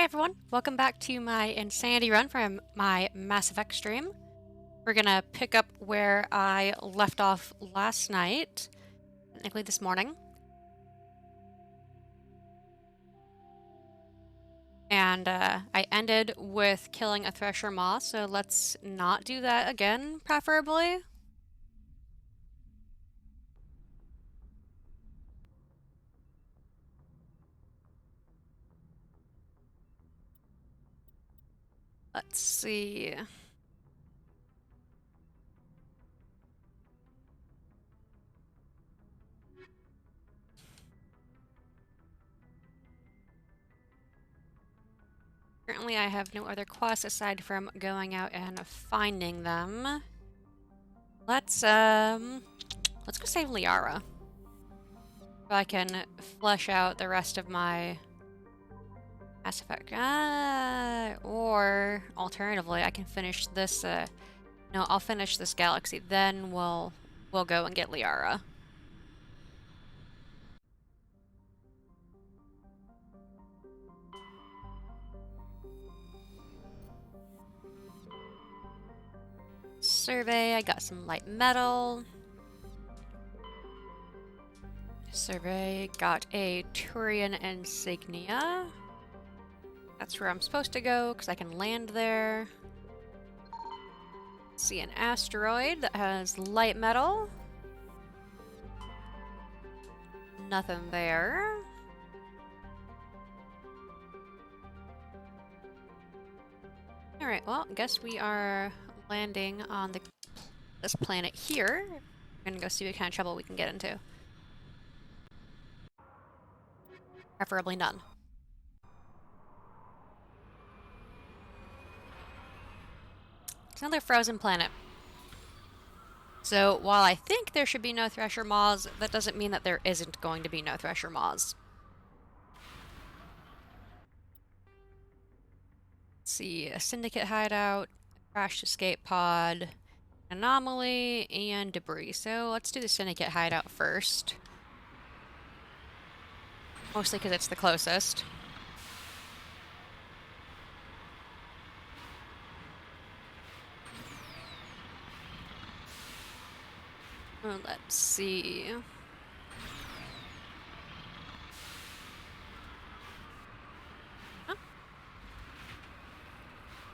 Hey everyone, welcome back to my Insanity run from my Mass Effect stream. We're gonna pick up where I left off last night, technically this morning. And I ended with killing a Thresher Maw, so let's not do that again, preferably. Let's see. Currently I have no other quests aside from going out and finding them. Let's go save Liara. So I can flesh out the rest of my Mass Effect. Or alternatively, I can finish this. No, I'll finish this galaxy. Then we'll go and get Liara. Survey. I got some light metal. Survey. Got a Turian insignia. That's where I'm supposed to go because I can land there. See an asteroid that has light metal. Nothing there. Alright, well, guess we are landing on this planet here. We're gonna go see what kind of trouble we can get into. Preferably none. It's another frozen planet. So while I think there should be no Thresher Maws, that doesn't mean that there isn't going to be no Thresher Maws. Let's see, a Syndicate hideout, a crashed escape pod, anomaly, and debris. So let's do the Syndicate hideout first. Mostly because it's the closest. Let's see. Oh.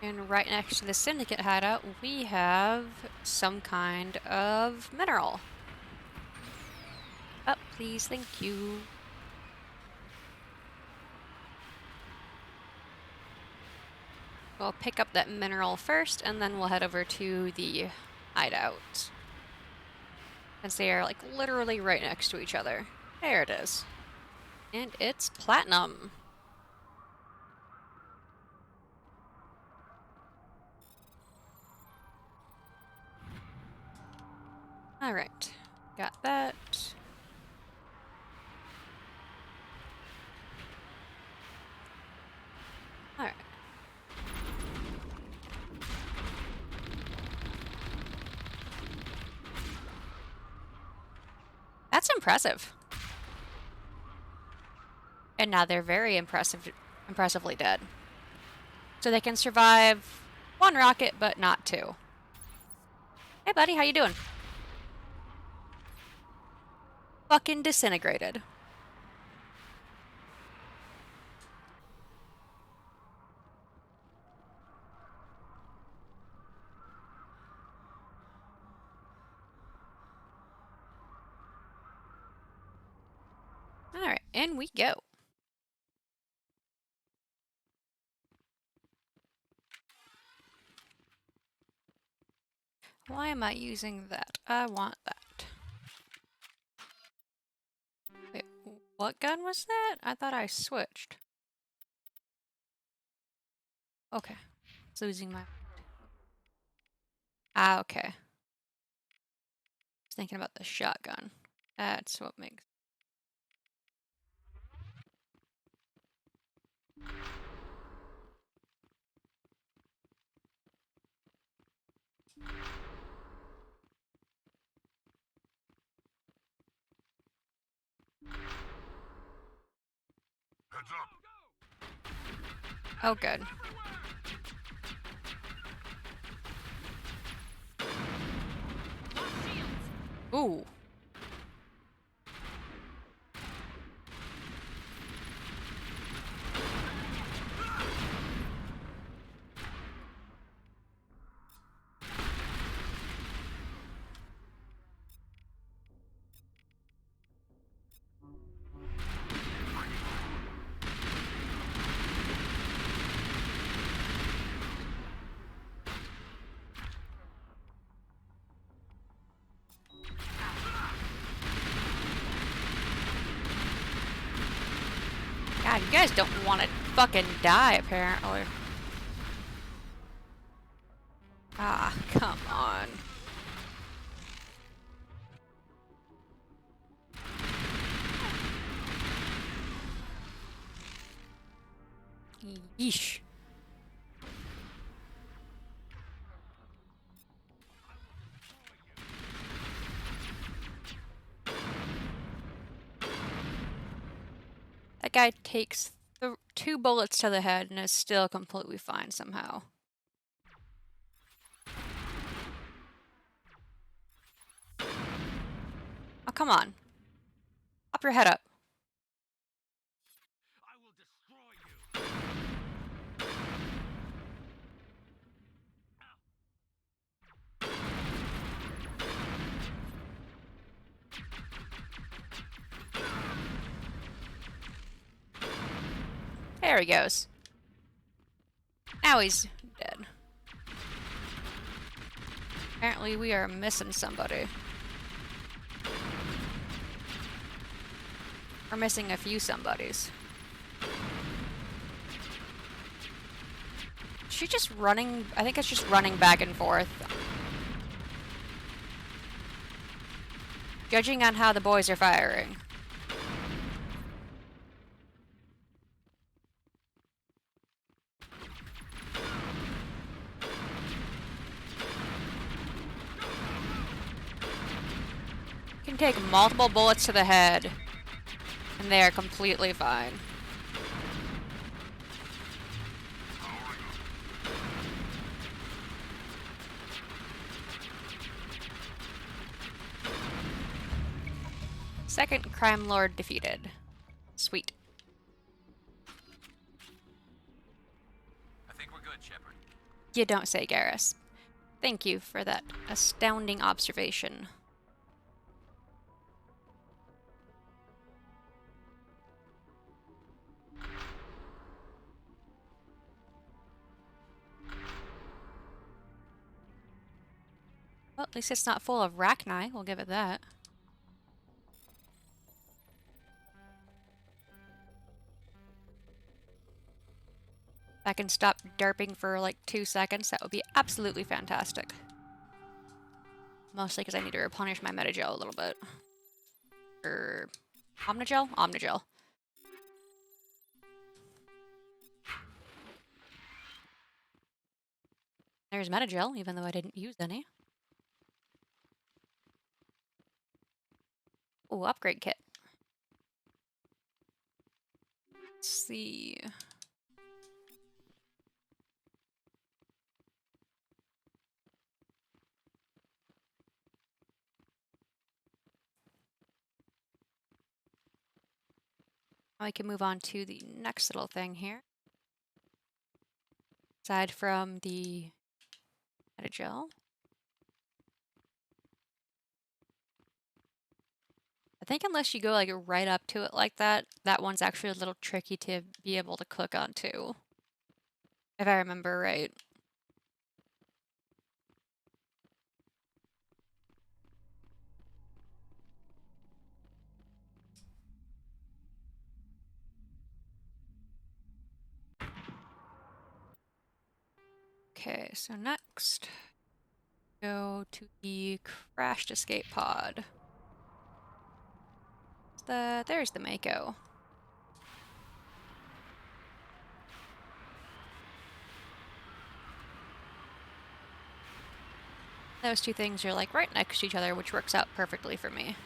And right next to the Syndicate hideout, we have some kind of mineral. Oh, please, thank you. We'll pick up that mineral first, and then we'll head over to the hideout. Since they are, like, literally right next to each other. There it is. And it's platinum. Alright. Got that. Alright. That's impressive. And now they're very impressively dead. So they can survive one rocket, but not two. Hey buddy, how you doing? Fucking disintegrated. Alright, in we go. Why am I using that? I want that. Wait, what gun was that? I thought I switched. Okay. It's losing my... Ah, okay. I was thinking about the shotgun. That's what makes... Heads up! Oh, good. Ooh. God, you guys don't want to fucking die, apparently. Ah, come on. Yeesh. That guy takes 2 bullets to the head and is still completely fine somehow. Oh, come on. Pop your head up. I will destroy There he goes. Now he's dead. Apparently we are missing somebody. We're missing a few somebodies. She just running? I think it's just running back and forth. Judging on how the boys are firing. Can take multiple bullets to the head, and they are completely fine. Second crime lord defeated. Sweet. I think we're good, Shepard. You don't say, Garrus. Thank you for that astounding observation. Well, at least it's not full of Rachni, we'll give it that. If I can stop derping for like 2 seconds, that would be absolutely fantastic. Mostly because I need to replenish my Metagel a little bit. Omnigel? Omnigel. There's Metagel, even though I didn't use any. Ooh, upgrade kit. Let's see. Now we can move on to the next little thing here. Aside from the Metagel. I think unless you go like right up to it like that, that one's actually a little tricky to be able to click on too. If I remember right. Okay, so next, go to the crashed escape pod. There's the Mako. Those two things are like right next to each other, which works out perfectly for me.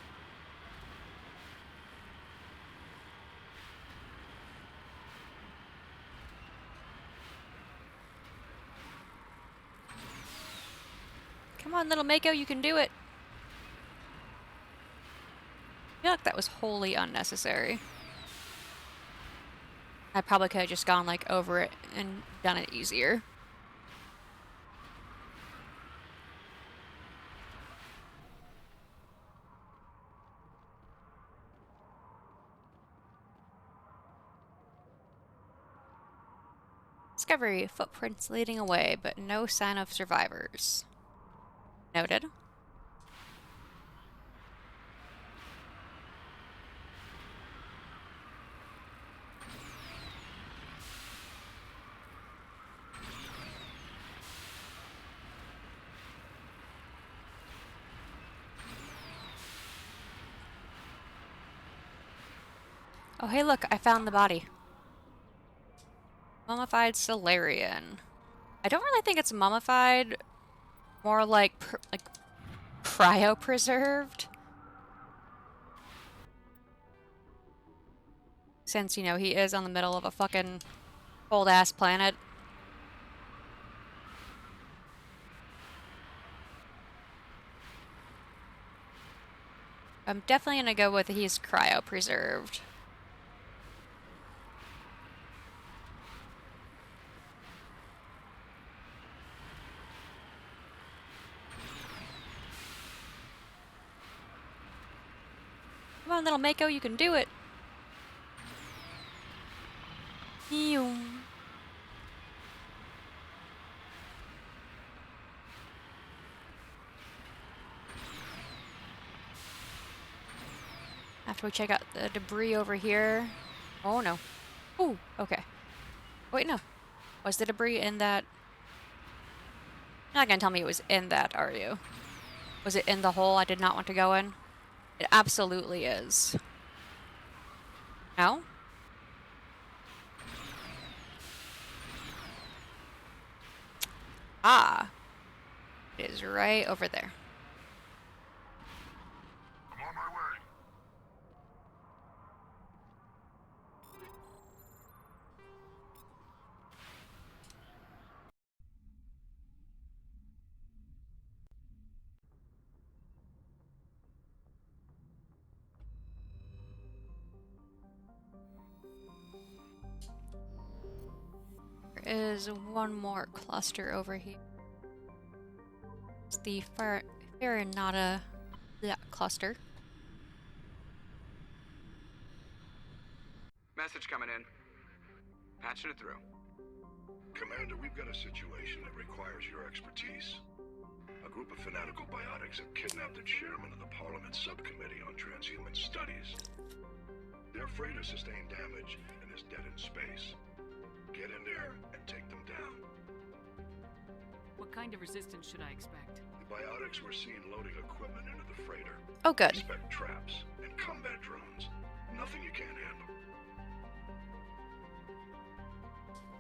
on, little Mako, you can do it. I feel like that was wholly unnecessary. I probably could have just gone, like, over it and done it easier. Discovery, footprints leading away, but no sign of survivors. Noted. Oh, hey, look, I found the body. Mummified Solarian. I don't really think it's mummified, more like cryopreserved. Since, you know, he is on the middle of a fucking cold-ass planet. I'm definitely gonna go with he's cryopreserved. Come on, little Mako, you can do it. Ew. After we check out the debris over here. Oh no. Ooh, okay. Wait, no. Was the debris in that? You're not gonna tell me it was in that, are you? Was it in the hole I did not want to go in? It absolutely is. No? Ah. It is right over there. I'm on my way. There is one more cluster over here. It's the Farinata cluster. Message coming in. Patching it through. Commander, we've got a situation that requires your expertise. A group of fanatical biotics have kidnapped the chairman of the Parliament Subcommittee on Transhuman Studies. Their freighter sustained damage and is dead in space. Get in there and take them down. What kind of resistance should I expect? The biotics were seen loading equipment into the freighter. Oh, good. Expect traps and combat drones. Nothing you can't handle.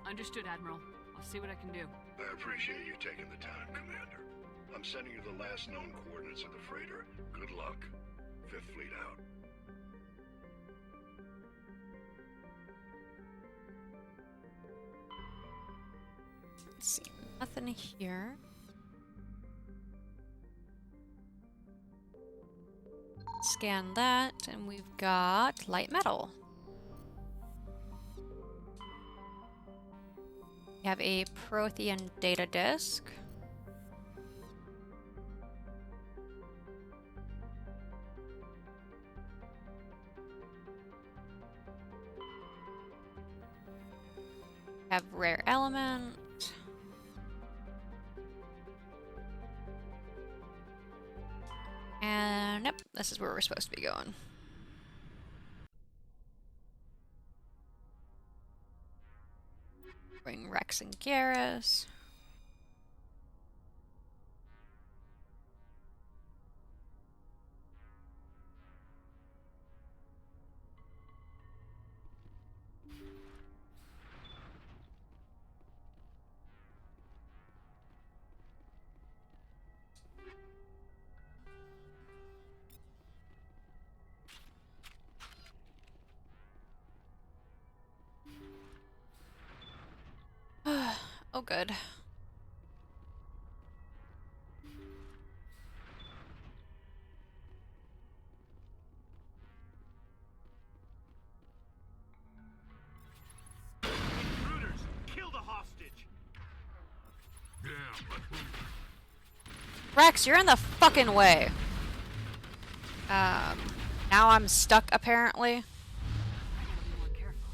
Understood, Admiral. I'll see what I can do. I appreciate you taking the time, Commander. I'm sending you the last known coordinates of the freighter. Good luck. Fifth Fleet out. Let's see. Nothing here. Scan that, and we've got light metal. We have a Prothean data disk. We have rare element. And yep, this is where we're supposed to be going. Bring Rex and Garrus. Oh, good. Rex, you're in the fucking way. Now I'm stuck, apparently. I gotta be more careful.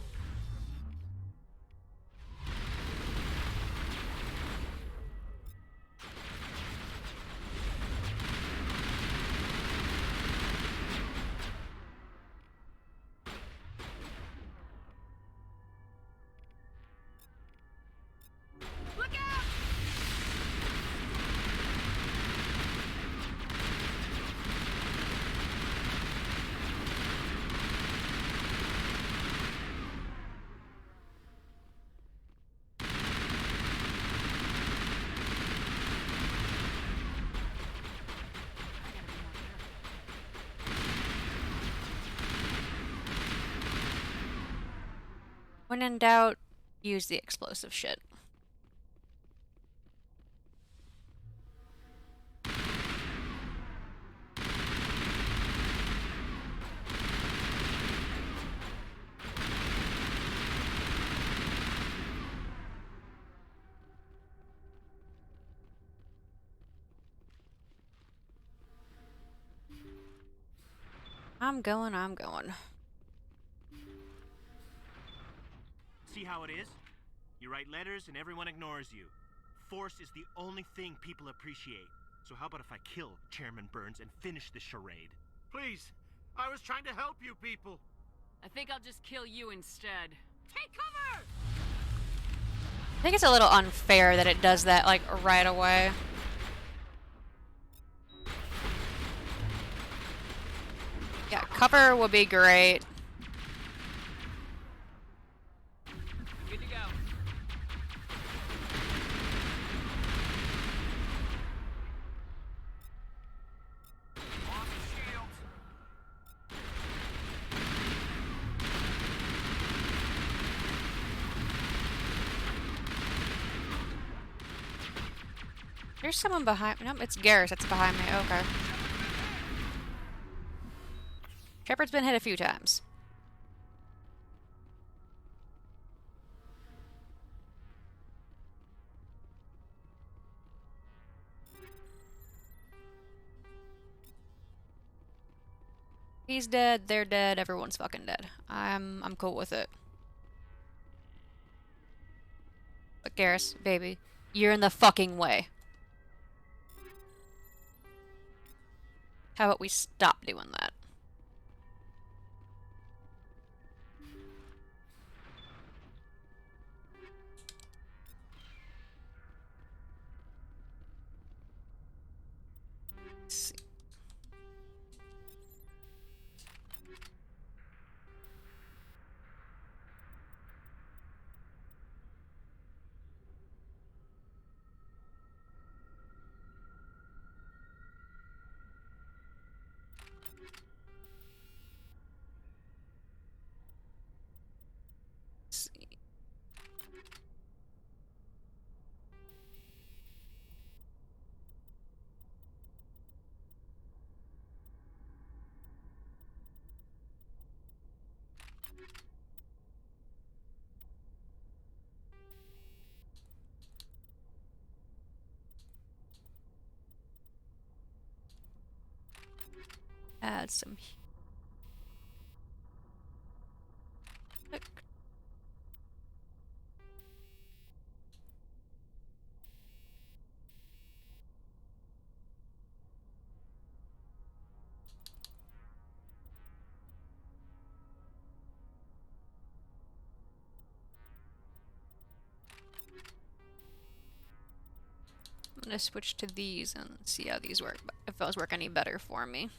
Look out! I gotta be more careful. When in doubt, use the explosive shit. I'm going. See how it is? You write letters and everyone ignores you. Force is the only thing people appreciate. So how about if I kill Chairman Burns and finish this charade? Please, I was trying to help you people. I think I'll just kill you instead. Take cover! I think it's a little unfair that it does that, like, right away. Yeah, cover would be great. Good to go. Off the shields. There's someone behind. Nope, it's Garrus that's behind me. Okay. Shepard's been hit a few times. He's dead, they're dead, everyone's fucking dead. I'm cool with it. But Garrus, baby, you're in the fucking way. How about we stop doing that? Let's see. Let's see. Add some. Click. I'm gonna switch to these and see how these work, if those work any better for me.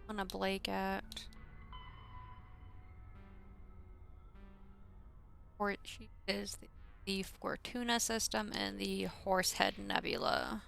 I'm gonna Blake at. She is the Fortuna system and the Horsehead Nebula.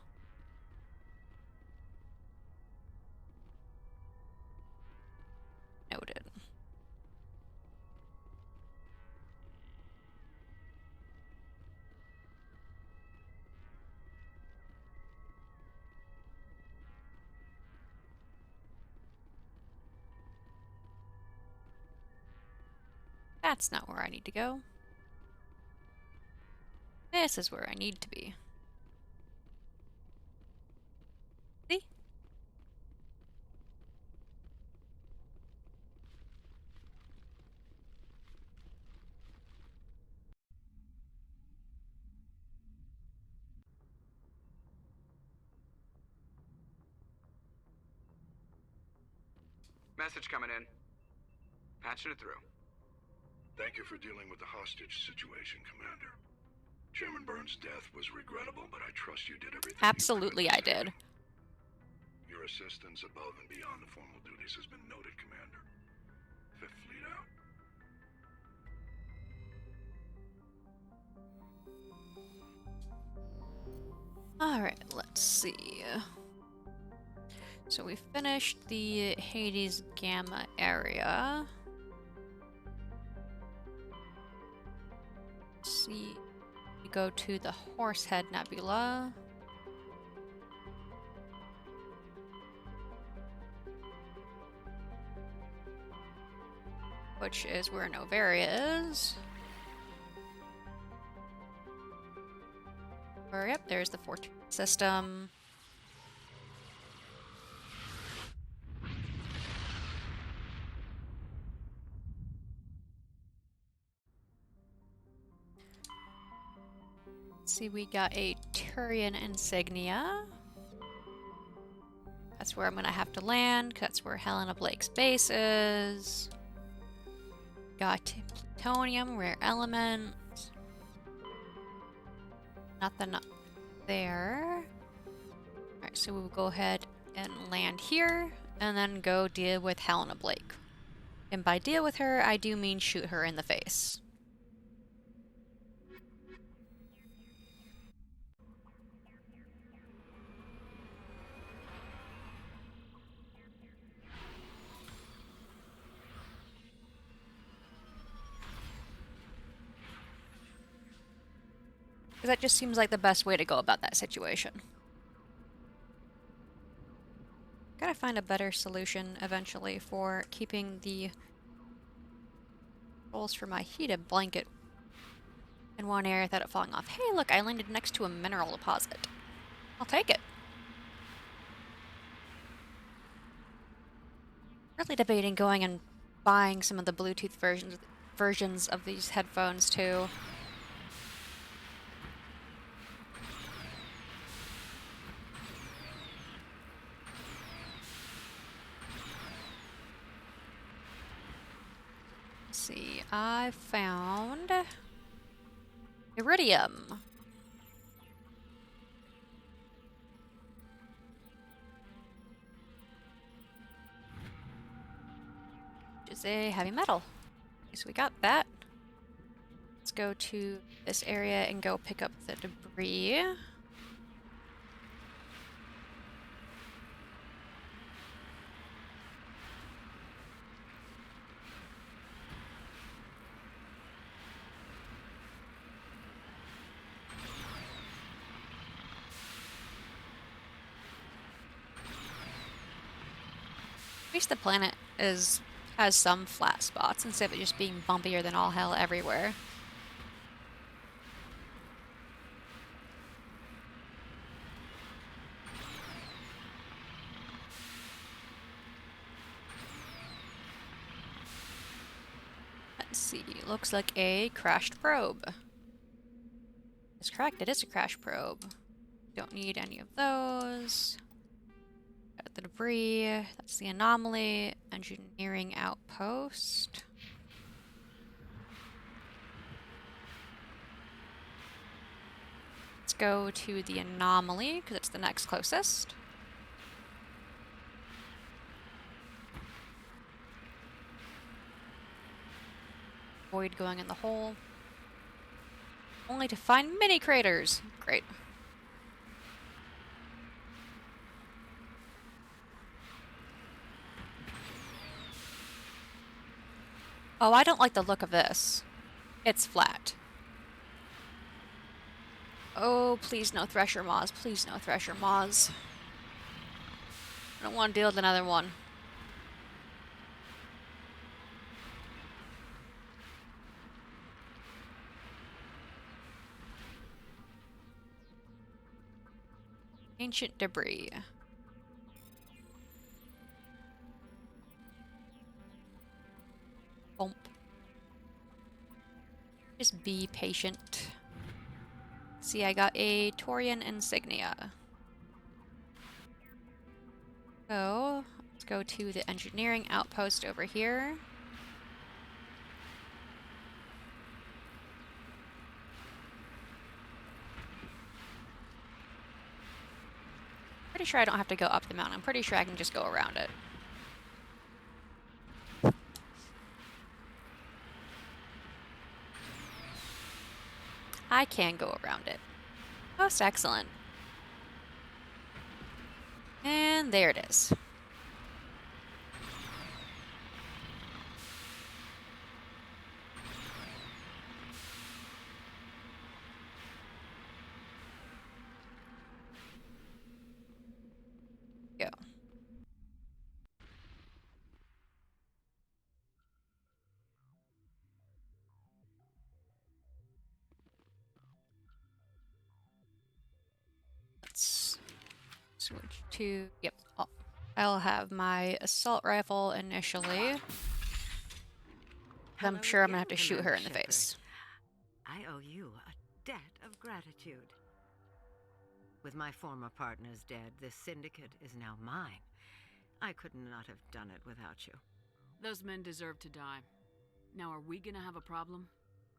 That's not where I need to go. This is where I need to be. See? Message coming in. Patching it through. Thank you for dealing with the hostage situation, Commander. Chairman Burns' death was regrettable, but I trust you did everything Absolutely, you I could to save did. him. Your assistance above and beyond the formal duties has been noted, Commander. Fifth Fleet out. Alright, let's see. So we finished the Hades Gamma area. Let's see. We go to the Horsehead Nebula. Which is where Novaria is. Or, yep, there's the Fortune system. Let's see, we got a Turian insignia. That's where I'm gonna have to land, 'cause that's where Helena Blake's base is. Got plutonium, rare element. Nothing up there. Alright, so we'll go ahead and land here, and then go deal with Helena Blake. And by deal with her, I do mean shoot her in the face. Because that just seems like the best way to go about that situation. Gotta find a better solution eventually for keeping the rolls for my heated blanket in one area without it falling off. Hey, look, I landed next to a mineral deposit. I'll take it. Really debating going and buying some of the Bluetooth versions of these headphones too. Let's see, I found iridium. Which is a heavy metal. Okay, so we got that. Let's go to this area and go pick up the debris. At least the planet has some flat spots instead of it just being bumpier than all hell everywhere. Let's see, looks like a crashed probe. It's correct, it is a crash probe. Don't need any of those. Got the debris, that's the anomaly, engineering outpost. Let's go to the anomaly, because it's the next closest. Avoid going in the hole. Only to find mini craters. Great. Oh, I don't like the look of this. It's flat. Oh, please no Thresher Maws. Please no Thresher Maws. I don't want to deal with another one. Ancient debris. Bump. Just be patient. See, I got a Taurian insignia. So, let's go to the engineering outpost over here. Pretty sure I don't have to go up the mountain. I'm pretty sure I can just go around it. I can go around it. Most excellent. And there it is. Go. Let's switch to, yep, I'll have my assault rifle initially. I'm sure I'm gonna have to shoot her in the face. I owe you a debt of gratitude. With my former partners dead, this syndicate is now mine. I could not have done it without you. Those men deserve to die. Now, are we gonna have a problem?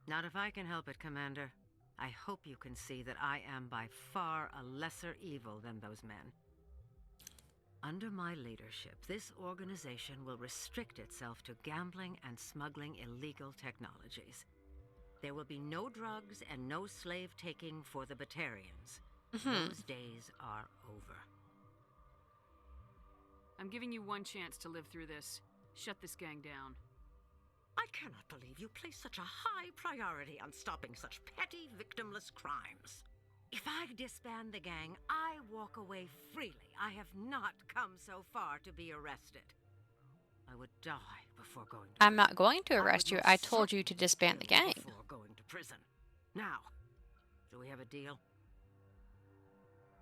Not if I can help it, Commander. I hope you can see that I am by far a lesser evil than those men. Under my leadership, this organization will restrict itself to gambling and smuggling illegal technologies. There will be no drugs and no slave-taking for the Batarians. Those days are over. I'm giving you one chance to live through this. Shut this gang down. I cannot believe you place such a high priority on stopping such petty, victimless crimes. If I disband the gang, I walk away freely. I have not come so far to be arrested. I would die before going to I'm prison. not going to arrest you. would I most told you to certainly disband the kill you gang. before going to prison. Now, do we have a deal?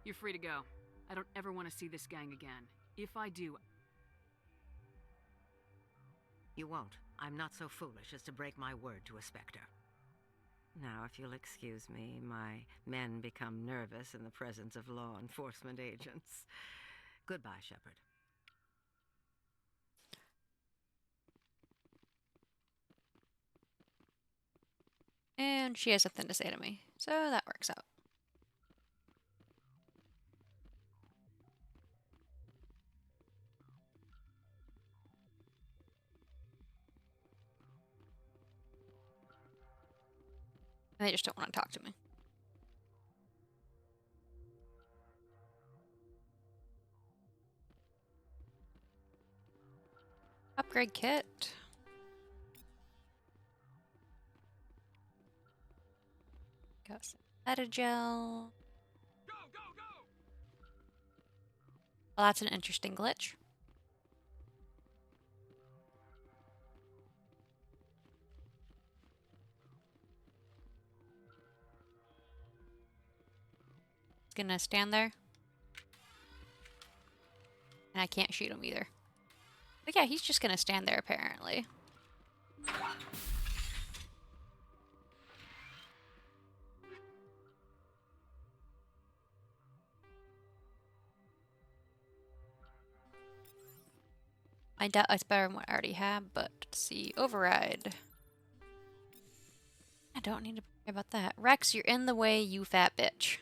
You're free to go. I don't ever want to see this gang again. If I do... You won't. I'm not so foolish as to break my word to a Spectre. Now, if you'll excuse me, my men become nervous in the presence of law enforcement agents. Goodbye, Shepard. And she has something to say to me, so that works out. They just don't want to talk to me. Upgrade kit. Got some Metagel. Go, go, go! Well, that's an interesting glitch. He's gonna stand there. And I can't shoot him either. But yeah, he's just gonna stand there apparently. I doubt it's better than what I already have, but let's see. Override. I don't need to worry about that. Rex, you're in the way, you fat bitch.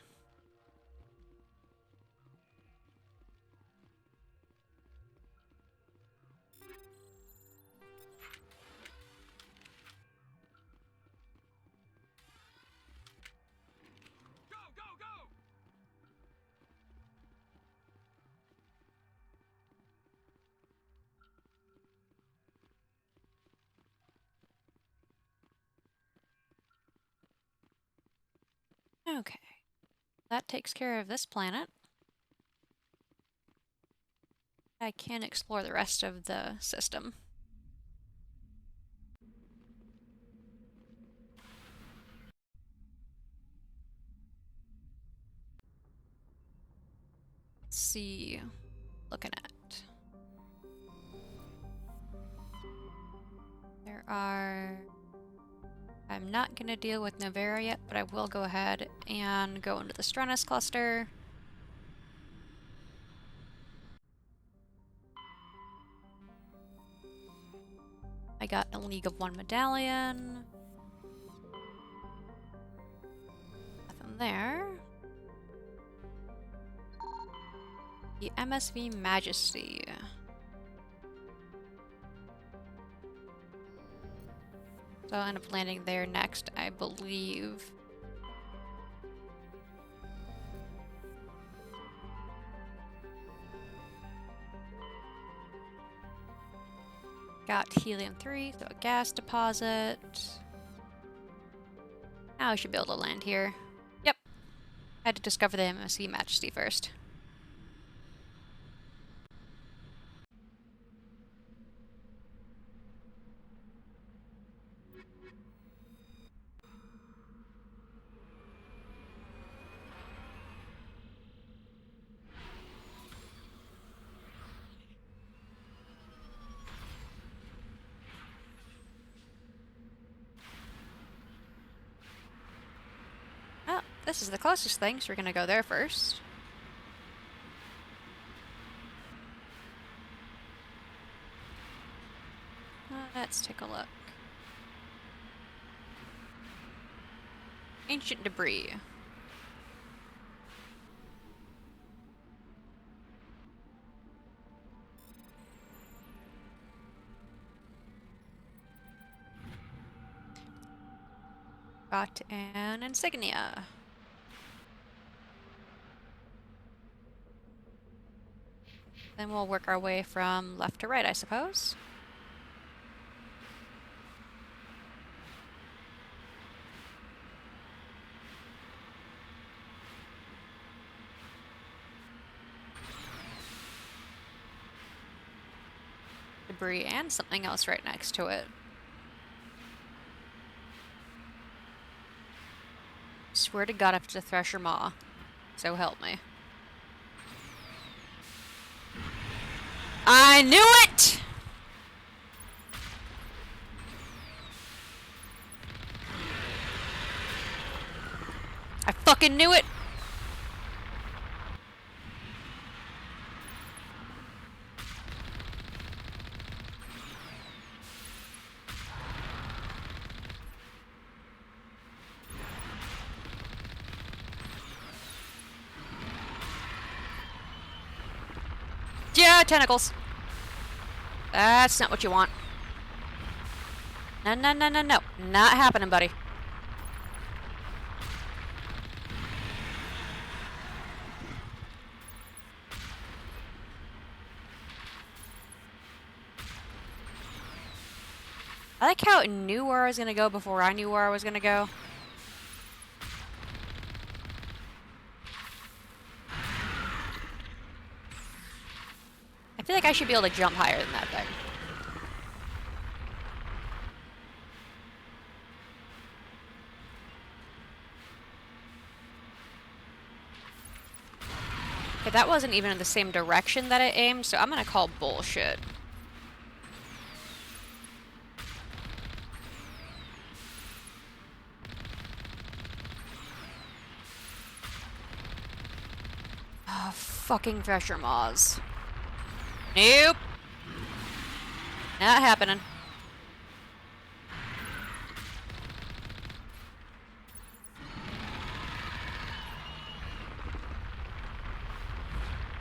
Go, go, go! Okay. That takes care of this planet. I can explore the rest of the system. see. Looking at. There are. I'm not gonna deal with Novaria yet, but I will go ahead and go into the Strenus cluster. I got a League of One medallion. Nothing there. The MSV Majesty. So I'll end up landing there next, I believe. Got helium-3, so a gas deposit. Now I should be able to land here. Yep. Had to discover the MSV Majesty first. Oh, this is the closest thing, so we're gonna go there first. Let's take a look. Ancient debris. Got an insignia. Then we'll work our way from left to right, I suppose. Debris and something else right next to it. Swear to God, if it's a Thresher Maw. So help me. I knew it! I fucking knew it! Yeah, tentacles. That's not what you want. No, no, no, no, no. Not happening, buddy. I like how it knew where I was gonna go before I knew where I was gonna go. I feel like I should be able to jump higher than that thing. Okay, that wasn't even in the same direction that it aimed, so I'm gonna call bullshit. Oh, fucking Thresher Maws. Nope. Not happening.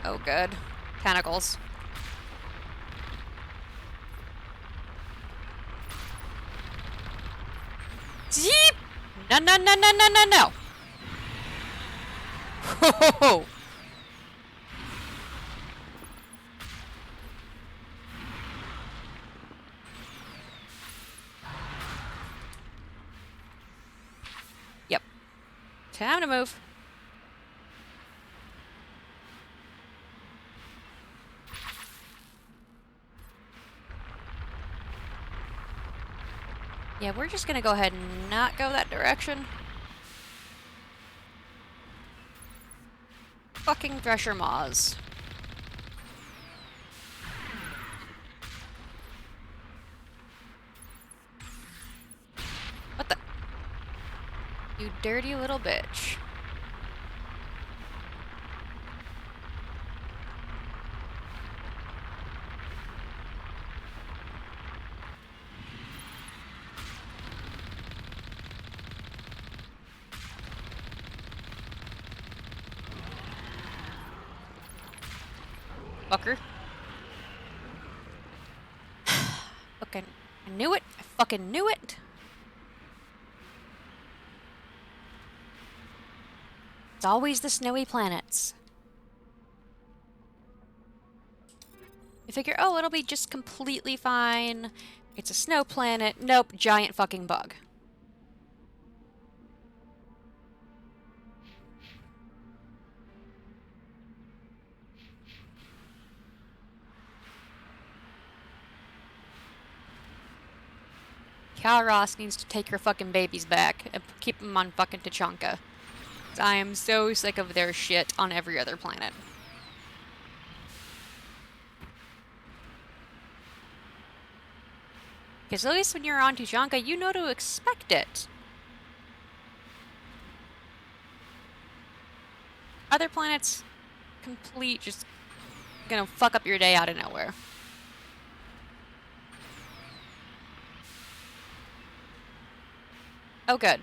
Oh, good. Tentacles. Zeep! No, no, no, no, no, no, no! Ho! Yep. Time to move. Yeah, we're just gonna go ahead and not go that direction. Fucking Thresher Maws. You dirty little bitch. Fucker. Fucking, I knew it. I fucking knew it. It's always the snowy planets. You figure, oh, it'll be just completely fine. It's a snow planet. Nope, giant fucking bug. Cal Ross needs to take her fucking babies back and keep them on fucking Tachanka. I am so sick of their shit on every other planet. Because at least when you're on Tachanka, you know to expect it. Other planets, complete, just gonna fuck up your day out of nowhere. Oh, good.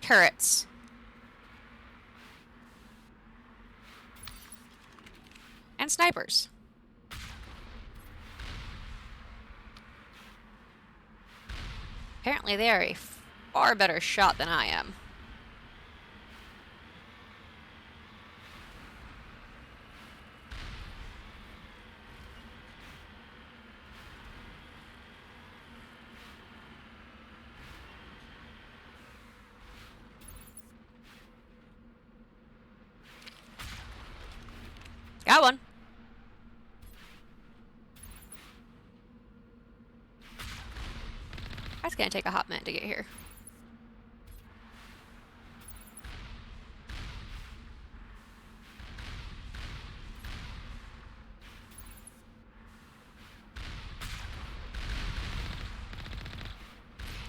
Turrets. And snipers. Apparently they are a far better shot than I am. Got one. That's gonna take a hot minute to get here.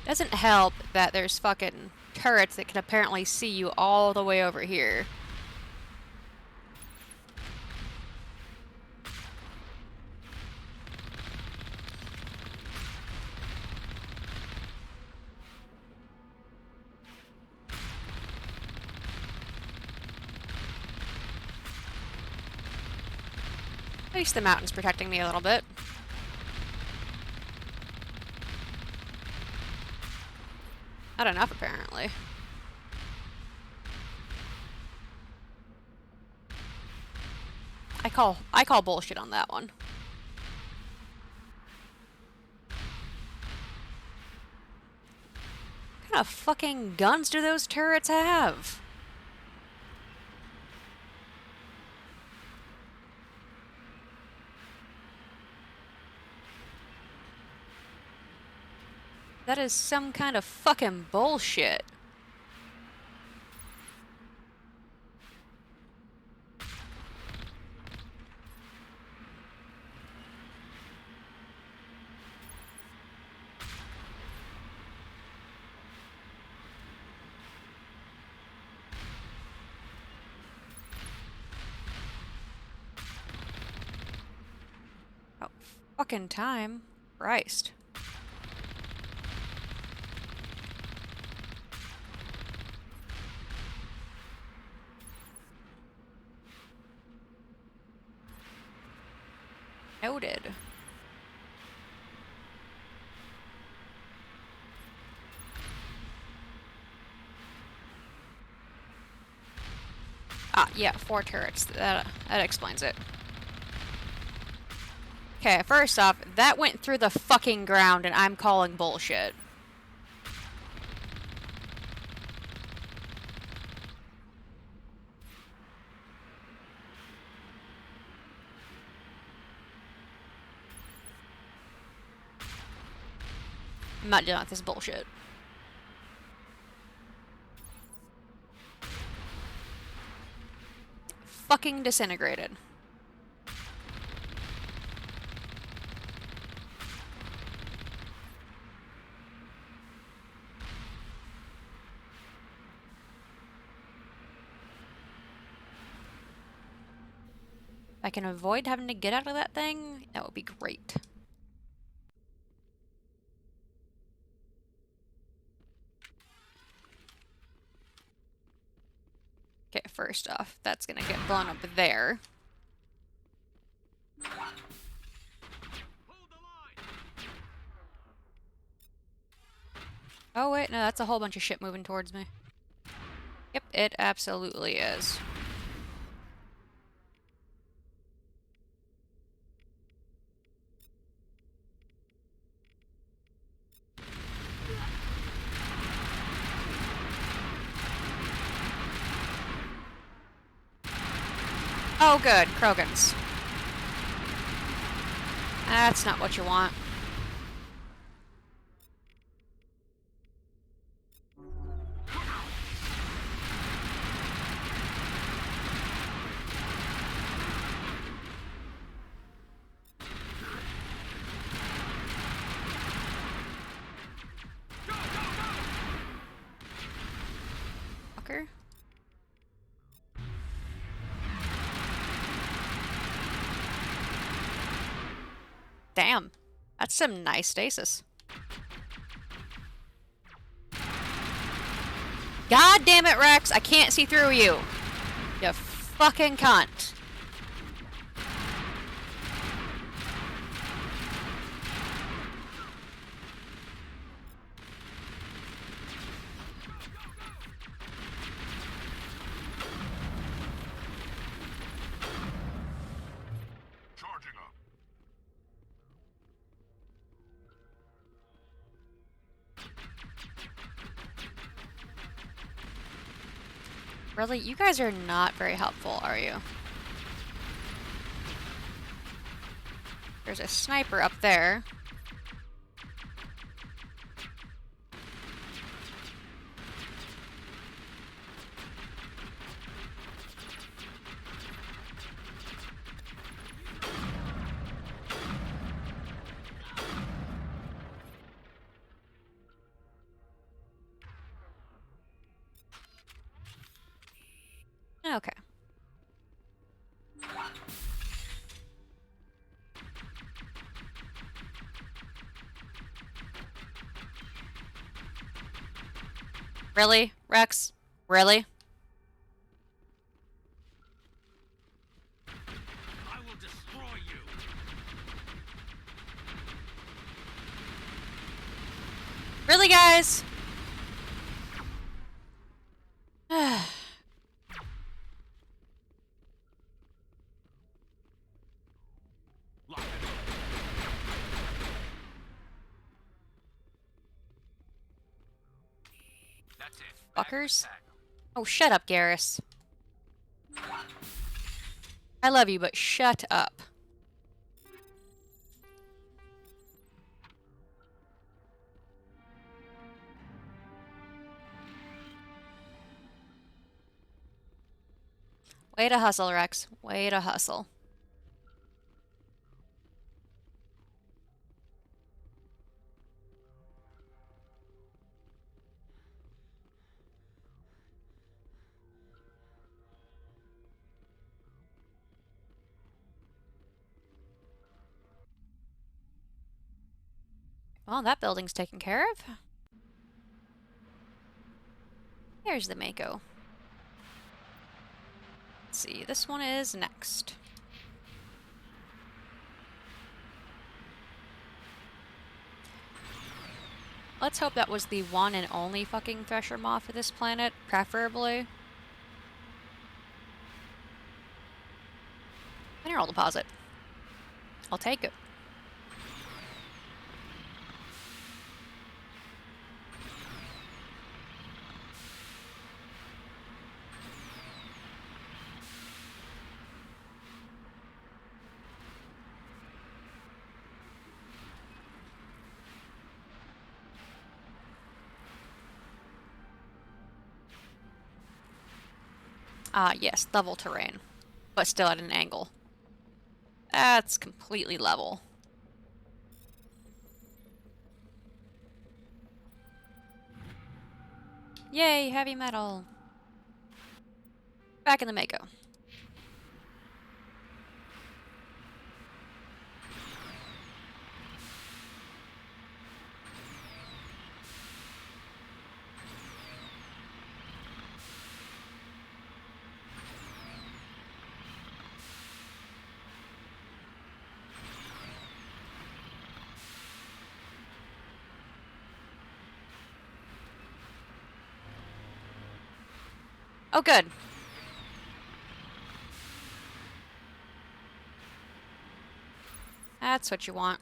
Doesn't help that there's fucking turrets that can apparently see you all the way over here. At least the mountain's protecting me a little bit. Not enough, apparently. I call bullshit on that one. What kind of fucking guns do those turrets have? That is some kind of fucking bullshit. Oh, fucking time. Christ. Noted. Ah, yeah, 4 turrets. That explains it. Okay, first off, that went through the fucking ground and I'm calling bullshit. I'm not dealing with this bullshit. Fucking disintegrated. If I can avoid having to get out of that thing, that would be great. Okay, first off, that's gonna get blown up there. Hold the line. Oh wait, no, that's a whole bunch of shit moving towards me. Yep, it absolutely is. Oh good, Krogans. That's not what you want. Fucker. Damn. That's some nice stasis. God damn it, Rex! I can't see through you! You fucking cunt. Charging up. Really? You guys are not very helpful, are you? There's a sniper up there. Okay. Really, Rex? Really? I will destroy you. Really, guys? Lock it. That's it. Back to Fuckers. attack. Oh, shut up, Garrus. I love you, but shut up. Way to hustle, Rex. Way to hustle. Well, that building's taken care of. Here's the Mako. Let's see, this one is next. Let's hope that was the one and only fucking Thresher Moth for this planet, preferably. Mineral deposit. I'll take it. Ah, yes, level terrain. But still at an angle. That's completely level. Yay, heavy metal. Back in the Mako. Oh, good. That's what you want.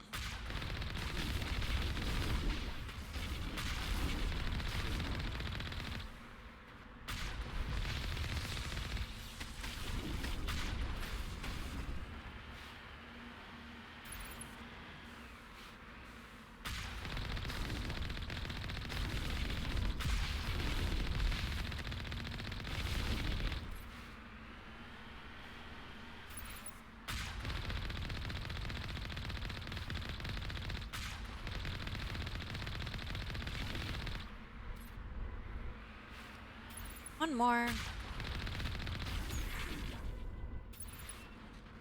One more.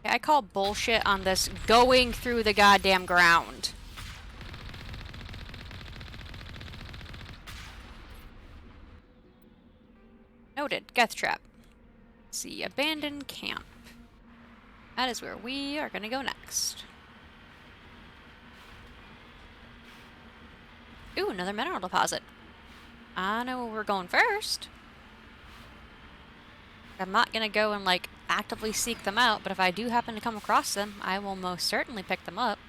Okay, I call bullshit on this going through the goddamn ground. Noted. Death trap. Let's see, abandoned camp. That is where we are gonna go next. Ooh, another mineral deposit. I know where we're going first. I'm not gonna go and, like, actively seek them out, but if I do happen to come across them, I will most certainly pick them up.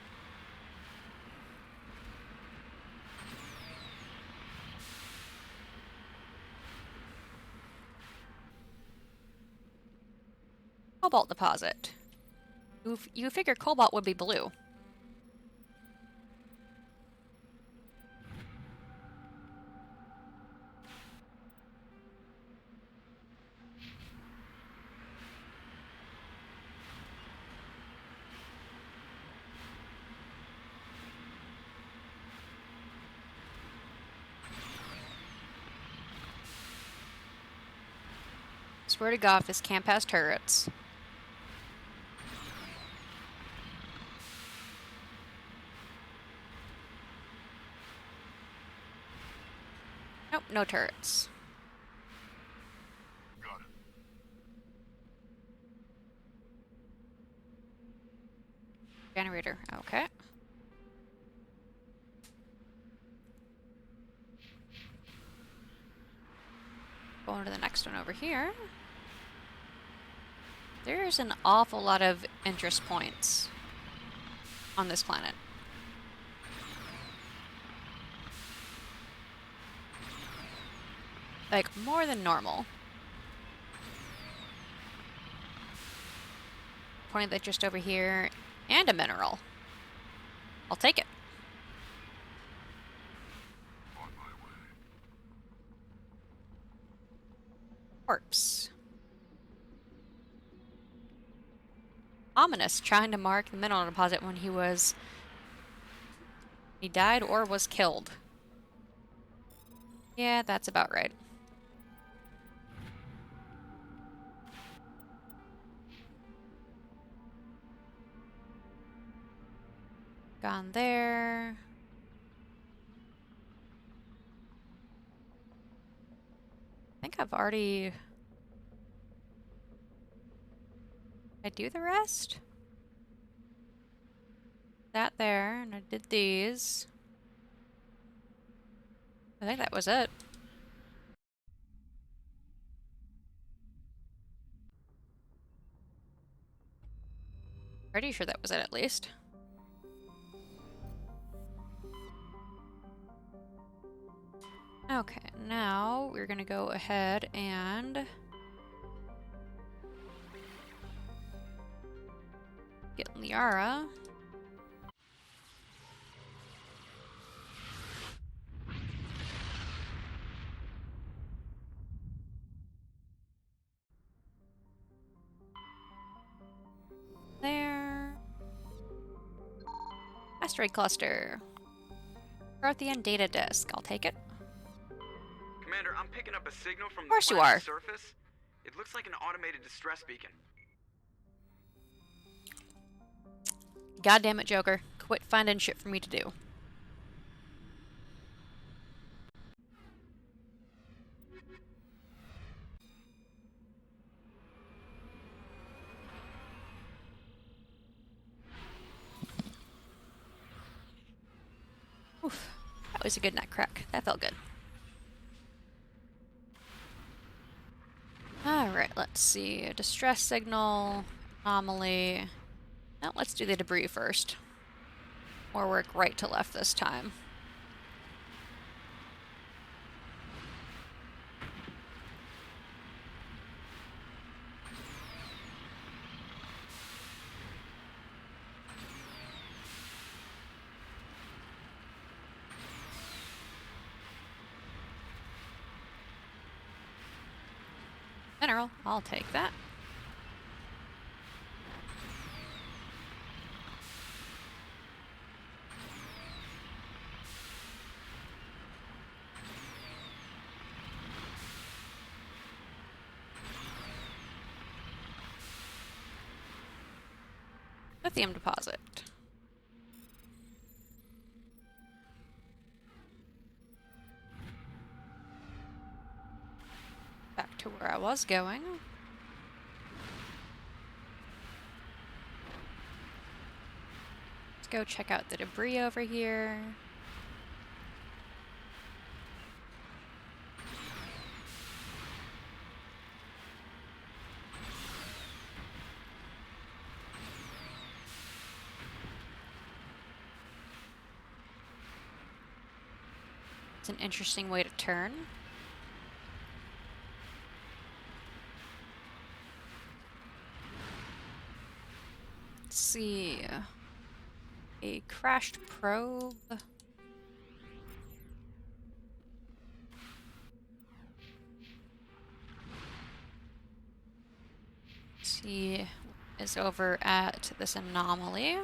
Cobalt deposit. You figure cobalt would be blue. Swear to God, if this camp has turrets. Nope, no turrets. Got it. Generator, okay. Going to the next one over here. There's an awful lot of interest points on this planet. Like, more than normal. Point that just over here, and a mineral. I'll take it. On my way. Corpse. Ominous, trying to mark the mineral deposit when he died or was killed. Yeah, that's about right. Gone there. I think I've already... Did I do the rest? That there, and I did these. I think that was it. Pretty sure that was it, at least. Okay, now we're gonna go ahead and get Liara. There. Asteroid cluster. Prothean data disk. I'll take it. Commander, I'm picking up a signal from the Course you planet's are. surface. It looks like an automated distress beacon. God damn it, Joker. Quit finding shit for me to do. Oof. That was a good neck crack. That felt good. Alright, let's see. A distress signal, anomaly. No, let's do the debris first. Or work right to left this time. Mineral, I'll take that. Lithium deposit. Back to where I was going. Let's go check out the debris over here. It's an interesting way to turn. Let's see. A crashed probe. Let's see. Is over at this anomaly.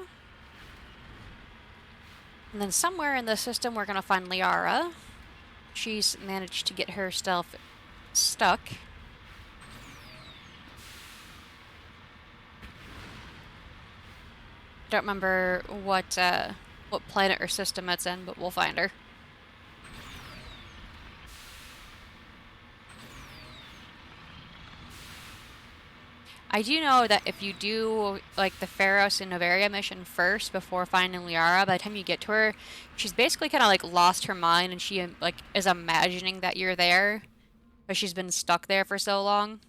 And then somewhere in the system we're gonna find Liara. She's managed to get herself stuck. Don't remember what planet or system it's in, but we'll find her. I do know that if you do like the Pharos and Novaria mission first before finding Liara, by the time you get to her, she's basically kind of like lost her mind and she like is imagining that you're there, but she's been stuck there for so long.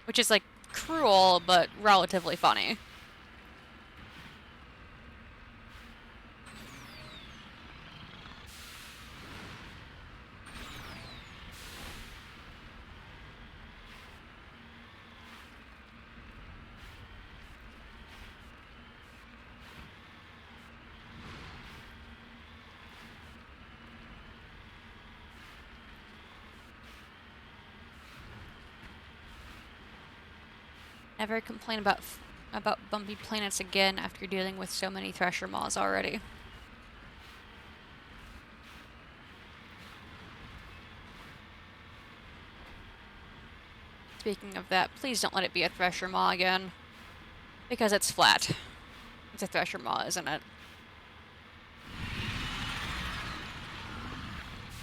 Which is like cruel, but relatively funny. Never complain about bumpy planets again after dealing with so many Thresher Maws already. Speaking of that, please don't let it be a Thresher Maw again. Because it's flat. It's a Thresher Maw, isn't it?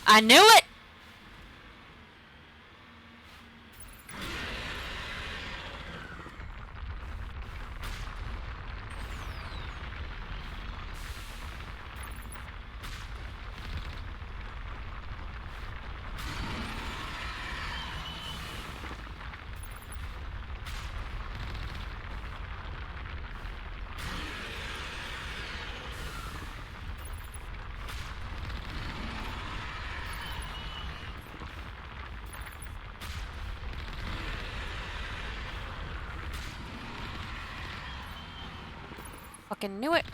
I knew it! Fucking knew it.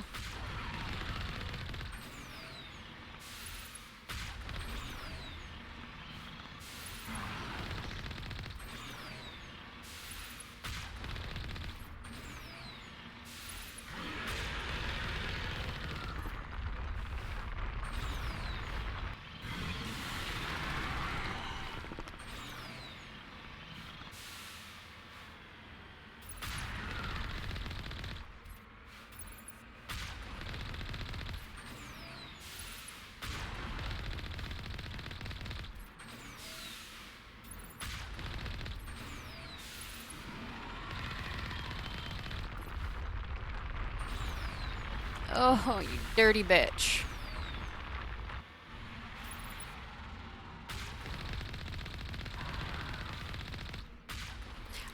Oh, you dirty bitch.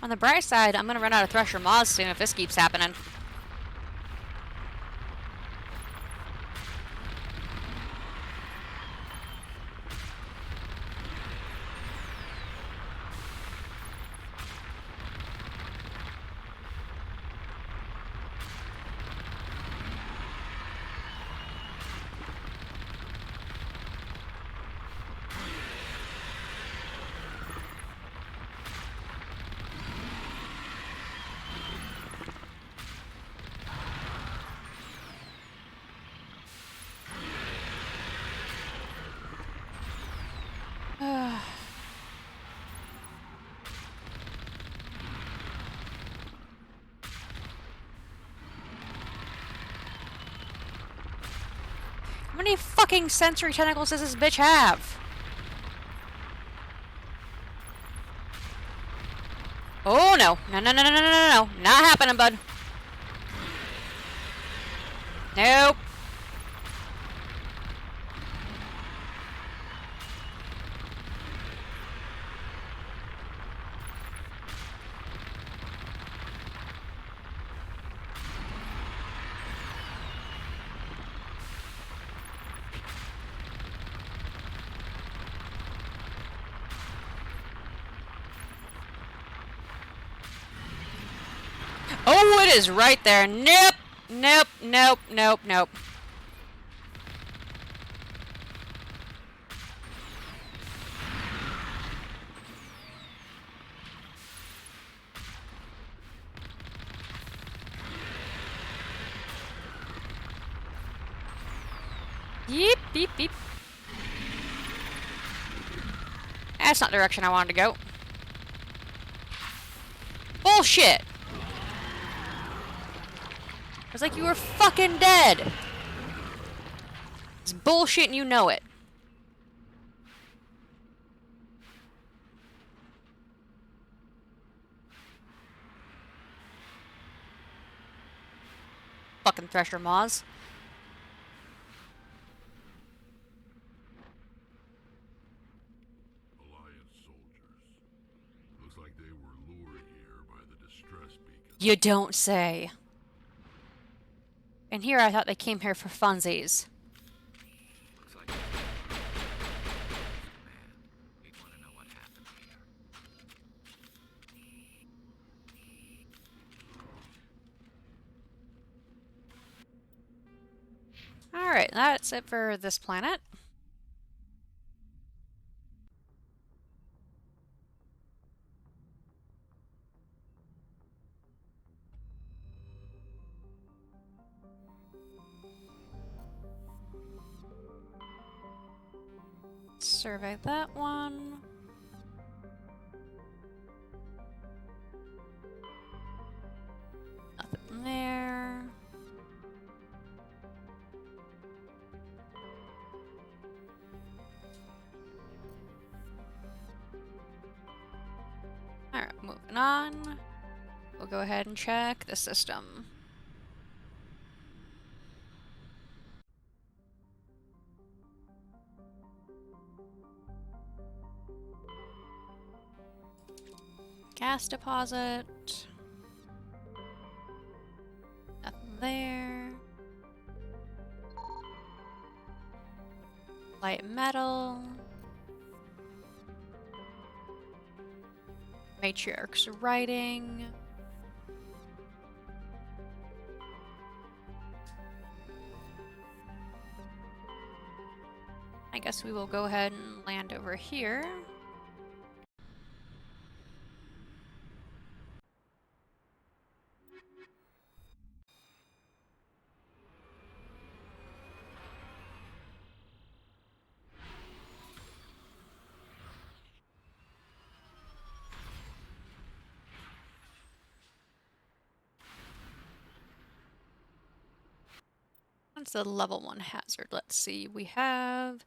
On the bright side, I'm gonna run out of Thresher Maws soon if this keeps happening. How many fucking sensory tentacles does this bitch have? Oh no. No, no, no, no, no, no, no. Not happening, bud. Nope. Oh, it is right there. Nope. Nope, nope, nope, nope. Yeep, beep, beep. That's not the direction I wanted to go. Bullshit! I was like, you were fucking dead! It's bullshit and you know it. Fucking Thresher Maws. Alliance soldiers. Looks like they were lured here by the distress beacon. You don't say. And here I thought they came here for funsies. Looks like command. We'd want to know what happened here. Alright, that's it for this planet. Survey that one. Nothing there. Alright, moving on. We'll go ahead and check the system. Gas deposit. Nothing there. Light metal. Matriarch's writing. I guess we will go ahead and land over here. What's the level 1 hazard? Let's see. We have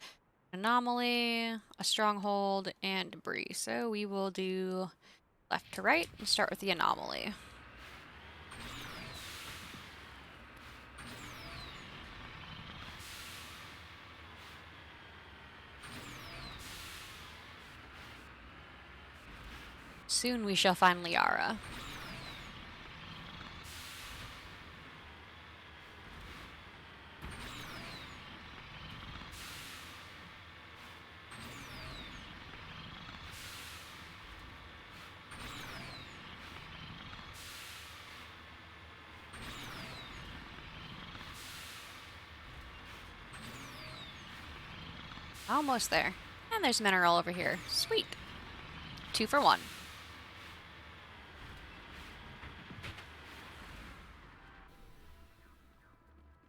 anomaly, a stronghold, and debris. So we will do left to right and start with the anomaly. Soon we shall find Liara. Almost there. And there's mineral over here. Sweet. 2 for 1.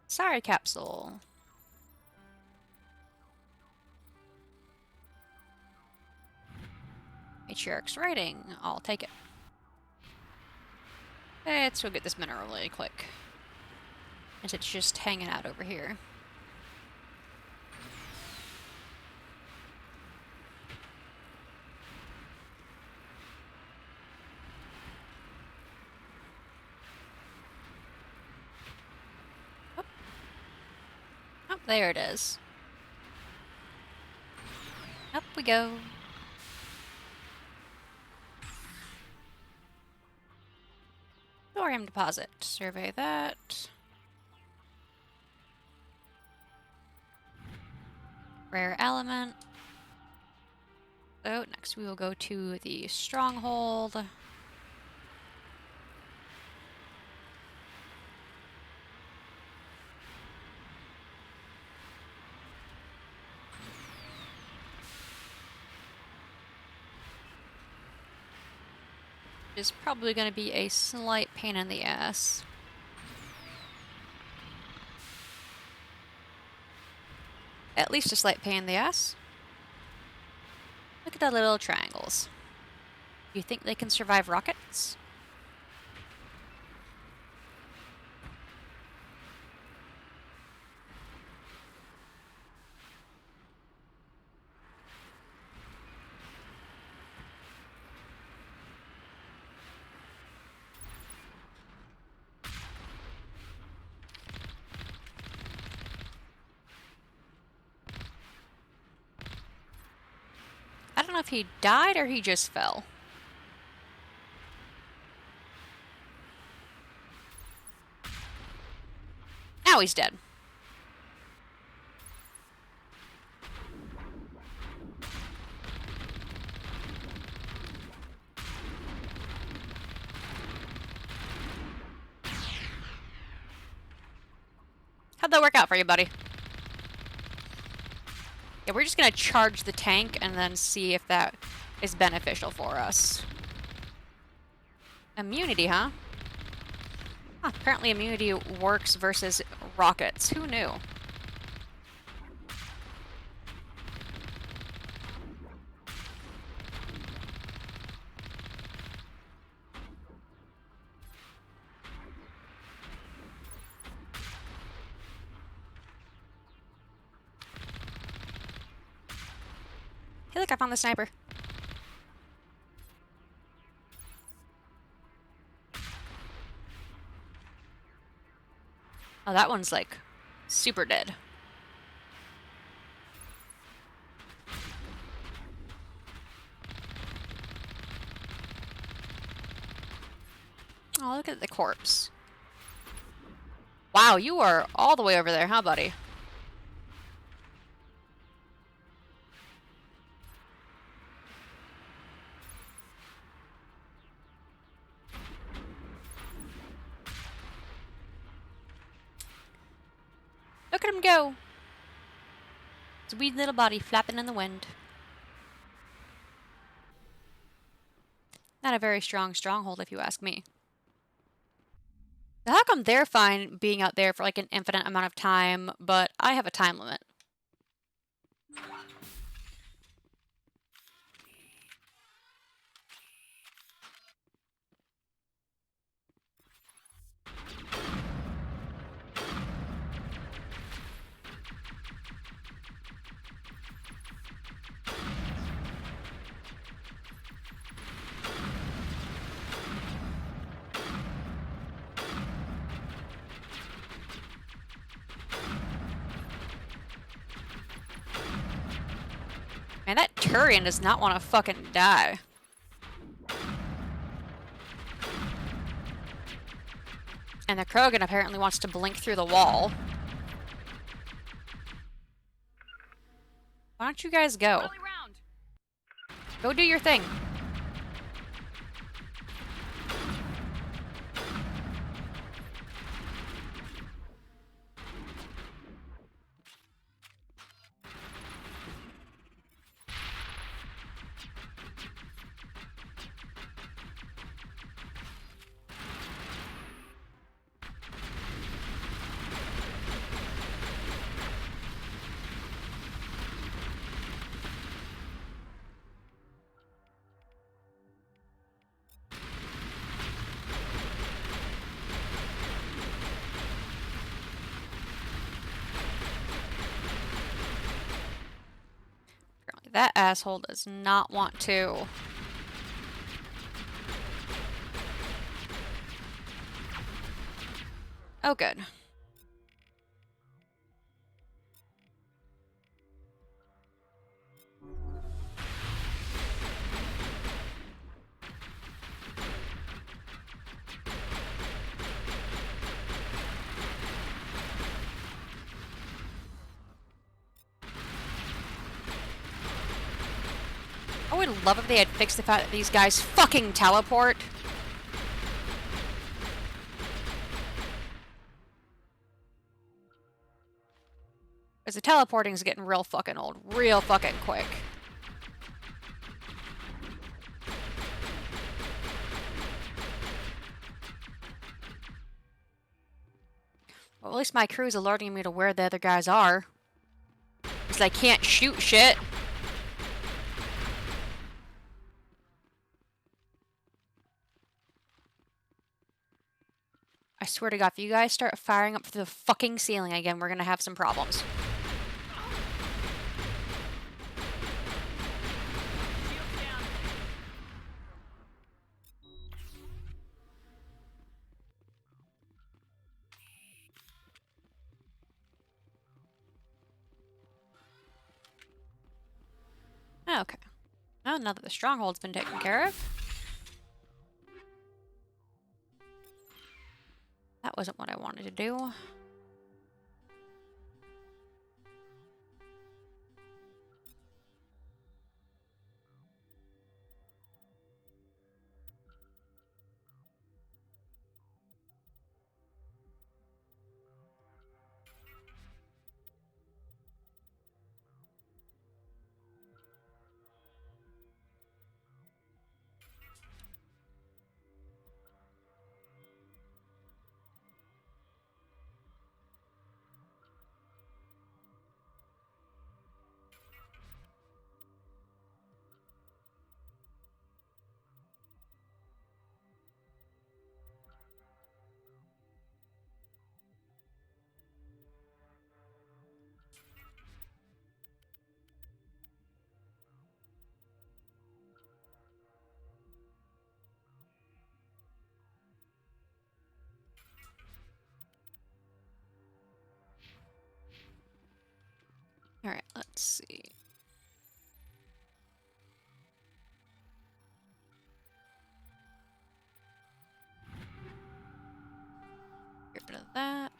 Sorry, capsule. Matriarch's writing. I'll take it. Let's go get this mineral really quick. As it's just hanging out over here. Oh, there it is. Up we go. Thorium deposit. Survey that. Rare element. So next we will go to the stronghold. Is probably going to be a slight pain in the ass. At least a slight pain in the ass. Look at the little triangles. Do you think they can survive rockets? I don't know if he died or he just fell. Now he's dead. How'd that work out for you, buddy? Yeah, we're just gonna charge the tank and then see if that is beneficial for us. Immunity, huh? Huh, apparently immunity works versus rockets. Who knew? Hey, look, I found the sniper. Oh, that one's like super dead. Oh, look at the corpse. Wow, you are all the way over there, huh, buddy? Look at him go. His wee little body flapping in the wind. Not a very strong stronghold, if you ask me. How come they're fine being out there for like an infinite amount of time, but I have a time limit? Man, that Turian does not want to fucking die. And the Krogan apparently wants to blink through the wall. Why don't you guys go? Rally round. Go do your thing. Apparently that asshole does not want to. Oh, good. I would love if they had fixed the fact that these guys fucking teleport. Because the teleporting's getting real fucking old, real fucking quick. Well, at least my crew's alerting me to where the other guys are. Because I can't shoot shit. I swear to God, if you guys start firing up through the fucking ceiling again, we're gonna have some problems. Shields down. Okay. Well, now that the stronghold's been taken care of. That wasn't what I wanted to do. Alright, let's see. Get rid of that.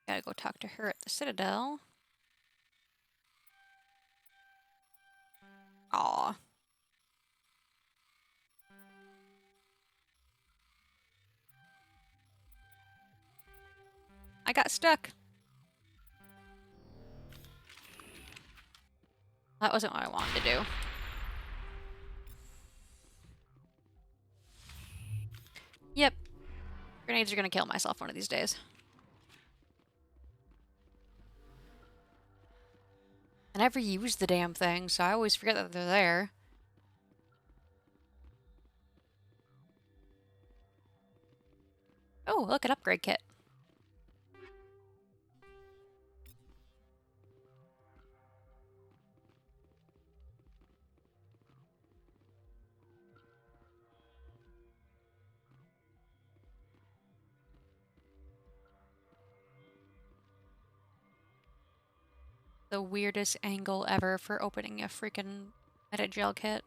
Gotta go talk to her at the Citadel. Aw. I got stuck. That wasn't what I wanted to do. Yep. Grenades are gonna kill myself one of these days. I never use the damn thing, so I always forget that they're there. Oh, look, an upgrade kit. The weirdest angle ever for opening a freaking meta gel kit.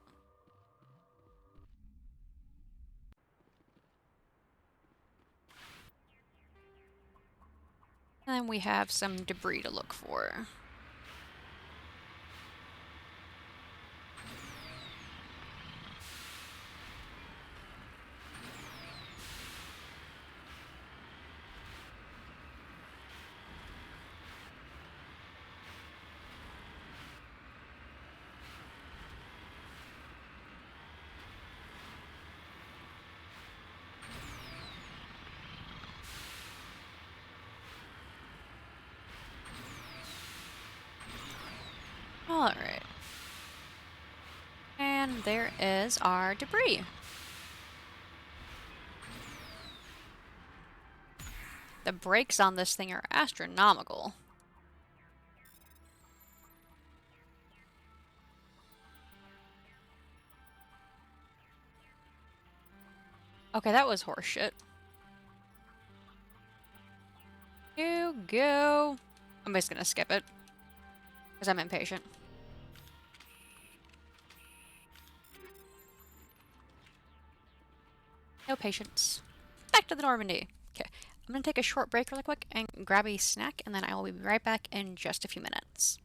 And then we have some debris to look for. Alright. And there is our debris. The brakes on this thing are astronomical. Okay, that was horseshit. You go. I'm just gonna skip it. Because I'm impatient. No patience. Back to the Normandy. Okay, I'm gonna take a short break really quick and grab a snack, and then I will be right back in just a few minutes.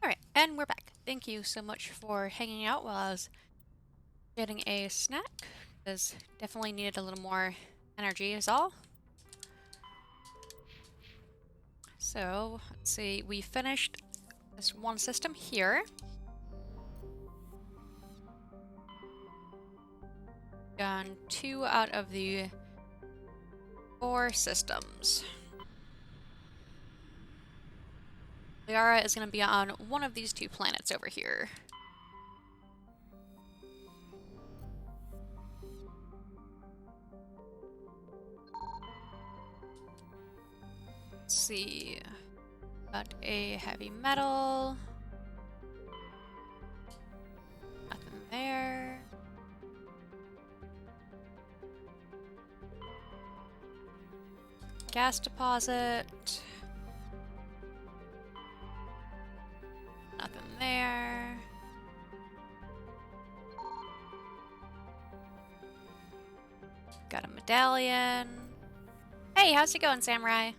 Alright, and we're back. Thank you so much for hanging out while I was getting a snack, because definitely needed a little more energy is all. So, let's see, we finished this one system here. Done 2 out of the 4 systems. Liara is going to be on one of these 2 planets over here. Let's see. Got a heavy metal. Nothing there. Gas deposit. Nothing there. Got a medallion. Hey, how's it going, Samurai?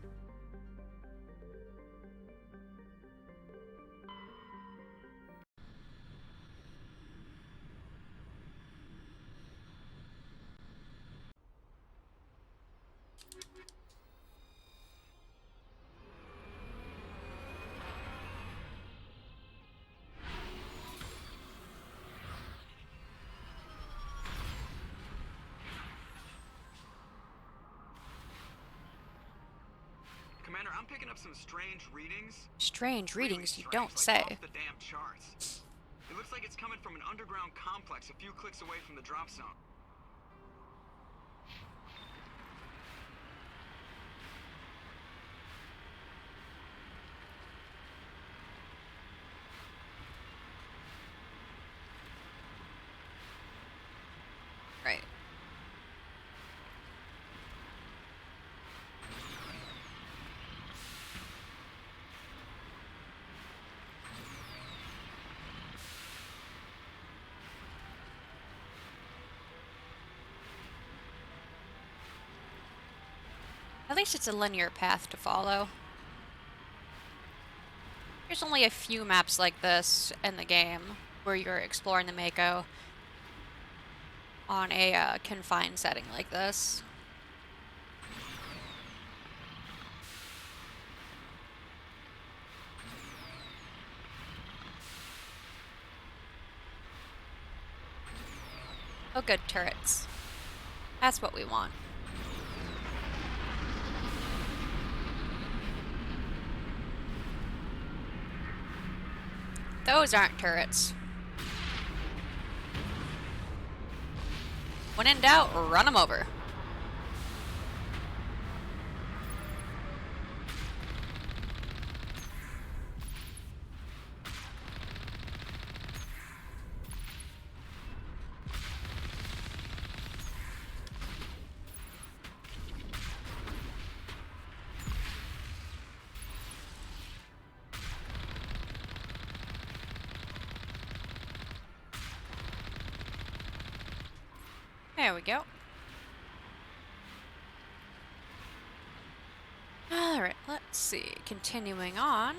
Commander, I'm picking up some strange readings. Strange readings, you Really don't strange, say. like off the damn charts. It looks like it's coming from an underground complex a few clicks away from the drop zone. Right. At least it's a linear path to follow. There's only a few maps like this in the game where you're exploring the Mako on a confined setting like this. Oh good, turrets. That's what we want. Those aren't turrets. When in doubt, run them over. There we go. Alright, let's see. Continuing on.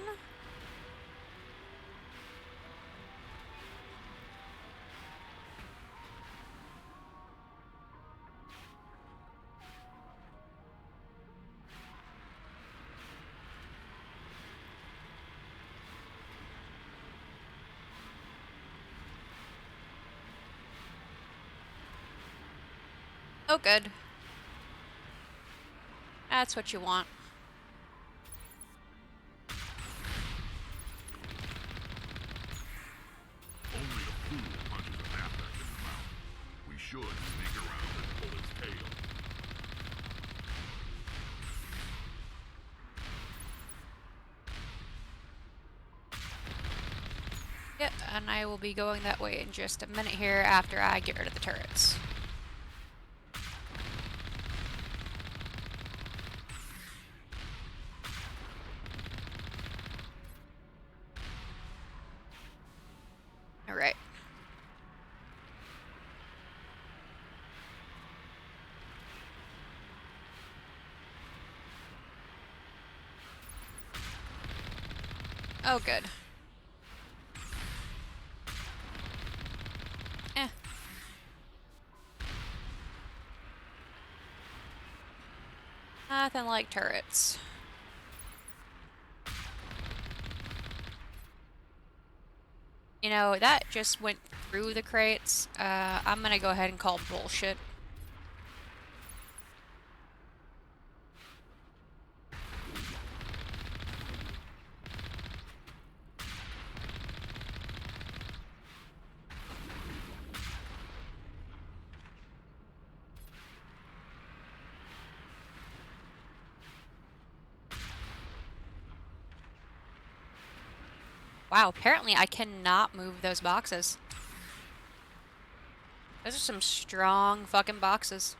Oh good. That's what you want. Only a fool punches a halfback in the mouth. We should sneak around and pull its tail. Yep, and I will be going that way in just a minute here after I get rid of the turrets. Alright. Oh good. Nothing like turrets. You know, that just went through the crates. I'm gonna go ahead and call bullshit. Wow, apparently I cannot move those boxes. Those are some strong fucking boxes.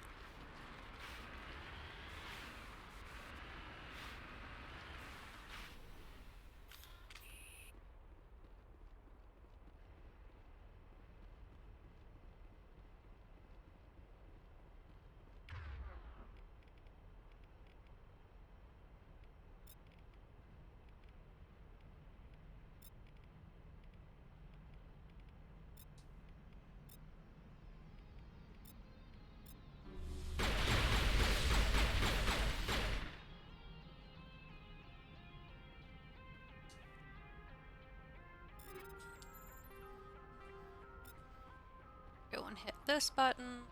Go and hit this button.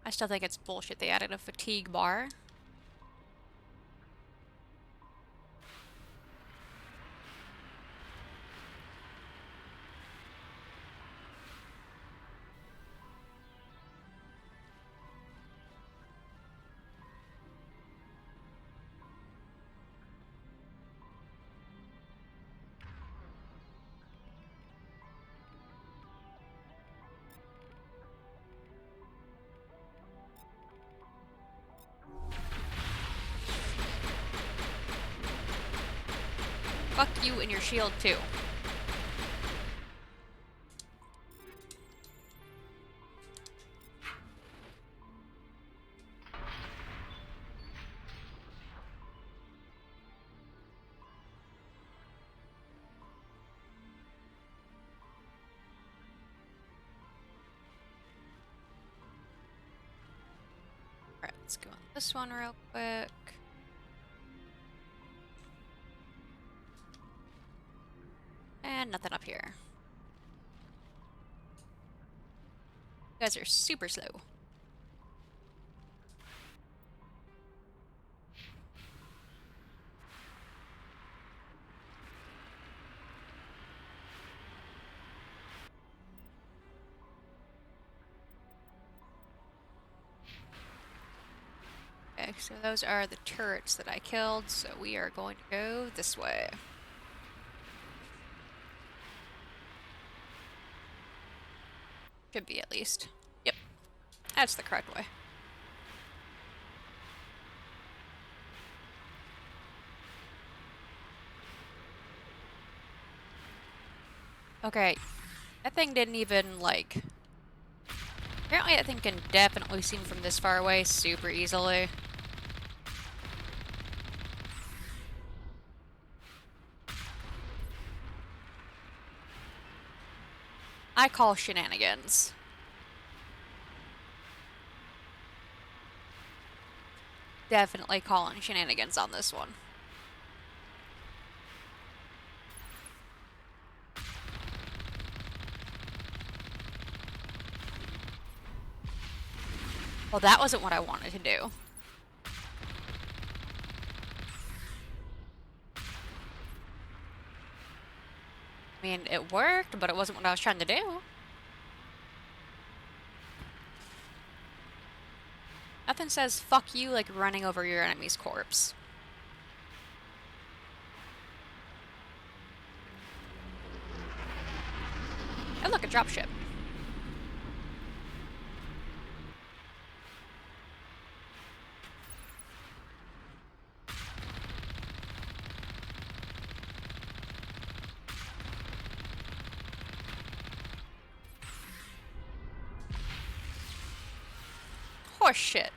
I still think it's bullshit they added a fatigue bar. Fuck you and your shield too. Alright, let's go on this one real quick. And nothing up here. You guys are super slow. Okay, so those are the turrets that I killed, so we are going to go this way. Should be at least. Yep. That's the correct way. Okay. That thing didn't even, like... Apparently that thing can definitely see from this far away super easily. I call shenanigans. Definitely calling shenanigans on this one. Well, that wasn't what I wanted to do. I mean, it worked, but it wasn't what I was trying to do. Nothing says fuck you like running over your enemy's corpse. Oh look, a dropship. Horse shit.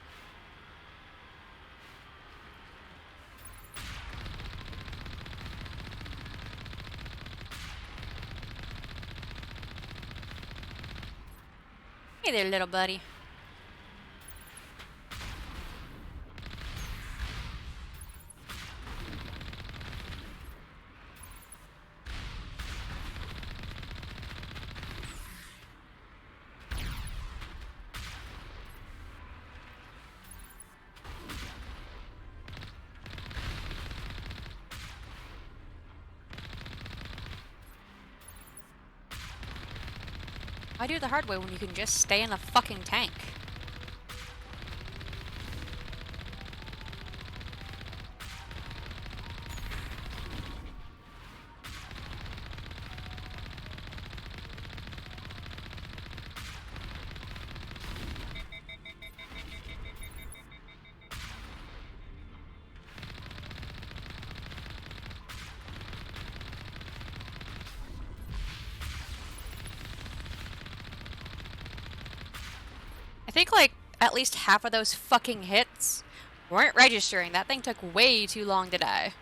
Hey there, little buddy. Why do it the hard way when you can just stay in the fucking tank? I think like at least half of those fucking hits weren't registering. That thing took way too long to die.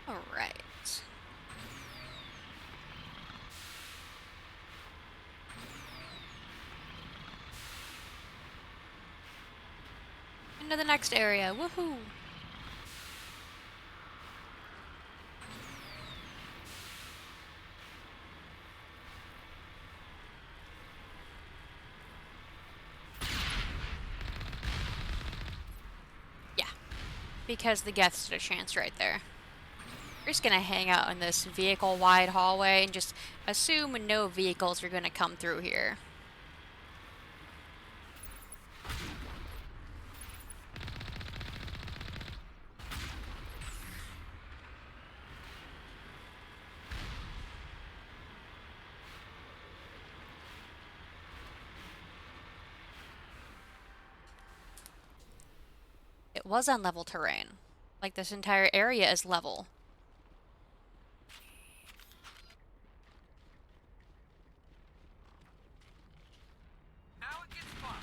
Alright. Into the next area. Woohoo! Yeah. Because the Geth stood a chance right there. We're just gonna hang out in this vehicle-wide hallway and just assume no vehicles are gonna come through here. It was on level terrain. Like this entire area is level. Now it gets fun.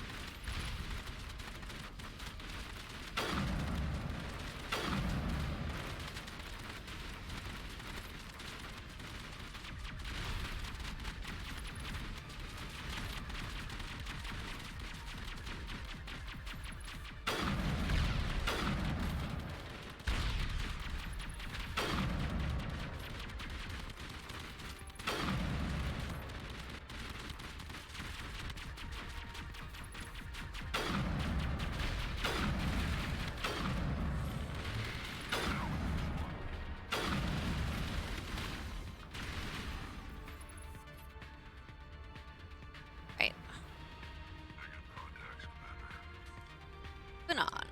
Right. Negative contacts, Commander. Moving on.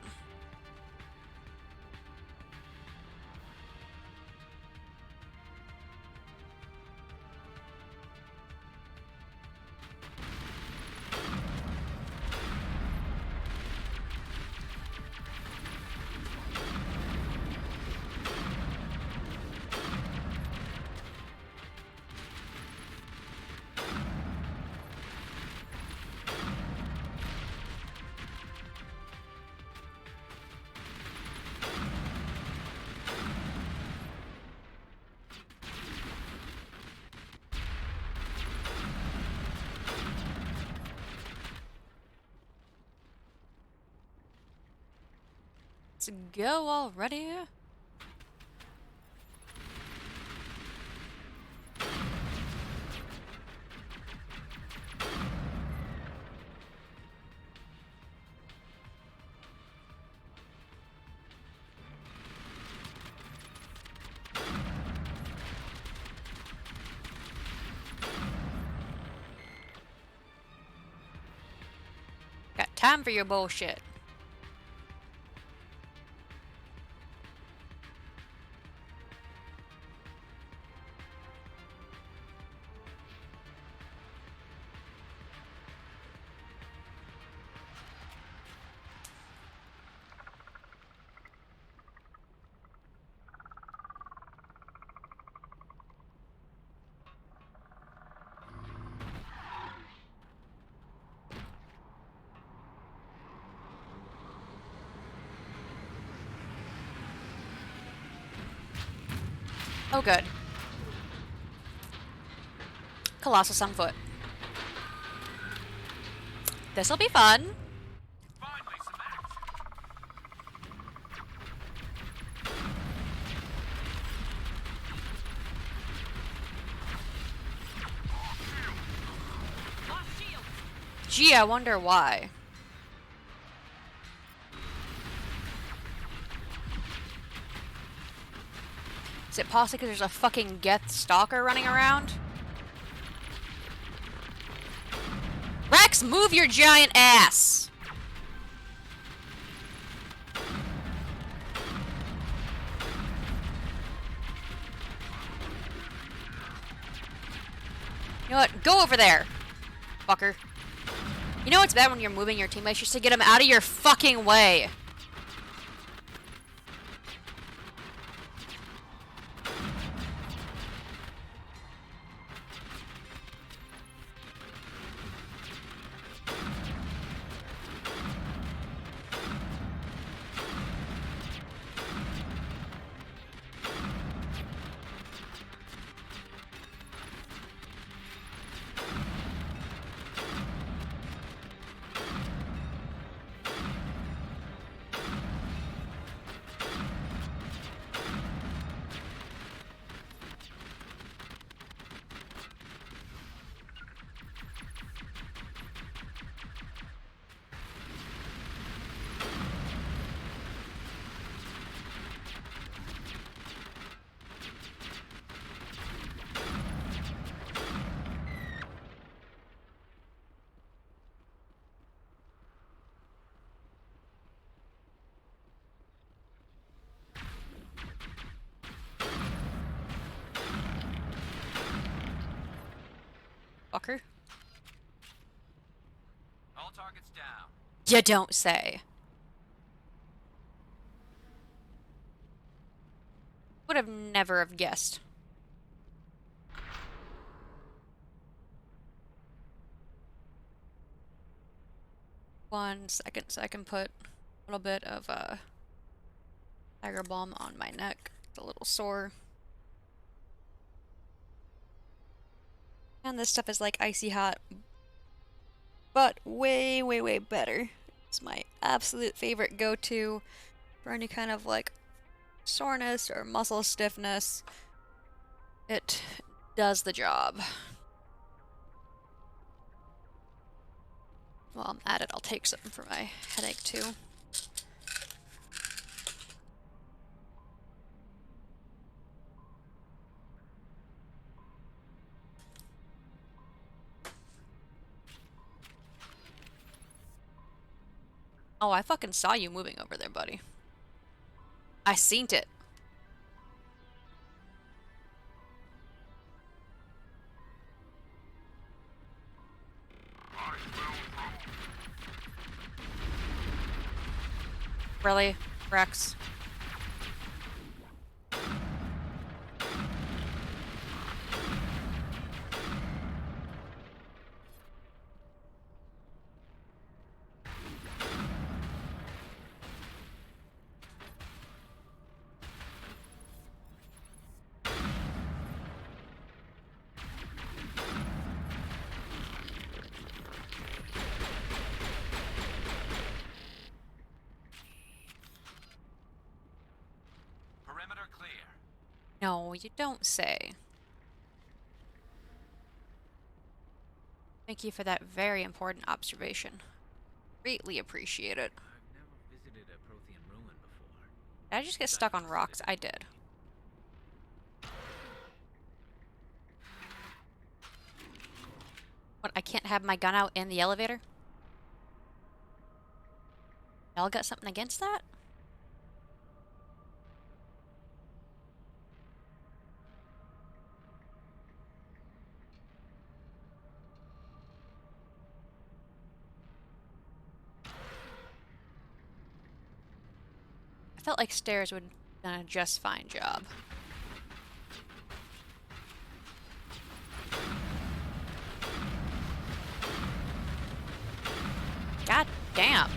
Let's go already. Got time for your bullshit. Oh, good. Colossus on foot. This'll be fun. Finally, some action. Lost shield! Gee, I wonder why. Is it possibly because there's a fucking Geth stalker running around? Rex, move your giant ass! You know what? Go over there, fucker. You know what's bad when you're moving your teammates? Just to get them out of your fucking way. Fucker. All targets down. You don't say. Would have never have guessed. One second so I can put a little bit of tiger balm on my neck. It's a little sore. And this stuff is like icy hot, but way, way, way better. It's my absolute favorite go-to for any kind of like soreness or muscle stiffness. It does the job. While I'm at it, I'll take some for my headache too. Oh, I fucking saw you moving over there, buddy. I seen it. Really, Rex? Perimeter clear. No, you don't say. Thank you for that very important observation. Greatly appreciate it. I've never visited a Prothean ruin before. Did I just get stuck on rocks? I did. What, I can't have my gun out in the elevator? Y'all got something against that? I felt like stairs would have done a just fine job. God damn.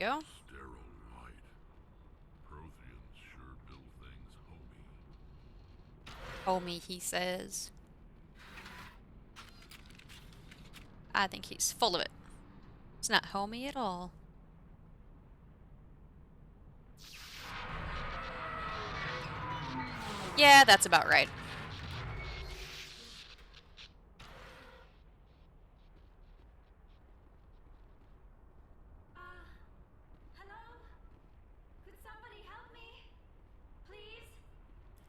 Go. Sterile light. Protheans sure build things homey. Homie, he says. I think he's full of it. It's not homey at all. Yeah, that's about right. Hello? Could somebody help me? Please?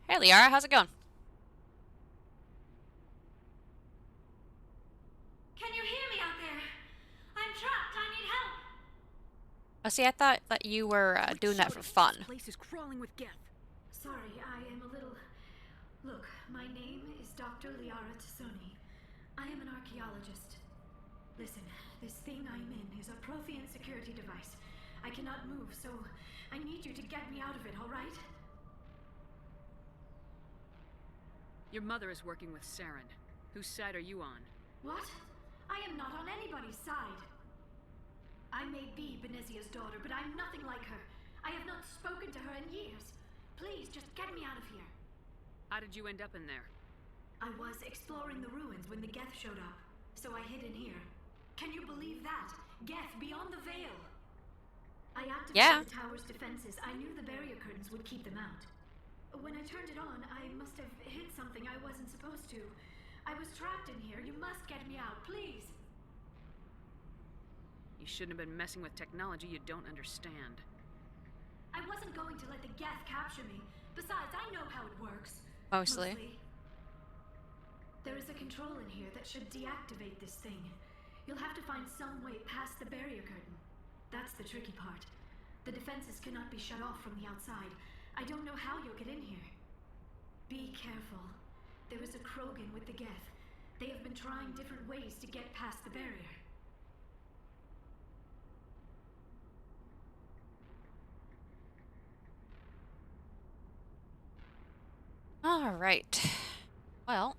Hey, Liara, how's it going? Can you hear me out there? I'm trapped. I need help. Oh, see, I thought that you were doing that for fun. This place is crawling with Geth. Sorry, I am a little... Look, my name is Dr. Liara Tassoni. I am an archaeologist. Listen, this thing I'm in is a Prothean security device. I cannot move, so I need you to get me out of it, all right? Your mother is working with Saren. Whose side are you on? What? I am not on anybody's side. I may be Benezia's daughter, but I'm nothing like her. I have not spoken to her in years. Please, just get me out of here. How did you end up in there? I was exploring the ruins when the Geth showed up, so I hid in here. Can you believe that? Geth beyond the veil. I activated the tower's defenses. I knew the barrier curtains would keep them out. When I turned it on, I must have hit something I wasn't supposed to. I was trapped in here. You must get me out, please. You shouldn't have been messing with technology you don't understand. I wasn't going to let the Geth capture me. Besides, I know how it works. Mostly. There is a control in here that should deactivate this thing. You'll have to find some way past the barrier curtain. That's the tricky part. The defenses cannot be shut off from the outside. I don't know how you'll get in here. Be careful. There is a Krogan with the Geth. They have been trying different ways to get past the barrier. All right. Well.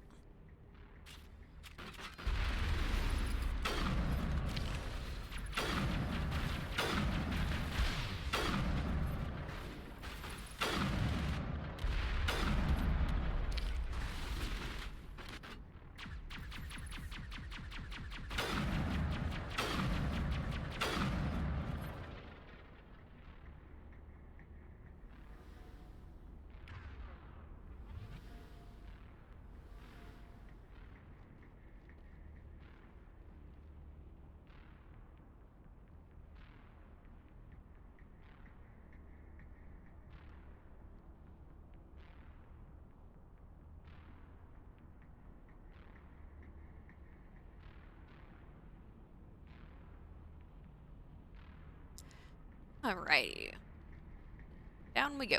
Alrighty. Down we go.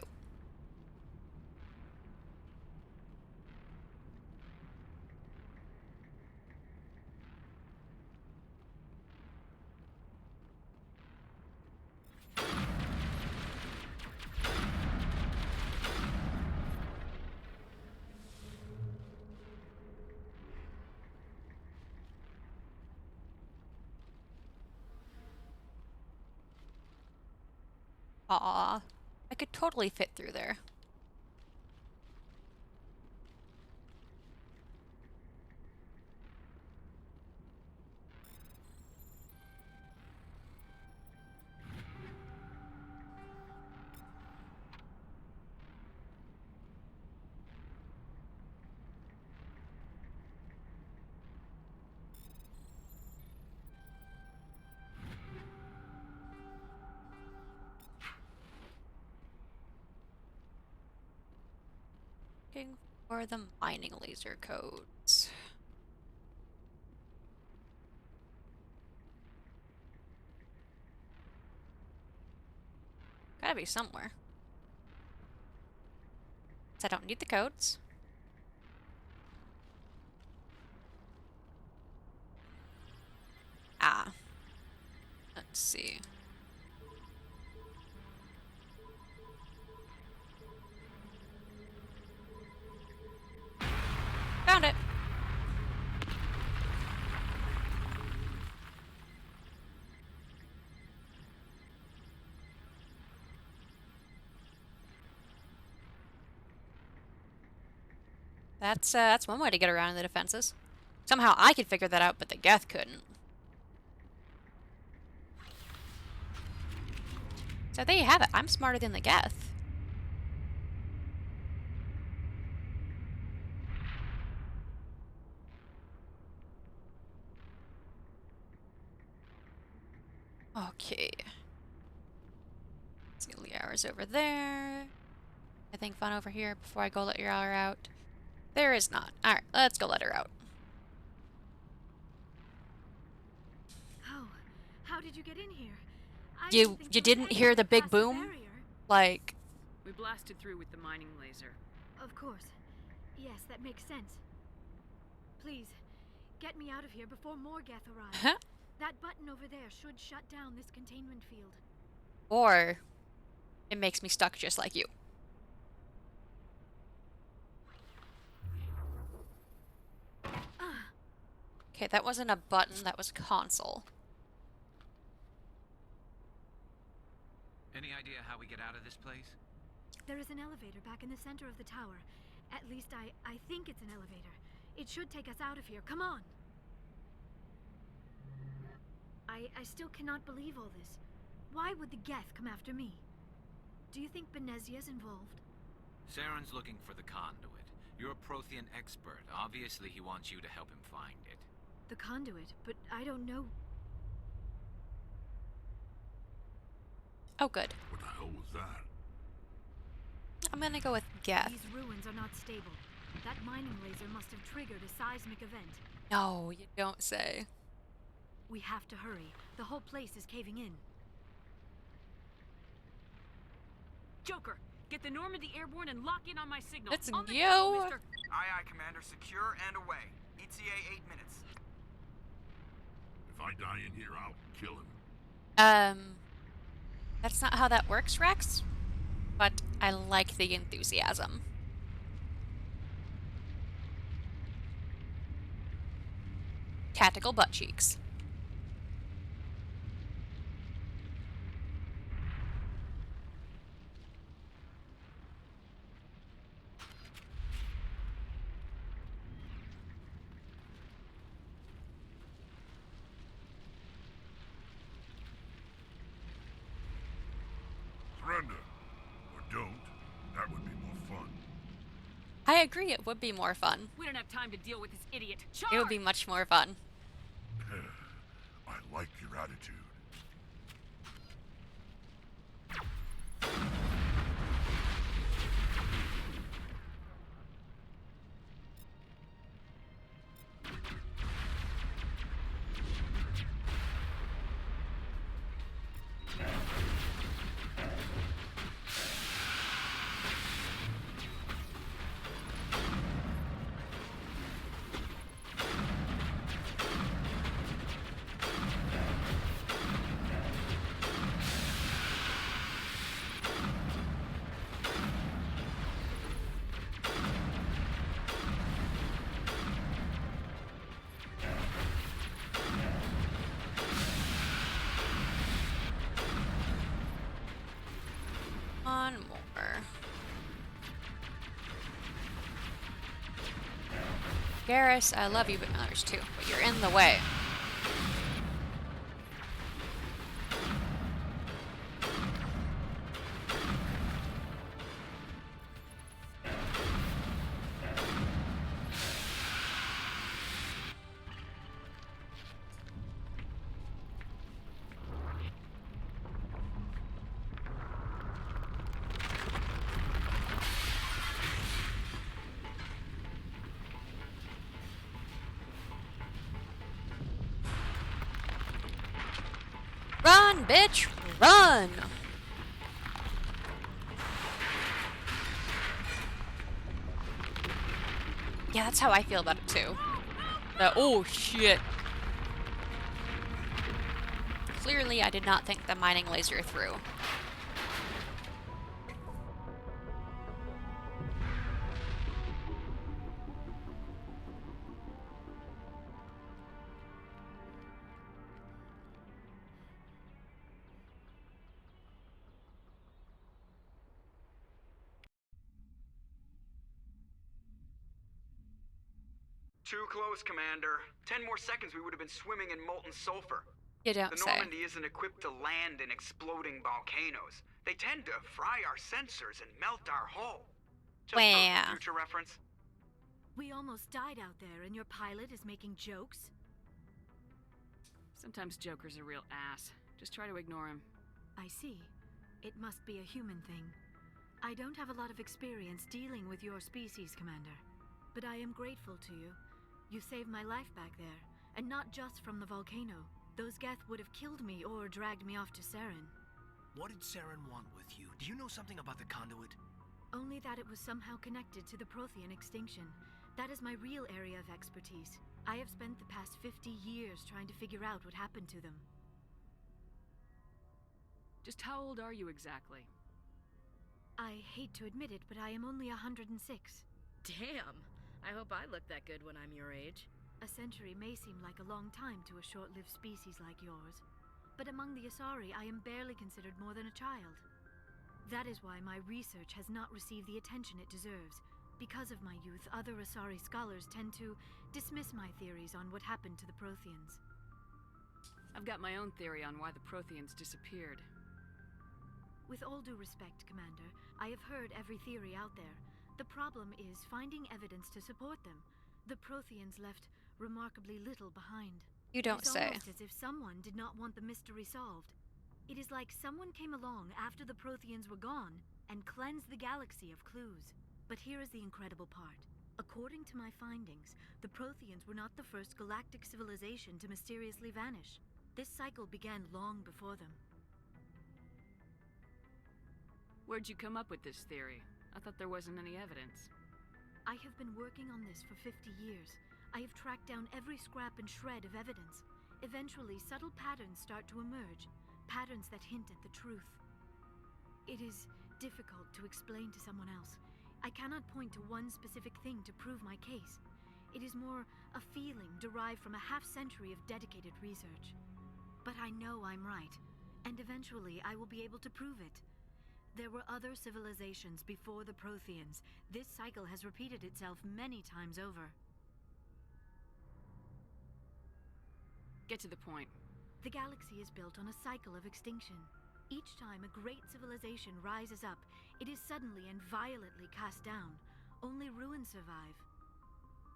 Aw, I could totally fit through there. looking for the mining laser codes. Gotta be somewhere. So I don't need the codes. Ah. Let's see. Found it. That's one way to get around the defenses. Somehow I could figure that out, but the Geth couldn't. So there you have it. I'm smarter than the Geth. Okay. Let's see, Liara's over there. I think fun over here before I go let Liara out. There is not. Alright, let's go let her out. How did you get in here? You didn't hear the big boom? Like... We blasted through with the mining laser. Of course. Yes, that makes sense. Please, get me out of here before more Geth arrive. That button over there should shut down this containment field. Or it makes me stuck just like you. Okay, that wasn't a button, that was a console. Any idea how we get out of this place? There is an elevator back in the center of the tower. At least I think it's an elevator. It should take us out of here. Come on! I still cannot believe all this. Why would the Geth come after me? Do you think Benezia's involved? Saren's looking for the conduit. You're a Prothean expert. Obviously, he wants you to help him find it. The conduit, but I don't know. Oh, good. What the hell was that? I'm gonna go with Geth. These ruins are not stable. That mining laser must have triggered a seismic event. No, you don't say. We have to hurry. The whole place is caving in. Joker, get the Normandy airborne and lock in on my signal. Let's On the go. go, mister. Aye, aye, Commander. Secure and away. ETA 8 minutes. If I die in here, I'll kill him. That's not how that works, Rex. But I like the enthusiasm. Tactical butt cheeks. Surrender. Or don't. That would be more fun. I agree, it would be more fun. We don't have time to deal with this idiot. It would be much more fun. I like your attitude. One more. Garrus, I love you, but there's two. But you're in the way. Run, bitch! Run! Yeah, that's how I feel about it too. Oh shit. Clearly, I did not think the mining laser through. Too close, Commander. 10 more seconds we would have been swimming in molten sulfur. You don't The say. Normandy isn't equipped to land in exploding volcanoes. They tend to fry our sensors and melt our hull. Just Wow. for future reference. We almost died out there, and your pilot is making jokes? Sometimes Joker's a real ass. Just try to ignore him. I see. It must be a human thing. I don't have a lot of experience dealing with your species, Commander. But I am grateful to you. You saved my life back there, and not just from the volcano. Those Geth would have killed me or dragged me off to Saren. What did Saren want with you? Do you know something about the conduit? Only that it was somehow connected to the Prothean extinction. That is my real area of expertise. I have spent the past 50 years trying to figure out what happened to them. Just how old are you exactly? I hate to admit it, but I am only 106. Damn! I hope I look that good when I'm your age. A century may seem like a long time to a short-lived species like yours, but among the Asari, I am barely considered more than a child. That is why my research has not received the attention it deserves. Because of my youth, other Asari scholars tend to dismiss my theories on what happened to the Protheans. I've got my own theory on why the Protheans disappeared. With all due respect, Commander, I have heard every theory out there. The problem is finding evidence to support them. The Protheans left remarkably little behind. You don't It's say. almost as if someone did not want the mystery solved. It is like someone came along after the Protheans were gone and cleansed the galaxy of clues. But here is the incredible part. According to my findings, the Protheans were not the first galactic civilization to mysteriously vanish. This cycle began long before them. Where'd you come up with this theory? I thought there wasn't any evidence. I have been working on this for 50 years. I have tracked down every scrap and shred of evidence. Eventually, subtle patterns start to emerge. Patterns that hint at the truth. It is difficult to explain to someone else. I cannot point to one specific thing to prove my case. It is more a feeling derived from a half-century of dedicated research. But I know I'm right, and eventually I will be able to prove it. There were other civilizations before the Protheans. This cycle has repeated itself many times over. Get to the point. The galaxy is built on a cycle of extinction. Each time a great civilization rises up, it is suddenly and violently cast down. Only ruins survive.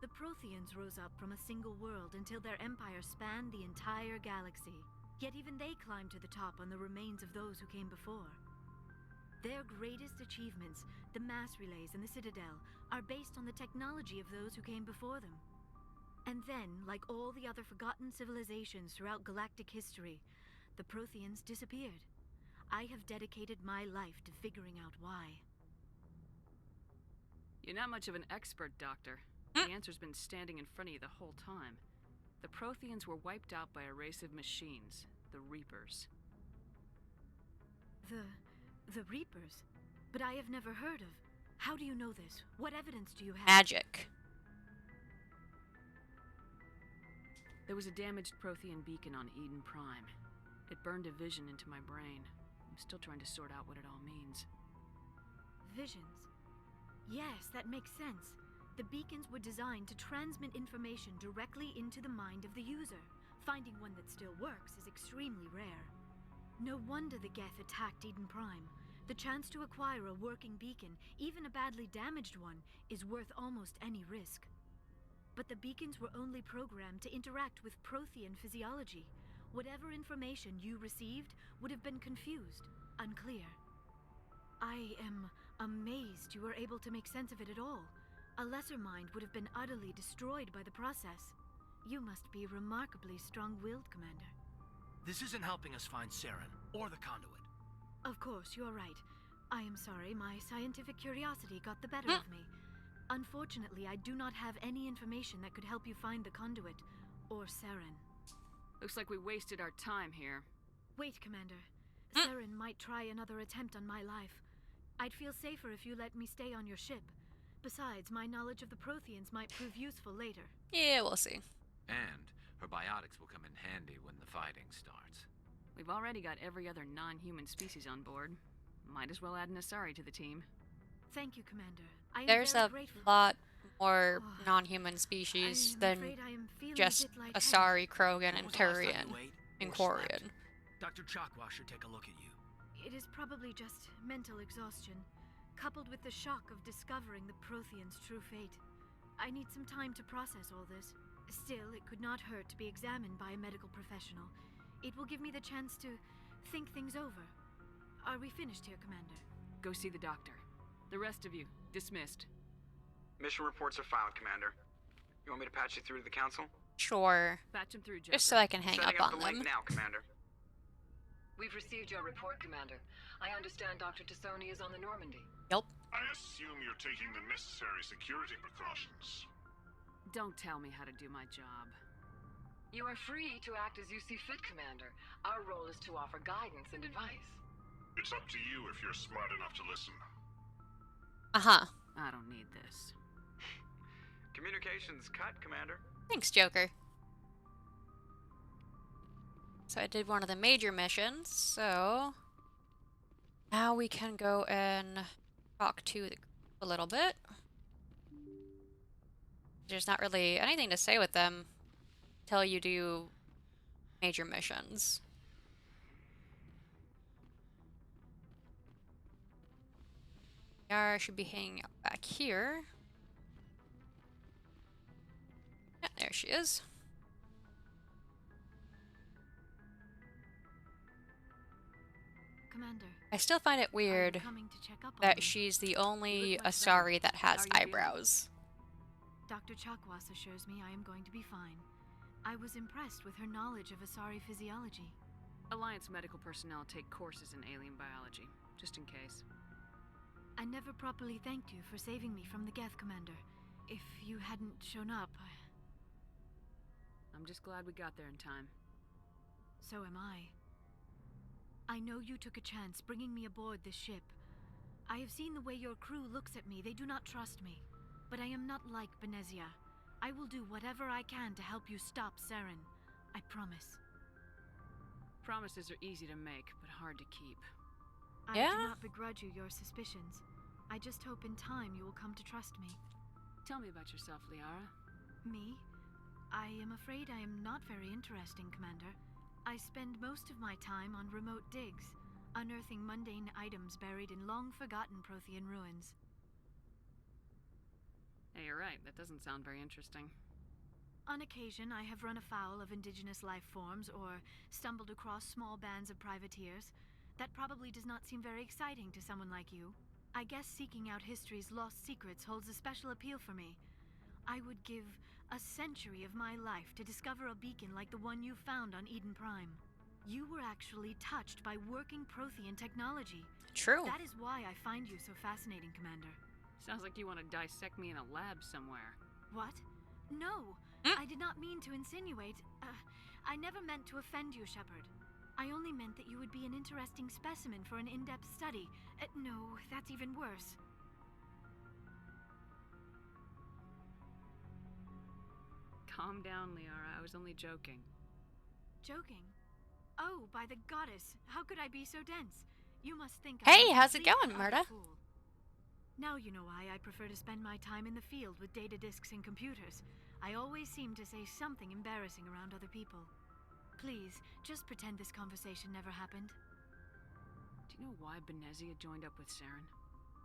The Protheans rose up from a single world until their empire spanned the entire galaxy. Yet even they climbed to the top on the remains of those who came before. Their greatest achievements, the mass relays and the Citadel, are based on the technology of those who came before them. And then, like all the other forgotten civilizations throughout galactic history, the Protheans disappeared. I have dedicated my life to figuring out why. You're not much of an expert, Doctor. The answer's been standing in front of you the whole time. The Protheans were wiped out by a race of machines, the Reapers. The Reapers? But I have never heard of. How do you know this? What evidence do you have? Magic. There was a damaged Prothean beacon on Eden Prime. It burned a vision into my brain. I'm still trying to sort out what it all means. Visions. Yes, that makes sense. The beacons were designed to transmit information directly into the mind of the user. Finding one that still works is extremely rare. No wonder the Geth attacked Eden Prime. The chance to acquire a working beacon, even a badly damaged one, is worth almost any risk. But the beacons were only programmed to interact with Prothean physiology. Whatever information you received would have been confused, unclear. I am amazed you were able to make sense of it at all. A lesser mind would have been utterly destroyed by the process. You must be remarkably strong-willed, Commander. This isn't helping us find Saren or the conduit. Of course, you're right. I am sorry, my scientific curiosity got the better of me. Unfortunately, I do not have any information that could help you find the conduit or Saren. Looks like we wasted our time here. Wait, Commander. Saren might try another attempt on my life. I'd feel safer if you let me stay on your ship. Besides, my knowledge of the Protheans might prove useful later. Yeah, we'll see. And her biotics will come in handy when the fighting starts. We've already got every other non-human species on board. Might as well add an Asari to the team. Thank you, Commander. I am There's very a grateful. lot more non-human species I'm than afraid I am feeling just a bit lightheaded. Asari, Krogan, When and was the last time Turian, you ate and or slept? Quarian. Dr. Chakwa should take a look at you. It is probably just mental exhaustion, coupled with the shock of discovering the Prothean's true fate. I need some time to process all this. Still, it could not hurt to be examined by a medical professional. It will give me the chance to think things over. Are we finished here, Commander? Go see the doctor. The rest of you, dismissed. Mission reports are filed, Commander. You want me to patch you through to the Council? Sure. Patch him through, Just Joker. so I can hang Setting up up on the link them. now, Commander. We've received your report, Commander. I understand Dr. Tassoni is on the Normandy. Yep. I assume you're taking the necessary security precautions. Don't tell me how to do my job. You are free to act as you see fit, Commander. Our role is to offer guidance and advice. It's up to you if you're smart enough to listen. Uh-huh. I don't need this. Communications cut, Commander. Thanks, Joker. So I did one of the major missions, so now we can go and talk to the group a little bit. There's not really anything to say with them until you do major missions. Yara should be hanging out back here. Yeah, there she is. Commander, I still find it are you weird coming to check up on that me? she's the You only look much Asari that How has are you feeling? eyebrows. Dr. Chakwas assures me I am going to be fine. I was impressed with her knowledge of Asari physiology. Alliance medical personnel take courses in alien biology, just in case. I never properly thanked you for saving me from the Geth, Commander. If you hadn't shown up, I'm just glad we got there in time. so am I. I know you took a chance bringing me aboard this ship. I have seen the way your crew looks at me. They do not trust me. But I am not like Benezia. I will do whatever I can to help you stop Saren. I promise. Promises are easy to make, but hard to keep. I do Yeah? not begrudge you your suspicions. I just hope in time you will come to trust me. Tell me about yourself, Liara. Me? I am afraid I am not very interesting, Commander. I spend most of my time on remote digs, unearthing mundane items buried in long-forgotten Prothean ruins. Hey, you're right. That doesn't sound very interesting. On occasion, I have run afoul of indigenous life forms or stumbled across small bands of privateers. That probably does not seem very exciting to someone like you. I guess seeking out history's lost secrets holds a special appeal for me. I would give a century of my life to discover a beacon like the one you found on Eden Prime. You were actually touched by working Prothean technology. True. That is why I find you so fascinating, Commander. Sounds like you want to dissect me in a lab somewhere. What? No, I did not mean to insinuate. I never meant to offend you, Shepard. I only meant that you would be an interesting specimen for an in-depth study. No, that's even worse. Calm down, Liara. I was only joking. Joking? Oh, by the goddess, how could I be so dense? You must think Hey, I'm a how's it complete going, and utter Murda? fool. Now you know why I prefer to spend my time in the field with data disks and computers. I always seem to say something embarrassing around other people. Please, just pretend this conversation never happened. Do you know why Benezia joined up with Saren?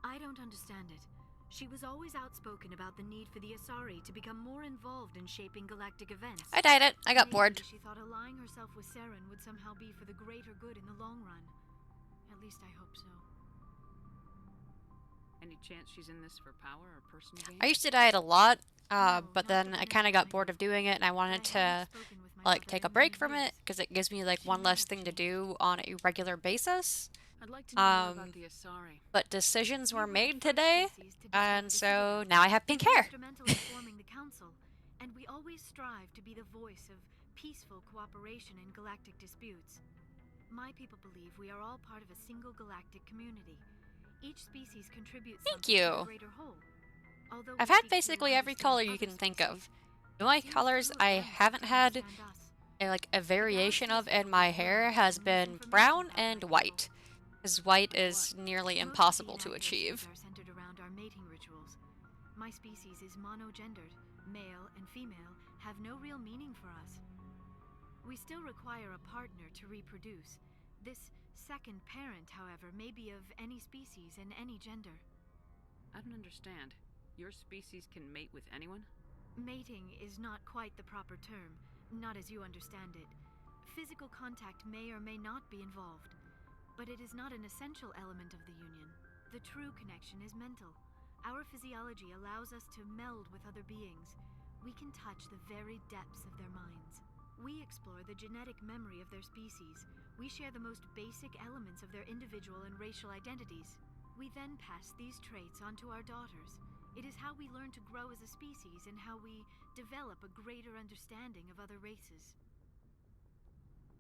I don't understand it. She was always outspoken about the need for the Asari to become more involved in shaping galactic events. I dyed it. I got Maybe bored. she thought allying herself with Saren would somehow be for the greater good in the long run. At least I hope so. Any chance she's in this for power or personal gain? I used to diet a lot, No, but not then to I the kind of next got bored of doing it, and I wanted But I haven't to spoken with my like mother take a in break many from it years. because it gives me like She one may less have thing to changed. do on a regular basis. I'd like to know more about the Asari. But decisions We were the made first today, species to discover and the so citadel. now I have We pink were hair. instrumental in forming the council, and we always strive to be the voice of peaceful cooperation in galactic disputes. My people believe we are all part of a single galactic community. Each species contributes Thank something to the you. greater whole. Although I've we had seek to basically every understand color you other can think species, of. The only it seems colors few of I them haven't can had understand us. a variation galaxy of is in filled my with hair rumors has and been misinformation brown about my and people. white, because white Like is what? nearly Most impossible gene to accuracies achieve. are centered around our mating rituals. My species is monogendered. Male and female have no real meaning for us. We still require a partner to reproduce. This second parent, however, may be of any species and any gender. I don't understand. Your species can mate with anyone? Mating is not quite the proper term, not as you understand it. Physical contact may or may not be involved, but it is not an essential element of the union. The true connection is mental. Our physiology allows us to meld with other beings. We can touch the very depths of their minds. We explore the genetic memory of their species. We share the most basic elements of their individual and racial identities. We then pass these traits on to our daughters. It is how we learn to grow as a species and how we develop a greater understanding of other races.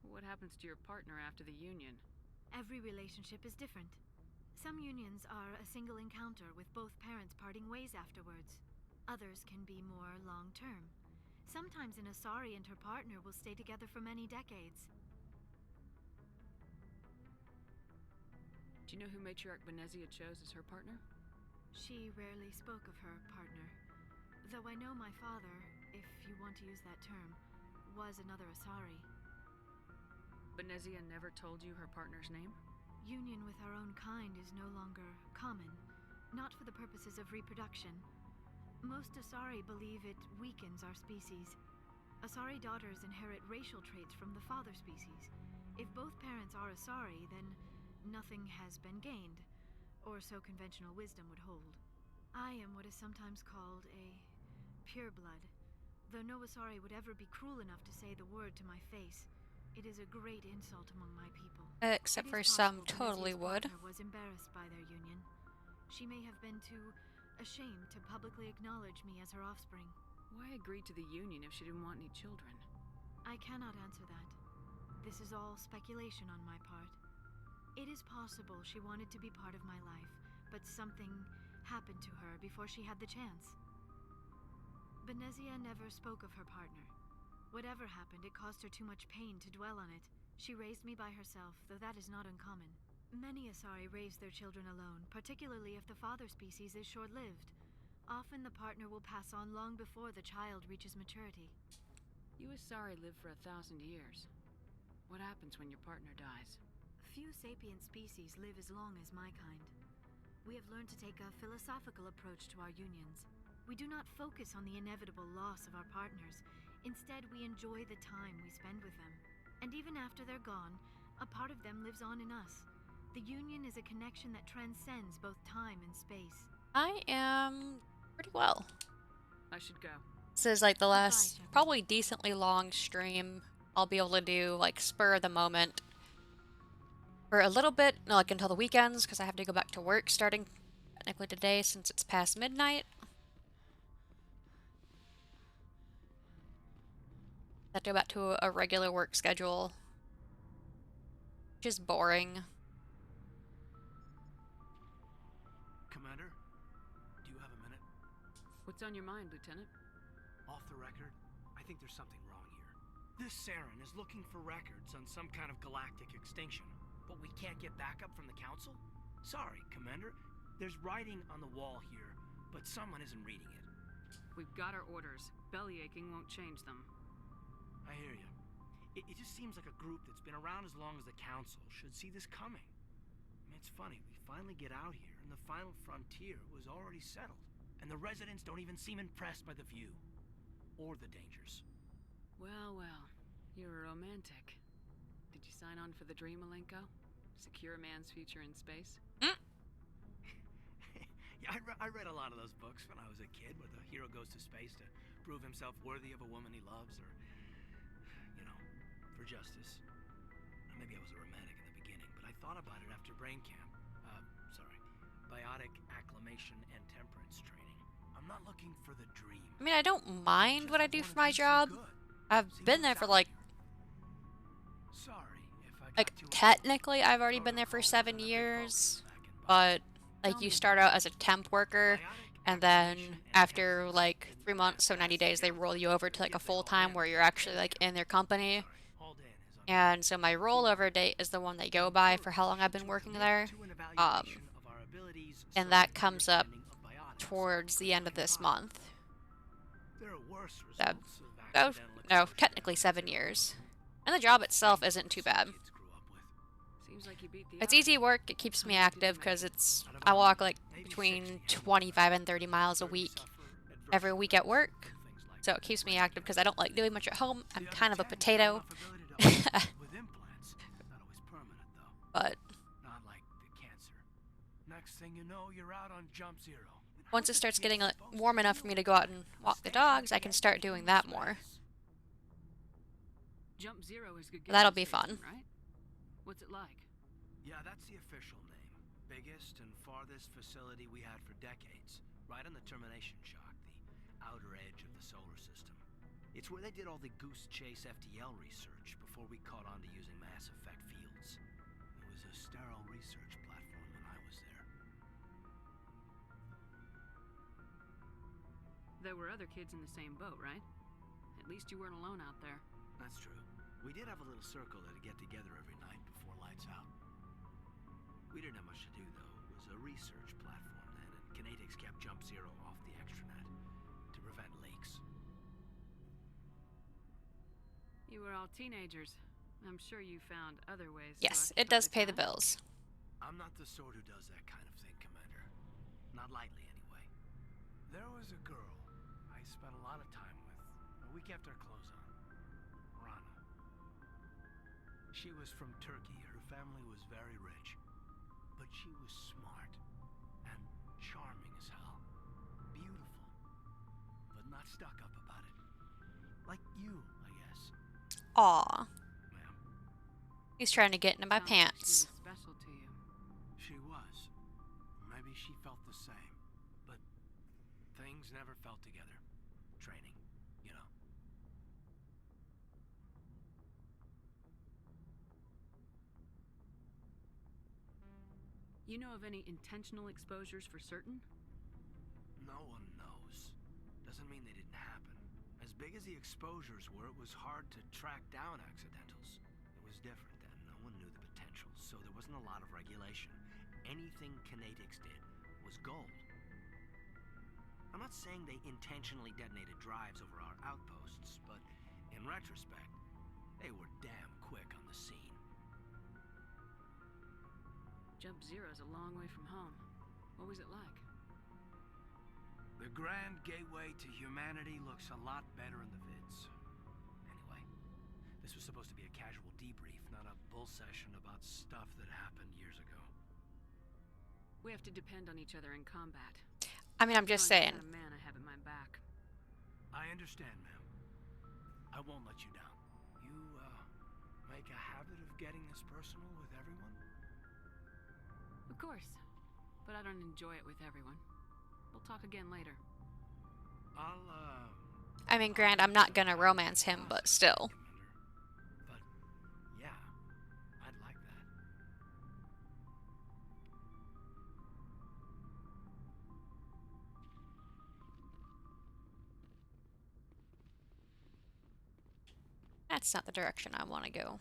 What happens to your partner after the union? Every relationship is different. Some unions are a single encounter with both parents parting ways afterwards. Others can be more long-term. Sometimes an Asari and her partner will stay together for many decades. Do you know who Matriarch Benezia chose as her partner? She rarely spoke of her partner, though I know my father, if you want to use that term, was another Asari. Benezia never told you her partner's name? Union with our own kind is no longer common, not for the purposes of reproduction. Most Asari believe it weakens our species. Asari daughters inherit racial traits from the father species. If both parents are Asari, then nothing has been gained, or so conventional wisdom would hold. I am what is sometimes called a pureblood, though no Asari would ever be cruel enough to say the word to my face. It is a great insult among my people. Except for some totally would. Was embarrassed by their union. She may have been too ashamed to publicly acknowledge me as her offspring. Why agree to the union if she didn't want any children? I cannot answer that. This is all speculation on my part. It is possible she wanted to be part of my life, but something happened to her before she had the chance. Benezia never spoke of her partner. Whatever happened, it caused her too much pain to dwell on it. She raised me by herself, though that is not uncommon. Many Asari raise their children alone, particularly if the father species is short-lived. Often the partner will pass on long before the child reaches maturity. You Asari live for 1,000 years. What happens when your partner dies? Few sapient species live as long as my kind. We have learned to take a philosophical approach to our unions. We do not focus on the inevitable loss of our partners. Instead, we enjoy the time we spend with them. And even after they're gone, a part of them lives on in us. The union is a connection that transcends both time and space. I am pretty well. I should go. This is like the last, probably decently long stream I'll be able to do, like spur of the moment. For a little bit, like until the weekends, because I have to go back to work starting technically today since it's past midnight. I have to go back to a regular work schedule, which is boring. Commander, do you have a minute? What's on your mind, Lieutenant? Off the record, I think there's something wrong here. This Saren is looking for records on some kind of galactic extinction, but we can't get backup from the Council? Sorry, Commander. There's writing on the wall here, but someone isn't reading it. We've got our orders. Belly aching won't change them. I hear you. It just seems like a group that's been around as long as the Council should see this coming. I mean, it's funny, we finally get out here, and the final frontier was already settled. And the residents don't even seem impressed by the view. Or the dangers. Well, well. You're a romantic. Did you sign on for the dream, Malenko? Secure a man's future in space? Yeah, I read a lot of those books when I was a kid, where the hero goes to space to prove himself worthy of a woman he loves, or, you know, for justice. Maybe I was a romantic in the beginning, but I thought about it after brain camp. Biotic acclimation and temperance training. I'm not looking for the dream. I mean, I don't mind what I do for my job. I've been there for like technically I've already been there for 7 years, but like you start out as a temp worker, and then after like 3 months, so 90 days, they roll you over to like a full-time where you're actually like in their company. And so my rollover date is the one they go by for how long I've been working there. And that comes up towards the end of this month. So, no, technically 7 years. And the job itself isn't too bad. It's easy work, it keeps me active because I walk like between 25 and 30 miles a week every week at work. So it keeps me active because I don't like doing much at home. I'm kind of a potato. But once it starts getting warm enough for me to go out and walk the dogs, I can start doing that more. Jump Zero is good. That'll be fun. Right? What's it like? Yeah, that's the official name. Biggest and farthest facility we had for decades. Right on the termination shock, the outer edge of the solar system. It's where they did all the Goose Chase FTL research before we caught on to using mass effect fields. It was a sterile research platform when I was there. There were other kids in the same boat, right? At least you weren't alone out there. That's true. We did have a little circle that'd get together every night before lights out. We didn't have much to do, though. It was a research platform then, and Kinetics kept Jump Zero off the extranet to prevent leaks. You were all teenagers. I'm sure you found other ways. Yes, it does pay the bills. I'm not the sort who does that kind of thing, Commander. Not lightly, anyway. There was a girl I spent a lot of time with, but we kept our clothes on. Rana. She was from Turkey. Her family was very rich. But she was smart and charming as hell. Beautiful. But not stuck up about it. Like you, I guess. Aw. He's trying to get into my pants. She was special to you. She was. Maybe she felt the same. But things never felt together. Training, you know. You know of any intentional exposures for certain? No one knows. Doesn't mean they didn't happen. As big as the exposures were, it was hard to track down accidentals. It was different then. No one knew the potential, so there wasn't a lot of regulation. Anything Kinetics did was gold. I'm not saying they intentionally detonated drives over our outposts, but in retrospect, they were damn quick on the scene. Jump Zero's a long way from home. What was it like? The grand gateway to humanity looks a lot better in the vids. Anyway, this was supposed to be a casual debrief, not a bull session about stuff that happened years ago. We have to depend on each other in combat. I mean, I'm just saying. The man I have in my back. I understand, ma'am. I won't let you down. You, make a habit of getting this personal with everyone? Of course. But I don't enjoy it with everyone. We'll talk again later. I mean, Grant, I'm not gonna romance him, but still. But, yeah, I'd like that. That's not the direction I want to go.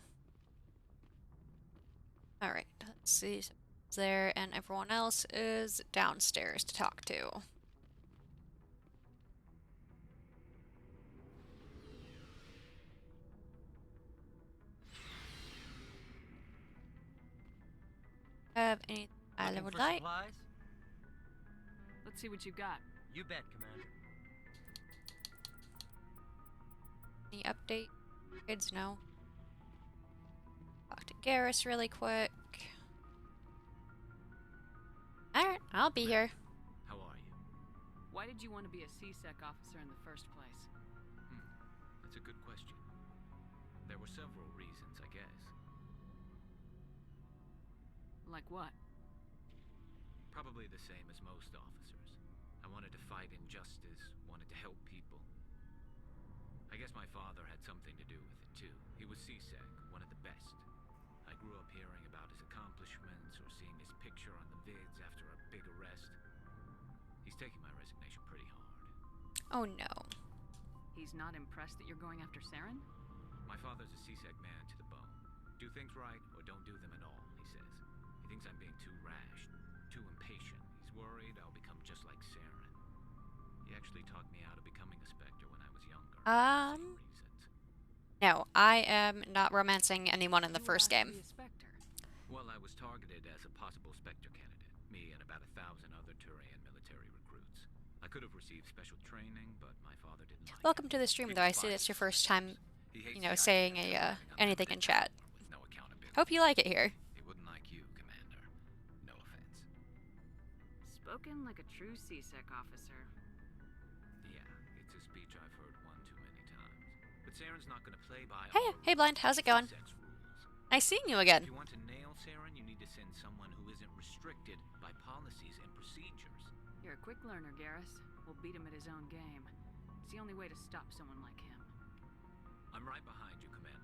Alright, let's see. There, and everyone else is downstairs to talk to. Have anything I would like? Supplies? Let's see what you've got. You bet, Commander. Any update? Kids, no. Talk to Garrus really quick. Alright, I'll be here. How Why did you want to be a CSEC officer in the first place? That's a good question. There were several reasons, I guess. Like what? Probably the same as most officers. I wanted to fight injustice, wanted to help people. I guess my father had something to do with it too. He was CSEC, one of the best. I grew up hearing about his accomplishments or seeing his picture on the vids after a big arrest. He's taking my resignation pretty hard. Oh no. He's not impressed that you're going after Saren? My father's a CSEC man to the bone. Do things right or don't do them at all, he says. He thinks I'm being too rash, too impatient. He's worried I'll become just like Saren. He actually talked me out of becoming a Spectre when I was younger. Same reasons. No, I am not romancing anyone in the first game. Well, I was targeted as a possible Spectre candidate. Me and about 1,000 other Turian military recruits. I could have received special training, but my father didn't like Welcome to the stream, though. I see it's your first time, you know, saying anything in chat. No accountability. Hope you like it here. He wouldn't like you, Commander. No offense. Spoken like a true CSEC officer. Yeah, it's a speech I've heard one too many times. But Saren's not gonna play by Hey, Blind, how's it going? Nice seeing you again. If you want to nail Saren, you need to send someone who isn't restricted by policies and procedures. You're a quick learner, Garrus. We'll beat him at his own game. It's the only way to stop someone like him. I'm right behind you, Commander.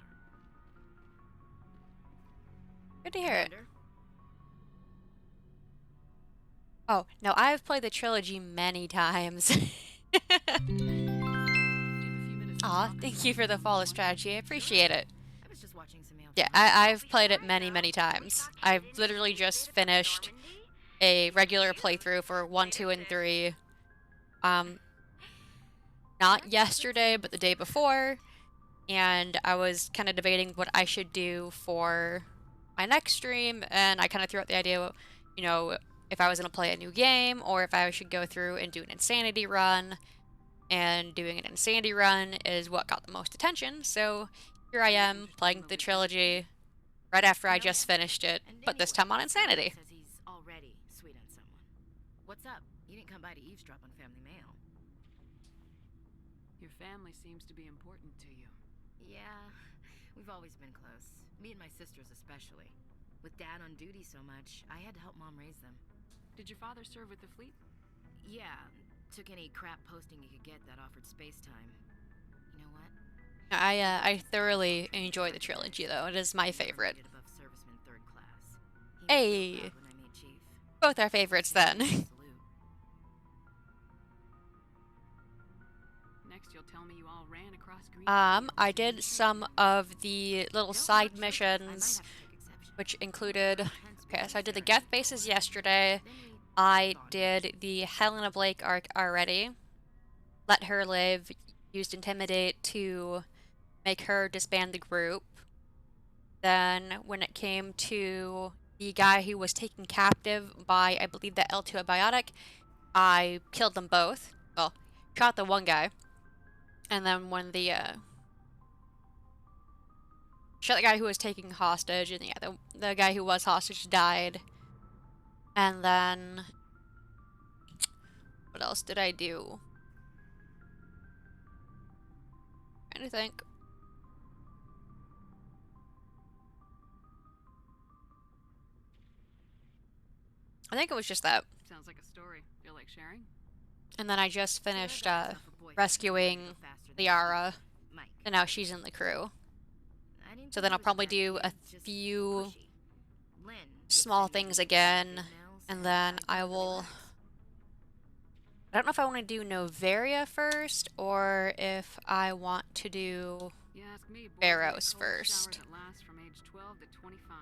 Good to hear it. Oh, no, I've played the trilogy many times. Aw, thank you for the follow strategy. I appreciate it. Yeah, I've played it many, many times. I've literally just finished a regular playthrough for 1, 2, and 3. Not yesterday, but the day before. And I was kind of debating what I should do for my next stream, and I kind of threw out the idea, you know, if I was going to play a new game, or if I should go through and do an Insanity run. And doing an Insanity run is what got the most attention, so here I am, playing the trilogy right after I just finished it, but this time on Insanity. Says he's already sweet on someone. What's up? You didn't come by to eavesdrop on family mail. Your family seems to be important to you. Yeah, we've always been close. Me and my sisters especially. With Dad on duty so much, I had to help Mom raise them. Did your father serve with the fleet? Yeah, took any crap posting you could get that offered space time. You know what? I thoroughly enjoy the trilogy, though. It is my favorite. Hey! Both our favorites, then. Next, you'll tell me you all ran across green. I did some of the little side missions, which included... Okay, so I did the Geth bases yesterday. I did the Helena Blake arc already. Let her live. Used Intimidate to make her disband the group. Then, when it came to the guy who was taken captive by, I believe, the L2 Abiotic, I killed them both. Well, shot the one guy. And then when the, shot the guy who was taking hostage, and yeah, the guy who was hostage died. And then... what else did I do? Trying to think. I think it was just that. Sounds like a story. Feel like sharing? And then I just finished rescuing Liara, and now she's in the crew. So then I'll probably do a few small things again, and then I will... I don't know if I want to do Novaria first, or if I want to do Barrows first. That last from age 12 to 25.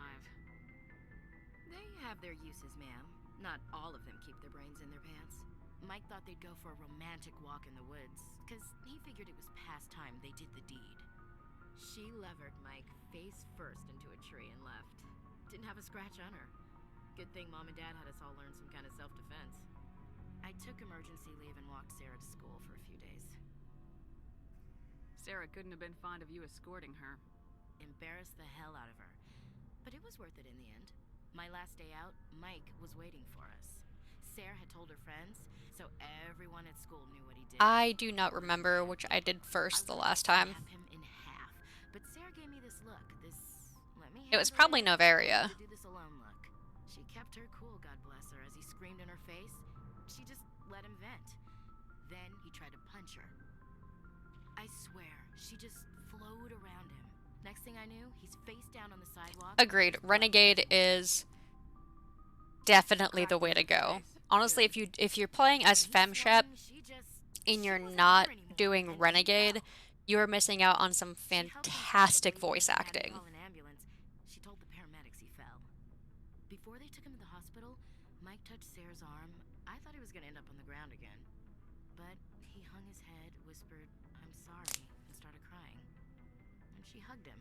They have their uses, ma'am. Not all of them keep their brains in their pants. Mike thought they'd go for a romantic walk in the woods, because he figured it was past time they did the deed. She levered Mike face first into a tree and left. Didn't have a scratch on her. Good thing Mom and Dad had us all learn some kind of self-defense. I took emergency leave and walked Sarah to school for a few days. Sarah couldn't have been fond of you escorting her. Embarrassed the hell out of her. But it was worth it in the end. My last day out, Mike was waiting for us. Sarah had told her friends, so everyone at school knew what he did. I do not remember which I did first the last time. Snap him in half, but Sarah gave me this look, this let me It was handle probably it, Novaria. to do this alone look. She kept her cool, God bless her, as he screamed in her face. She just let him vent. Then he tried to punch her. I swear, she just flowed around him. Next thing I knew, he's face down on the sidewalk. Agreed. Renegade is definitely the way to go. Honestly, if you're playing as FemShep and you're not doing Renegade, you're missing out on some fantastic voice acting. She told the paramedics he fell. Before they took him to the hospital, Mike touched Sarah's arm. I thought he was gonna end up on the ground again. But he hung his head, whispered, "I'm sorry," and started crying. And she hugged him.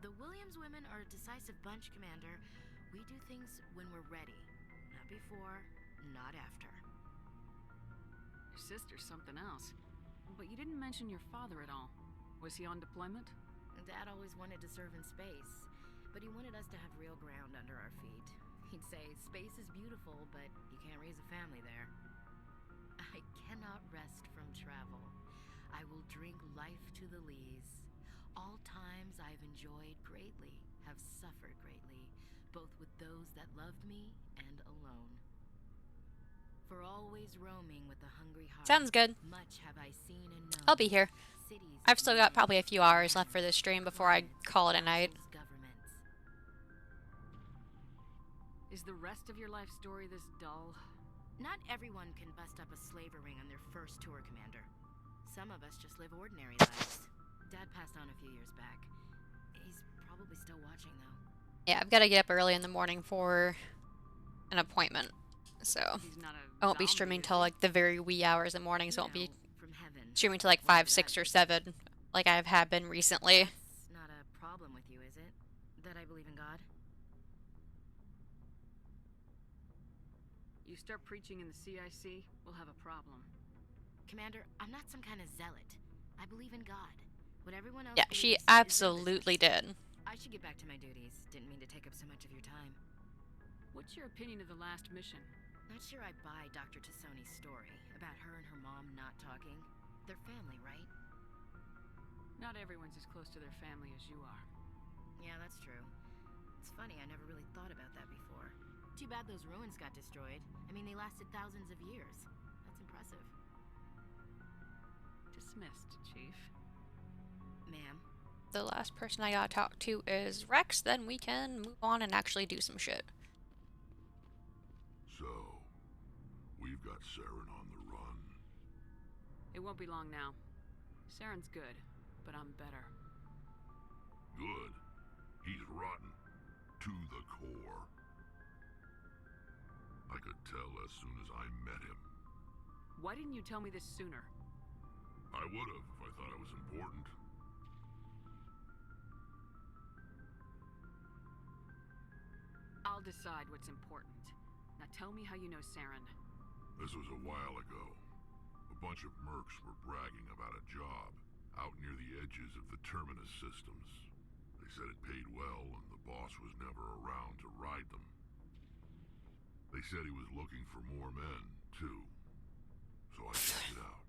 The Williams women are a decisive bunch, Commander. We do things when we're ready. Not before, not after. Your sister's something else. But you didn't mention your father at all. Was he on deployment? Dad always wanted to serve in space, but he wanted us to have real ground under our feet. He'd say, space is beautiful, but you can't raise a family there. I cannot rest from travel. I will drink life to the lees. All times I've enjoyed greatly, have suffered greatly, both with those that loved me and alone. For always roaming with a hungry heart. Sounds good. Much have I seen and known. I'll be here. I've still got probably a few hours left for this stream before I call it a night. Is the rest of your life story this dull? Not everyone can bust up a slaver ring on their first tour, Commander. Some of us just live ordinary lives. Dad passed on a few years back. He's probably still watching, though. Yeah, I've got to get up early in the morning for an appointment. So I won't be streaming till like the very wee hours in the morning, so I won't be streaming till like 5, 6, or 7 like I have been recently. It's not a problem with you, is it? That I believe in God? You start preaching in the CIC, we'll have a problem. Commander, I'm not some kind of zealot. I believe in God. What everyone else Yeah, she absolutely did. I should get back to my duties. Didn't mean to take up so much of your time. What's your opinion of the last mission? Not sure I buy Dr. Tassoni's story about her and her mom not talking. They're family, right? Not everyone's as close to their family as you are. Yeah, that's true. It's funny, I never really thought about that before. Too bad those ruins got destroyed. I mean, they lasted thousands of years. That's impressive. Dismissed, Chief. Ma'am? The last person I gotta talk to is Rex, then we can move on and actually do some shit. So, we've got Saren on the run. It won't be long now. Saren's good, but I'm better. Good. He's rotten. To the core. I could tell as soon as I met him. Why didn't you tell me this sooner? I would have if I thought it was important. I'll decide what's important. Now tell me how you know Saren. This was a while ago. A bunch of mercs were bragging about a job out near the edges of the Terminus systems. They said it paid well and the boss was never around to ride them. They said he was looking for more men, too. So I checked it out.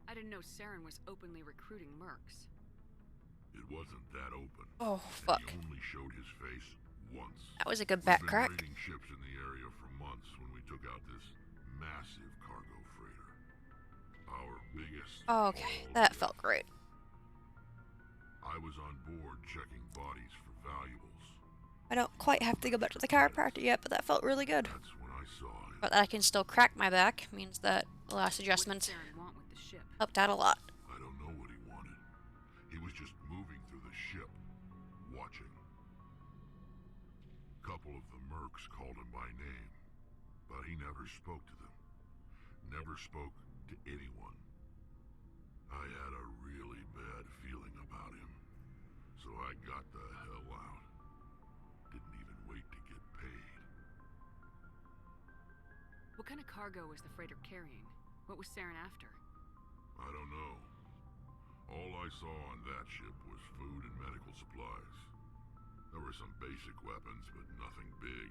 I didn't know Saren was openly recruiting mercs. It wasn't that open. Oh, fuck. And he only showed his face once. That was a good back crack. We've been raiding ships in the area for months when we took out this massive cargo freighter. Our biggest. Okay, that felt great. I was on board checking bodies for valuables. I don't quite have to go back to the chiropractor yet, but that felt really good. That's when I saw him. But that I can still crack my back means that the last adjustment helped out a lot. I don't know what he wanted. He was just moving through the ship, watching. A couple of the mercs called him by name, but he never spoke to them. Never spoke to anyone. I had a really bad feeling about him, so I got the hell out. Didn't even wait to get paid. What kind of cargo was the freighter carrying? What was Saren after? I don't know. All I saw on that ship was food and medical supplies. There were some basic weapons, but nothing big.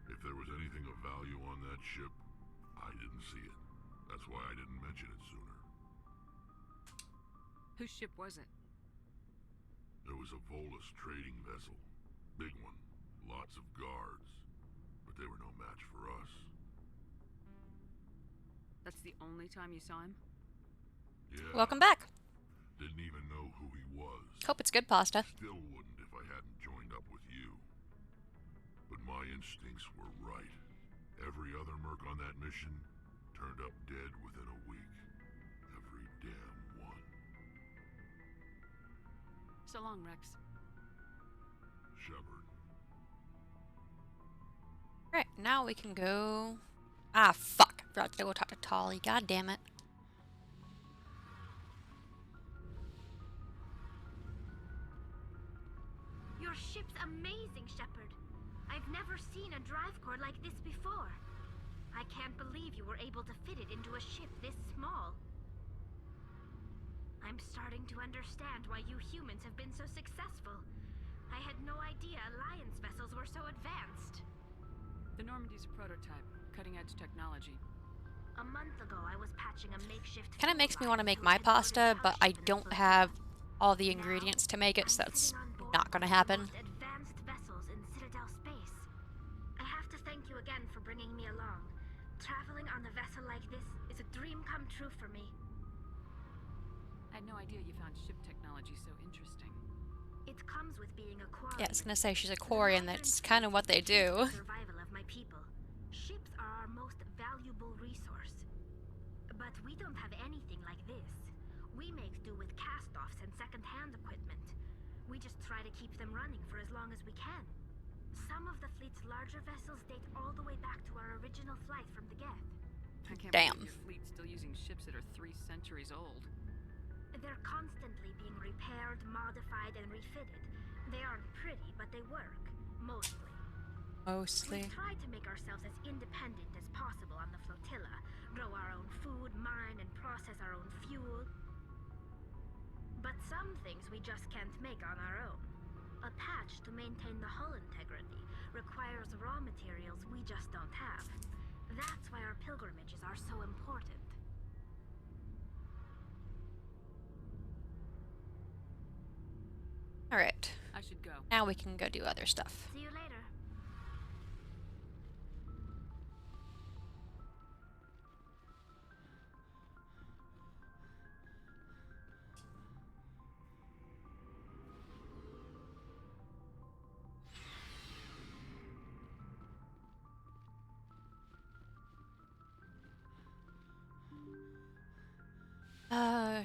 If there was anything of value on that ship, I didn't see it. That's why I didn't mention it sooner. Whose ship was it? There was a Volus trading vessel. Big one. Lots of guards. But they were no match for us. That's the only time you saw him? Yeah. Welcome back. Didn't even know who he was. Hope it's good pasta. Still wouldn't if I hadn't joined up with you. But my instincts were right. Every other merc on that mission turned up dead within a week. Every damn one. So long, Rex. Shepard. Right, now we can go... Ah, fuck. I forgot to go talk to Tolly. God damn it. Your ship's amazing, Shepard. I've never seen a drive core like this before. I can't believe you were able to fit it into a ship this small. I'm starting to understand why you humans have been so successful. I had no idea Alliance vessels were so advanced. The Normandy's a prototype, cutting-edge technology. A month ago, I was patching a makeshift... Kind of makes me fuel want to line make to my a converted pasta, but towship I in the don't Flotilla. have all the Now, ingredients to make it, so I'm that's sitting on board not gonna one of the happen. most advanced vessels in Citadel space. I have to thank you again for bringing me along. Traveling on a vessel like this is a dream come true for me. I had no idea you found ship technology so interesting. It comes with being a Quarian. Yeah, I was gonna say she's a Quarian, that's kind of what they do. Survival of my people. Ships are our most valuable resource. But we don't have anything like this. We make do with cast-offs and second-hand equipment. We just try to keep them running for as long as we can. Some of the fleet's larger vessels date all the way back to our original flight from the Geth. I can't Damn. believe your fleet's still using ships that are 3 centuries old. They're constantly being repaired, modified, and refitted. They aren't pretty, but they work. Mostly. Mostly. We try to make ourselves as independent as possible on the flotilla. Grow our own food, mine, and process our own fuel. But some things we just can't make on our own. A patch to maintain the hull integrity requires raw materials we just don't have. That's why our pilgrimages are so important. Alright, I should go. now we can go do other stuff. See you later.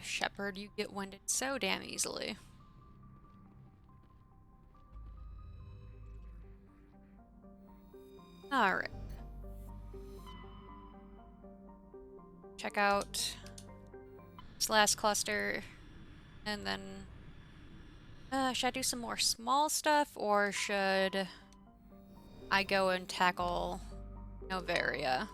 Shepard, you get winded so damn easily. Alright. Check out this last cluster, and then... should I do some more small stuff, or should I go and tackle Novaria?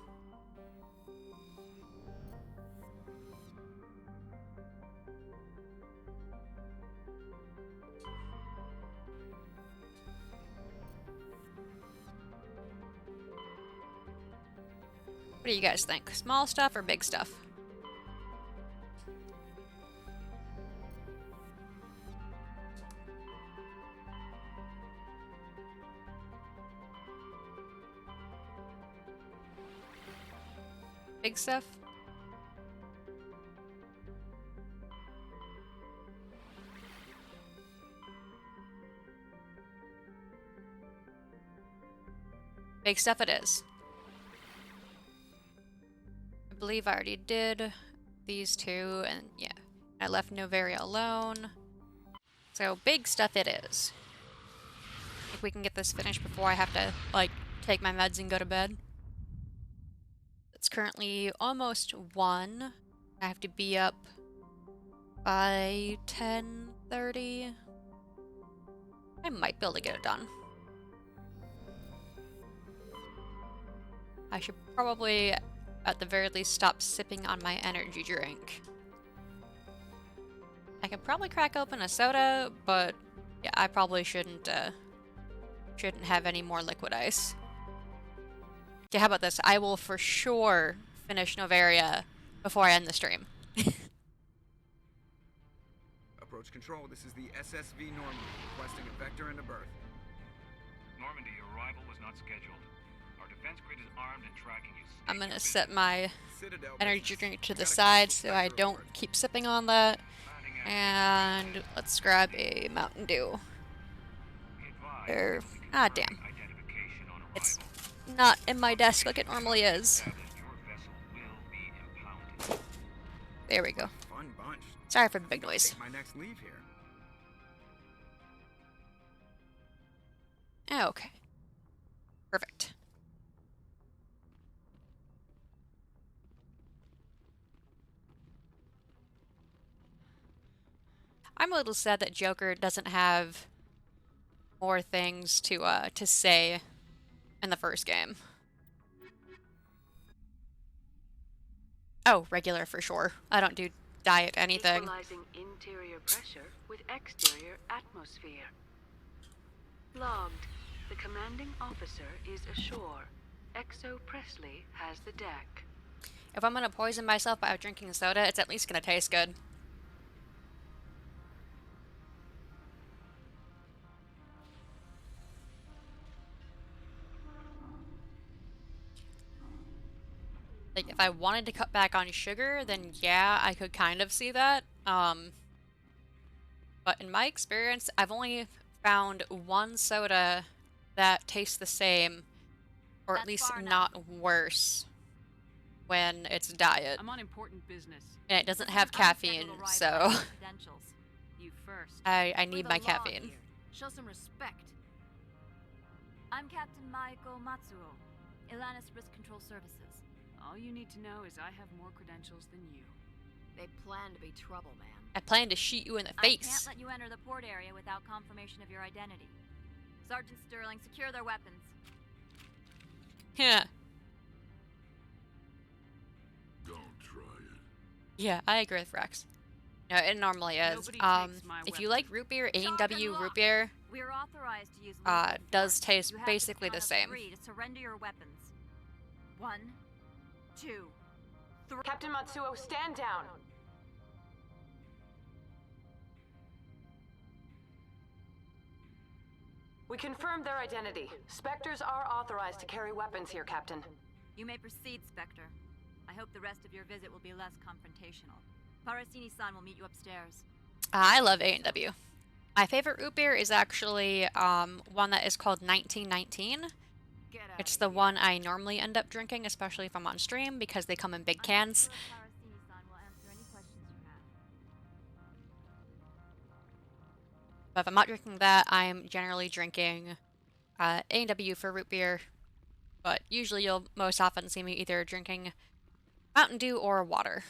What do you guys think? Small stuff or big stuff? Big stuff? Big stuff it is. I believe I already did these two, and yeah, I left Novaria alone. So big stuff it is. If we can get this finished before I have to, like, take my meds and go to bed. It's currently almost 1. I have to be up by 10:30. I might be able to get it done. I should probably, at the very least, stop sipping on my energy drink. I could probably crack open a soda, but yeah, I probably shouldn't have any more liquid ice. Okay, how about this? I will for sure finish Novaria before I end the stream. Approach control, this is the SSV Normandy, requesting a vector into berth. Normandy, your arrival was not scheduled. Our defense grid is armed and tracking you. I'm gonna set my Citadel energy business. drink to the Gotta side cancel so I sector don't report. keep sipping on that. And let's grab a Mountain Dew. There. Ah, damn. It's not in my desk like it normally is. There we go. Fun bunch. Sorry for the big noise. Take my next leave here. Okay. Perfect. I'm a little sad that Joker doesn't have more things to say in the first game. Oh, regular for sure. I don't do diet anything. Equalizing interior pressure with exterior atmosphere. Logged. The commanding officer is ashore. Exo Presley has the deck. If I'm gonna poison myself by drinking soda, it's at least gonna taste good. Like, if I wanted to cut back on sugar, then yeah, I could kind of see that. But in my experience, I've only found one soda that tastes the same, or at least not worse, when it's diet. I'm on important business. And it doesn't have caffeine, so You first. I need my caffeine. Show some respect. I'm Captain Maiko Matsuo, Ilanis Risk Control Services. All you need to know is I have more credentials than you. They plan to be trouble, man. I plan to shoot you in the I face. can't let you enter the port area without confirmation of your identity. Sergeant Sterling, secure their weapons. Yeah. Don't try it. Yeah, I agree with Rex. No, it normally is. Nobody takes my If you weapon. like root beer, A&W root beer We are authorized to use lethal does force. taste You have basically to the count of same. 3 to surrender your weapons. 1, 2, 3. Captain Matsuo, stand down. We confirmed their identity. Spectres are authorized to carry weapons here, Captain. You may proceed, Spectre. I hope the rest of your visit will be less confrontational. Parasini-san will meet you upstairs. I love A&W. My favorite root beer is actually one that is called 1919. It's the one I normally end up drinking, especially if I'm on stream, because they come in big cans. Parasini-san will answer any questions you have. But if I'm not drinking that, I'm generally drinking A&W for root beer. But usually you'll most often see me either drinking Mountain Dew or water.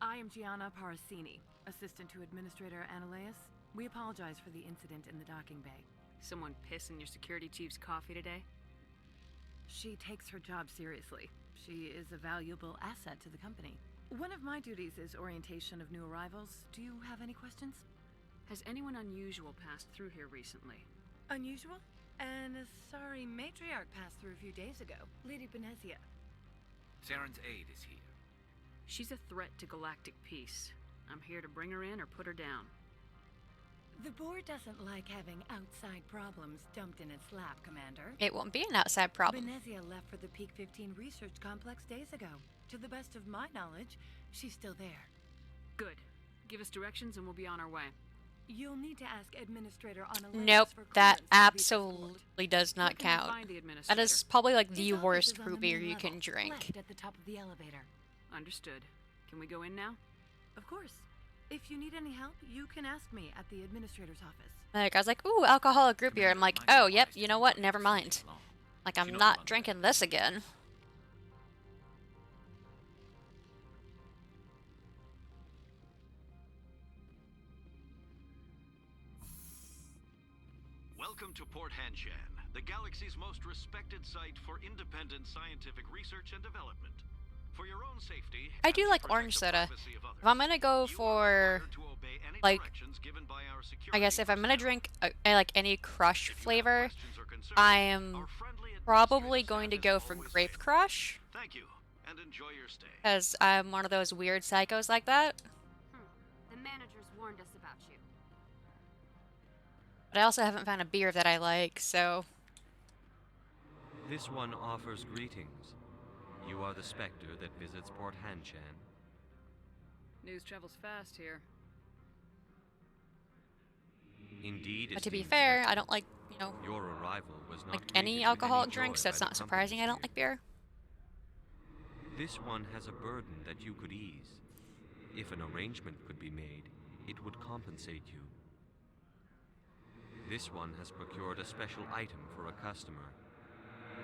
I am Gianna Parasini, assistant to Administrator Ananias. We apologize for the incident in the docking bay. Someone piss in your security chief's coffee today? She takes her job seriously. She is a valuable asset to the company. One of my duties is orientation of new arrivals. Do you have any questions? Has anyone unusual passed through here recently? Unusual? And a sorry matriarch passed through a few days ago. Lady Benezia. Saren's aide is here. She's a threat to galactic peace. I'm here to bring her in or put her down. The board doesn't like having outside problems dumped in its lap, Commander. It won't be an outside problem. Benezia left for the Peak 15 research complex days ago. To the best of my knowledge, she's still there. Good. Give us directions and we'll be on our way. You'll need to ask Administrator Ananias Nope, for that clearance to leave the port. absolutely does Where not can I count. find the That administrator? is probably like the His office worst is on root the beer main you level, can drink. left at the top of the elevator. Understood. Can we go in now? Of course. If you need any help, you can ask me at the administrator's office. Like, I was like, ooh, alcoholic root beer. I'm like, oh, yep, you know what? Never mind. Like, I'm not drinking this again. Welcome to Port Hanshan, the galaxy's most respected site for independent scientific research and development. For your own safety, I do like orange soda. If I'm gonna go for, like, I guess if I'm gonna drink like any crush flavor, I am probably going to go for Grape Crush. Thank you, and enjoy your stay. Because I'm one of those weird psychos like that. The managers warned us about you. But I also haven't found a beer that I like, so... This one offers greetings. You are the Spectre that visits Port Hanshan. News travels fast here. Indeed, But to be esteemed fair, Spectre, I don't like, you know, your arrival was not like any greeted with alcoholic joy drinks, so by it's the not surprising I don't companies like beer. here. This one has a burden that you could ease. If an arrangement could be made, it would compensate you. This one has procured a special item for a customer.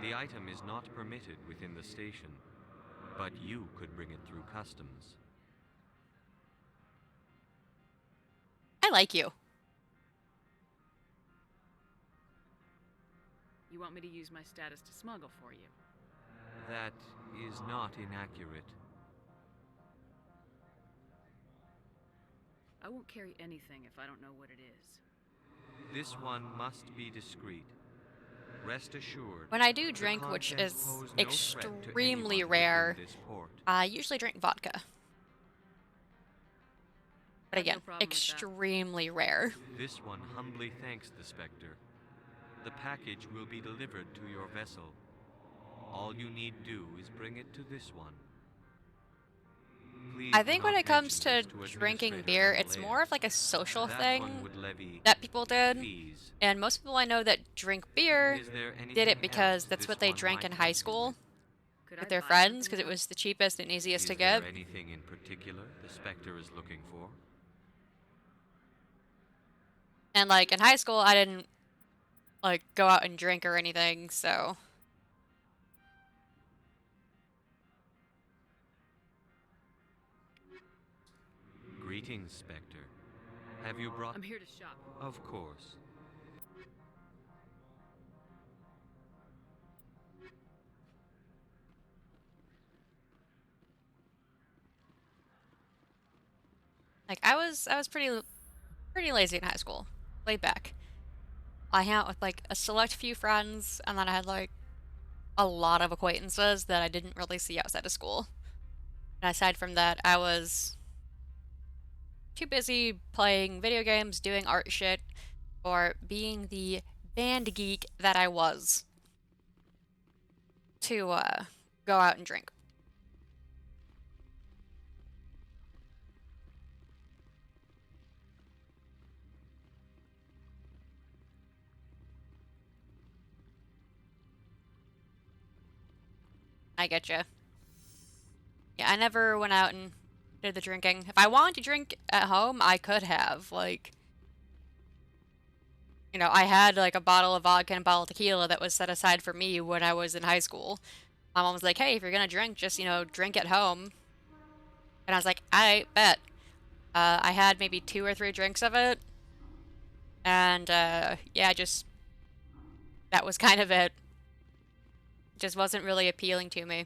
The item is not permitted within the station, but you could bring it through customs. I like you. You want me to use my status to smuggle for you? That is not inaccurate. I won't carry anything if I don't know what it is. This one must be discreet. Rest assured. When I do the drink, which contents is pose no threat to extremely anyone rare, within this port. I usually drink vodka. But again, problem with that. extremely rare. This one humbly thanks the Spectre. The package will be delivered to your vessel. All you need do is bring it to this one. Please I do think when not it comes to mention this drinking Administrator beer, it's Analea. more of like a social That thing one would levy that people did. fees. And most people I know that drink beer Is there did anything it because else that's this what they one drank might in high help you school Could with I their buy friends something because it now? was the cheapest and easiest Is to there get. anything in particular the Spectre is looking for? And like in high school, I didn't like go out and drink or anything, so... Greetings, Spectre. Have you brought... I'm here to shop. Of course. Like I was pretty lazy in high school. Laid back. I hung out with like a select few friends, and then I had like a lot of acquaintances that I didn't really see outside of school. And aside from that, I was too busy playing video games, doing art shit, or being the band geek that I was to go out and drink. I get you. Yeah, I never went out and did the drinking. If I wanted to drink at home, I could have. Like, you know, I had like a bottle of vodka and a bottle of tequila that was set aside for me when I was in high school. My mom was like, hey, if you're gonna drink, just, you know, drink at home. And I was like, I bet. I had maybe 2 or 3 drinks of it. And, yeah, just... that was kind of it. Just wasn't really appealing to me.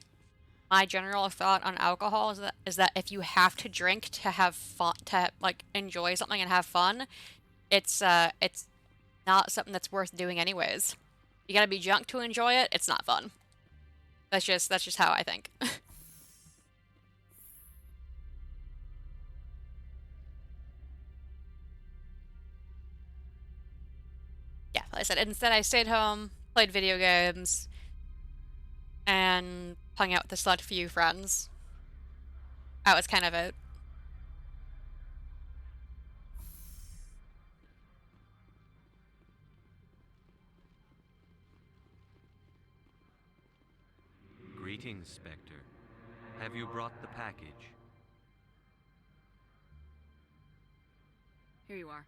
My general thought on alcohol is that if you have to drink to have fun, to like enjoy something and have fun, it's not something that's worth doing anyways. You gotta be drunk to enjoy it. It's not fun. That's just how I think. Yeah, like I said, instead I stayed home, played video games, and hung out with a select few friends. That was kind of it. Greetings, Spectre. Have you brought the package? Here you are.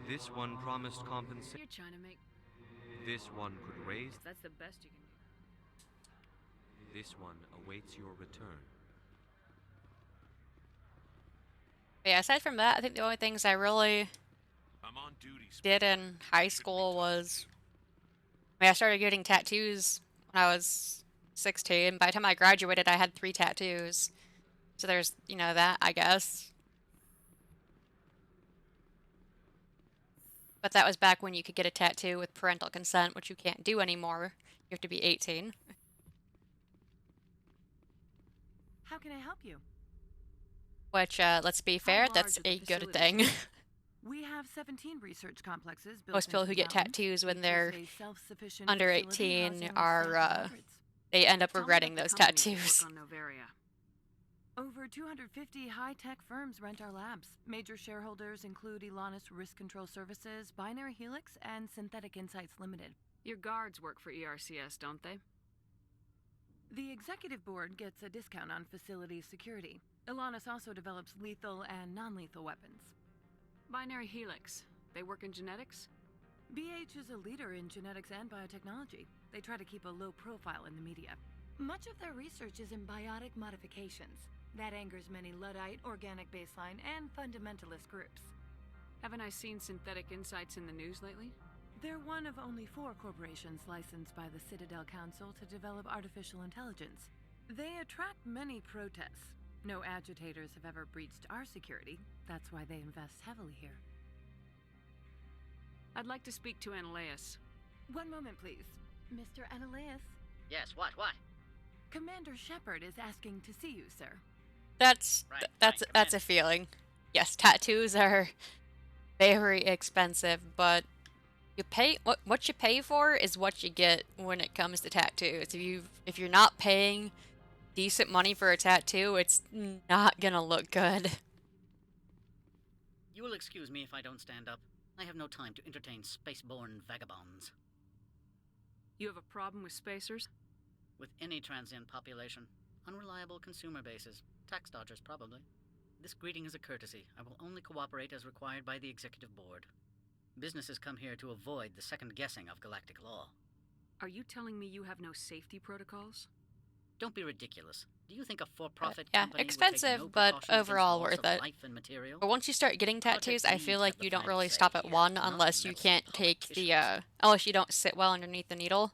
This one promised compensation. You're trying to make... This one could raise. That's the best you can do. This one awaits your return. But yeah, aside from that, I think the only things I really I'm on duty. did in high school was... I mean, I started getting tattoos when I was 16. By the time I graduated, I had 3 tattoos. So there's, you know, that, I guess. But that was back when you could get a tattoo with parental consent, which you can't do anymore. You have to be 18. How can I help you? Which, let's be fair, that's a good thing. We have 17 research complexes built Most people who get tattoos when they're under 18 are, they end up regretting those tattoos. Over 250 high-tech firms rent our labs. Major shareholders include Elanus Risk Control Services, Binary Helix, and Synthetic Insights Limited. Your guards work for ERCS, don't they? The executive board gets a discount on facility security. Elanus also develops lethal and non-lethal weapons. Binary Helix. They work in genetics? BH is a leader in genetics and biotechnology. They try to keep a low profile in the media. Much of their research is in biotic modifications. That angers many Luddite, organic baseline, and fundamentalist groups. Haven't I seen Synthetic Insights in the news lately? They're one of only 4 corporations licensed by the Citadel Council to develop artificial intelligence. They attract many protests. No agitators have ever breached our security. That's why they invest heavily here. I'd like to speak to Analeas. One moment, please. Mr. Analeas? Yes, what? Commander Shepard is asking to see you, sir. That's a feeling. Yes, tattoos are very expensive, but you pay what you pay for is what you get when it comes to tattoos. If you're not paying decent money for a tattoo, it's not gonna look good. You will excuse me if I don't stand up. I have no time to entertain spaceborne vagabonds. You have a problem with spacers? With any transient population. Unreliable consumer bases. Tax dodgers, probably. This greeting is a courtesy. I will only cooperate as required by the executive board. Businesses come here to avoid the second guessing of galactic law. Are you telling me you have no safety protocols? Don't be ridiculous. Do you think a for-profit yeah, company expensive, would take no but overall worth it. But once you start getting tattoos, I feel like you don't really stop at one unless you can't take the, unless you don't sit well underneath the needle.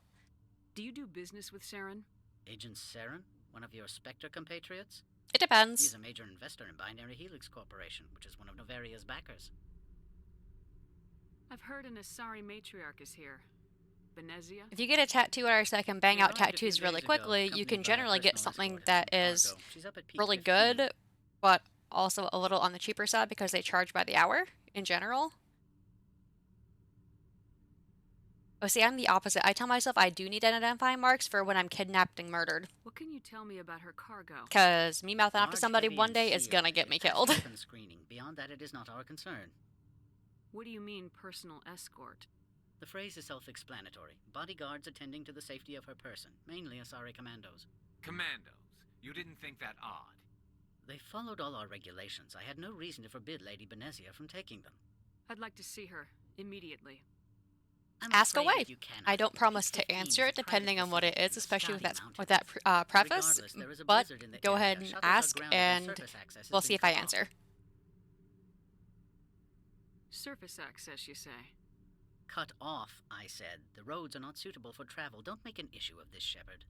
Do you do business with Saren? Agent Saren? One of your Spectre compatriots? It depends. He's a major investor in Binary Helix Corporation, which is one of Novaria's backers. I've heard an Asari matriarch is here. Benezia? If you get a tattoo artist that can bang out tattoos really quickly, you can generally get something that is really good, but also a little on the cheaper side because they charge by the hour in general. Oh, see, I'm the opposite. I tell myself I do need identifying marks for when I'm kidnapped and murdered. What can you tell me about her cargo? Because me mouthing off to somebody one day is gonna get me killed. Screening. Beyond that, it is not our concern. What do you mean, personal escort? The phrase is self-explanatory. Bodyguards attending to the safety of her person, mainly Asari commandos. Commandos? You didn't think that odd? They followed all our regulations. I had no reason to forbid Lady Benezia from taking them. I'd like to see her, immediately. Ask away. I don't promise to answer it depending on what it is, especially with that preface, but go ahead and ask and we'll see if I answer. Surface access, you say? Cut off, I said. The roads are not suitable for travel. Don't make an issue of this, Shepard.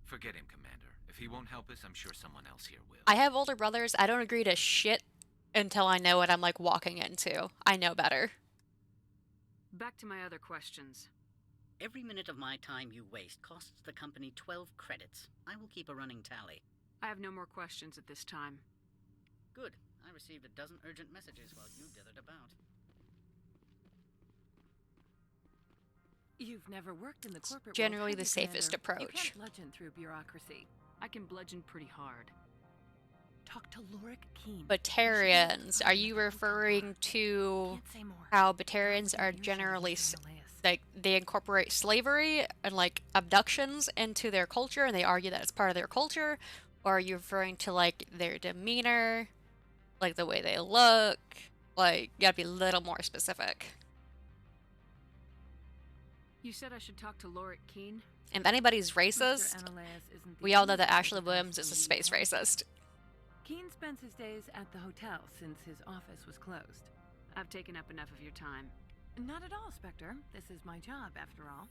Forget him, Commander. If he won't help us, I'm sure someone else here will. I have older brothers. I don't agree to shit until I know what I'm, like, walking into. I know better. Back to my other questions. Every minute of my time you waste costs the company 12 credits. I will keep a running tally. I have no more questions at this time. Good. I received a dozen urgent messages while you dithered about. You've never worked in the corporate generally world, the safest approach. You can't bludgeon through bureaucracy. I can bludgeon pretty hard. Talk to Lorik Keen. Batarians. Are you referring to how Batarians are generally, like, they incorporate slavery and, like, abductions into their culture and they argue that it's part of their culture? Or are you referring to, like, their demeanor, like, the way they look? Like, you gotta be a little more specific. You said I should talk to Lorik Keen? If anybody's racist, we all know that Ashley Williams is a space racist. Keen spends his days at the hotel since his office was closed. I've taken up enough of your time. Not at all, Spectre. This is my job, after all.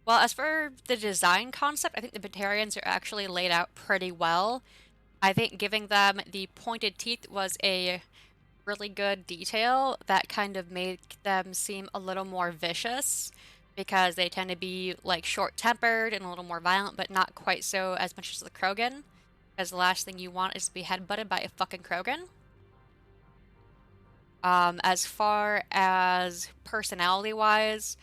Well, as for the design concept, I think the Batarians are actually laid out pretty well. I think giving them the pointed teeth was a really good detail that kind of made them seem a little more vicious because they tend to be like short-tempered and a little more violent, but not quite so as much as the Krogan. Because the last thing you want is to be headbutted by a fucking Krogan. As far as personality-wise,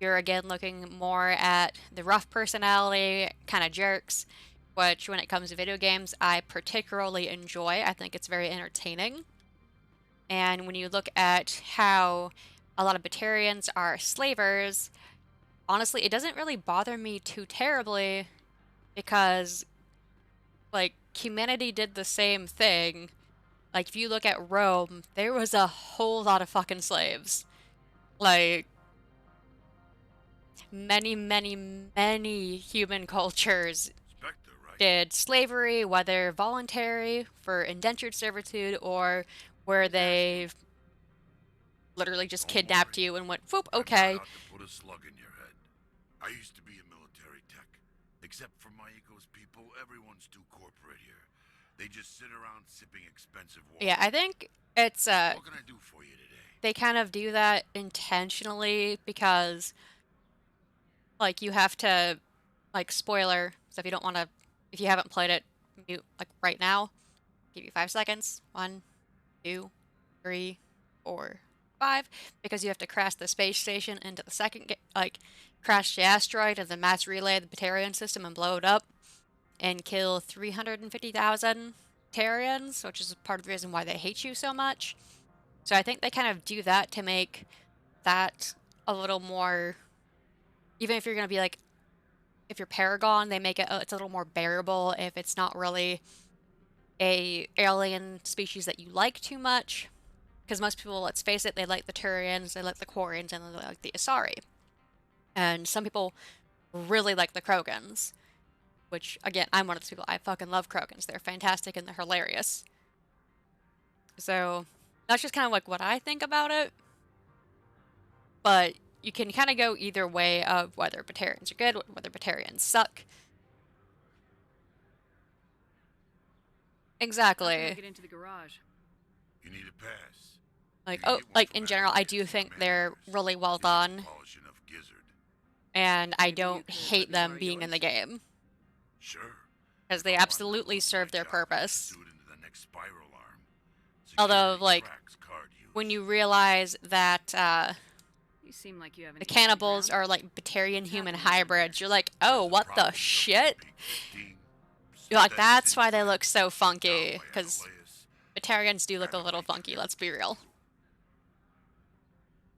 you're again looking more at the rough personality, kind of jerks, which when it comes to video games, I particularly enjoy. I think it's very entertaining. And when you look at how a lot of Batarians are slavers, honestly, it doesn't really bother me too terribly because, like, humanity did the same thing. Like, if you look at Rome, there was a whole lot of fucking slaves. Like, many human cultures did slavery, whether voluntary for indentured servitude or where they literally just kidnapped you and went, whoop, okay. Not to put a slug in your head. I used to be a military tech. Except for Maiko's people, everyone's too corporate here. They just sit around sipping expensive water. Yeah, I think it's What can I do for you today? they kind of do that intentionally because like you have to like spoiler, so if you don't want to if you haven't played it, mute like right now. Give you 5 seconds. 1, 2, 3, 4, 5, because you have to crash the space station into the second like crash the asteroid and the mass relay the Batarian system and blow it up and kill 350,000 Batarians, which is part of the reason why they hate you so much. So I think they kind of do that to make that a little more, even if you're going to be like, if you're Paragon, they make it, it's a little more bearable if it's not really a alien species that you like too much. Because most people, let's face it, they like the Turians, they like the Quarians, and they like the Asari. And some people really like the Krogans. Which, again, I'm one of those people. I fucking love Krogans. They're fantastic and they're hilarious. So, that's just kind of like what I think about it. But you can kind of go either way of whether Batarians are good, whether Batarians suck. Exactly. How can I get into the garage? You need a pass. Like, oh, like in general, I do think they're really well done. And I don't hate them being in the game. Sure. Because they absolutely serve their purpose. Although, like, when you realize that You seem like you have the cannibals are like Batarian human hybrids, you're like, oh, what the shit? You're like, that's why they look so funky. Because Batarians do look a little funky, let's be real.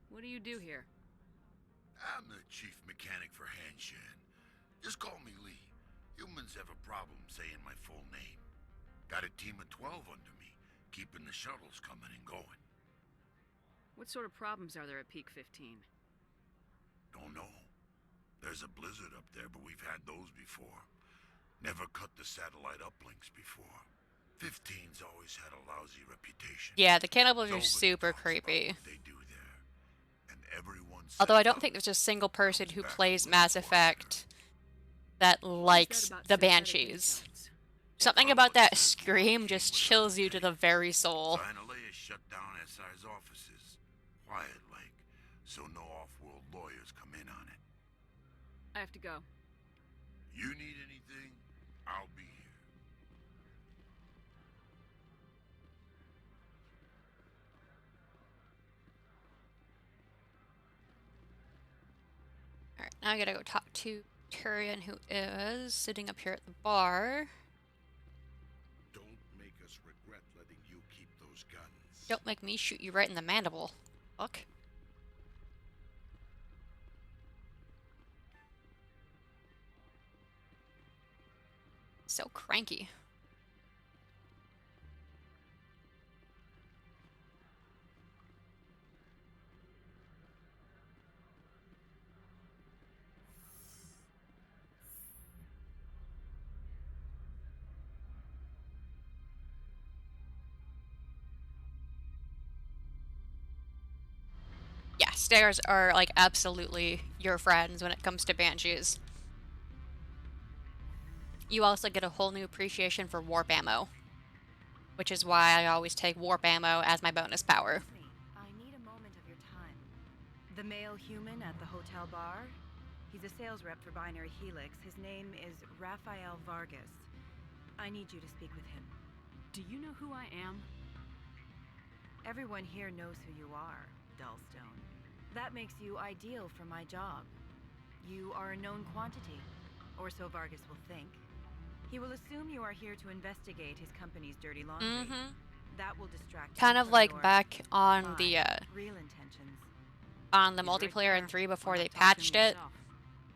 What do you do here? I'm the chief mechanic for Hanshan. Just call me Lee. Humans have a problem saying my full name. Got a team of 12 under me, keeping the shuttles coming and going. What sort of problems are there at Peak 15? Don't know. There's a blizzard up there, but we've had those before. Never cut the satellite uplinks before. 15's always had a lousy reputation. Yeah, the cannibals are super creepy. They do there. And everyone Although I don't think there's a single person who plays Mass Effect that likes the Banshees. Something about that scream just chills you to the very soul. Analeia shut down SI's offices. Quiet like, so no off-world lawyers come in on it. I have to go. You need anything, I'll be here. Alright, now I gotta go talk to Turian, who is sitting up here at the bar. Don't make us regret letting you keep those guns. Don't make me shoot you right in the mandible. Fuck. So cranky. Yeah, stairs are like absolutely your friends when it comes to banshees. you also get a whole new appreciation for warp ammo, which is why I always take warp ammo as my bonus power. I need a moment of your time. The male human at the hotel bar? He's a sales rep for Binary Helix. His name is Rafael Vargas. I need you to speak with him. Do you know who I am? Everyone here knows who you are, Dullstone. That makes you ideal for my job. You are a known quantity, or so Vargas will think. He will assume you are here to investigate his company's dirty laundry. That will distract Kind him of from like your, back on my, the real intentions. on the He's right multiplayer in there. 3 before Why they not talk to him patched it. yourself?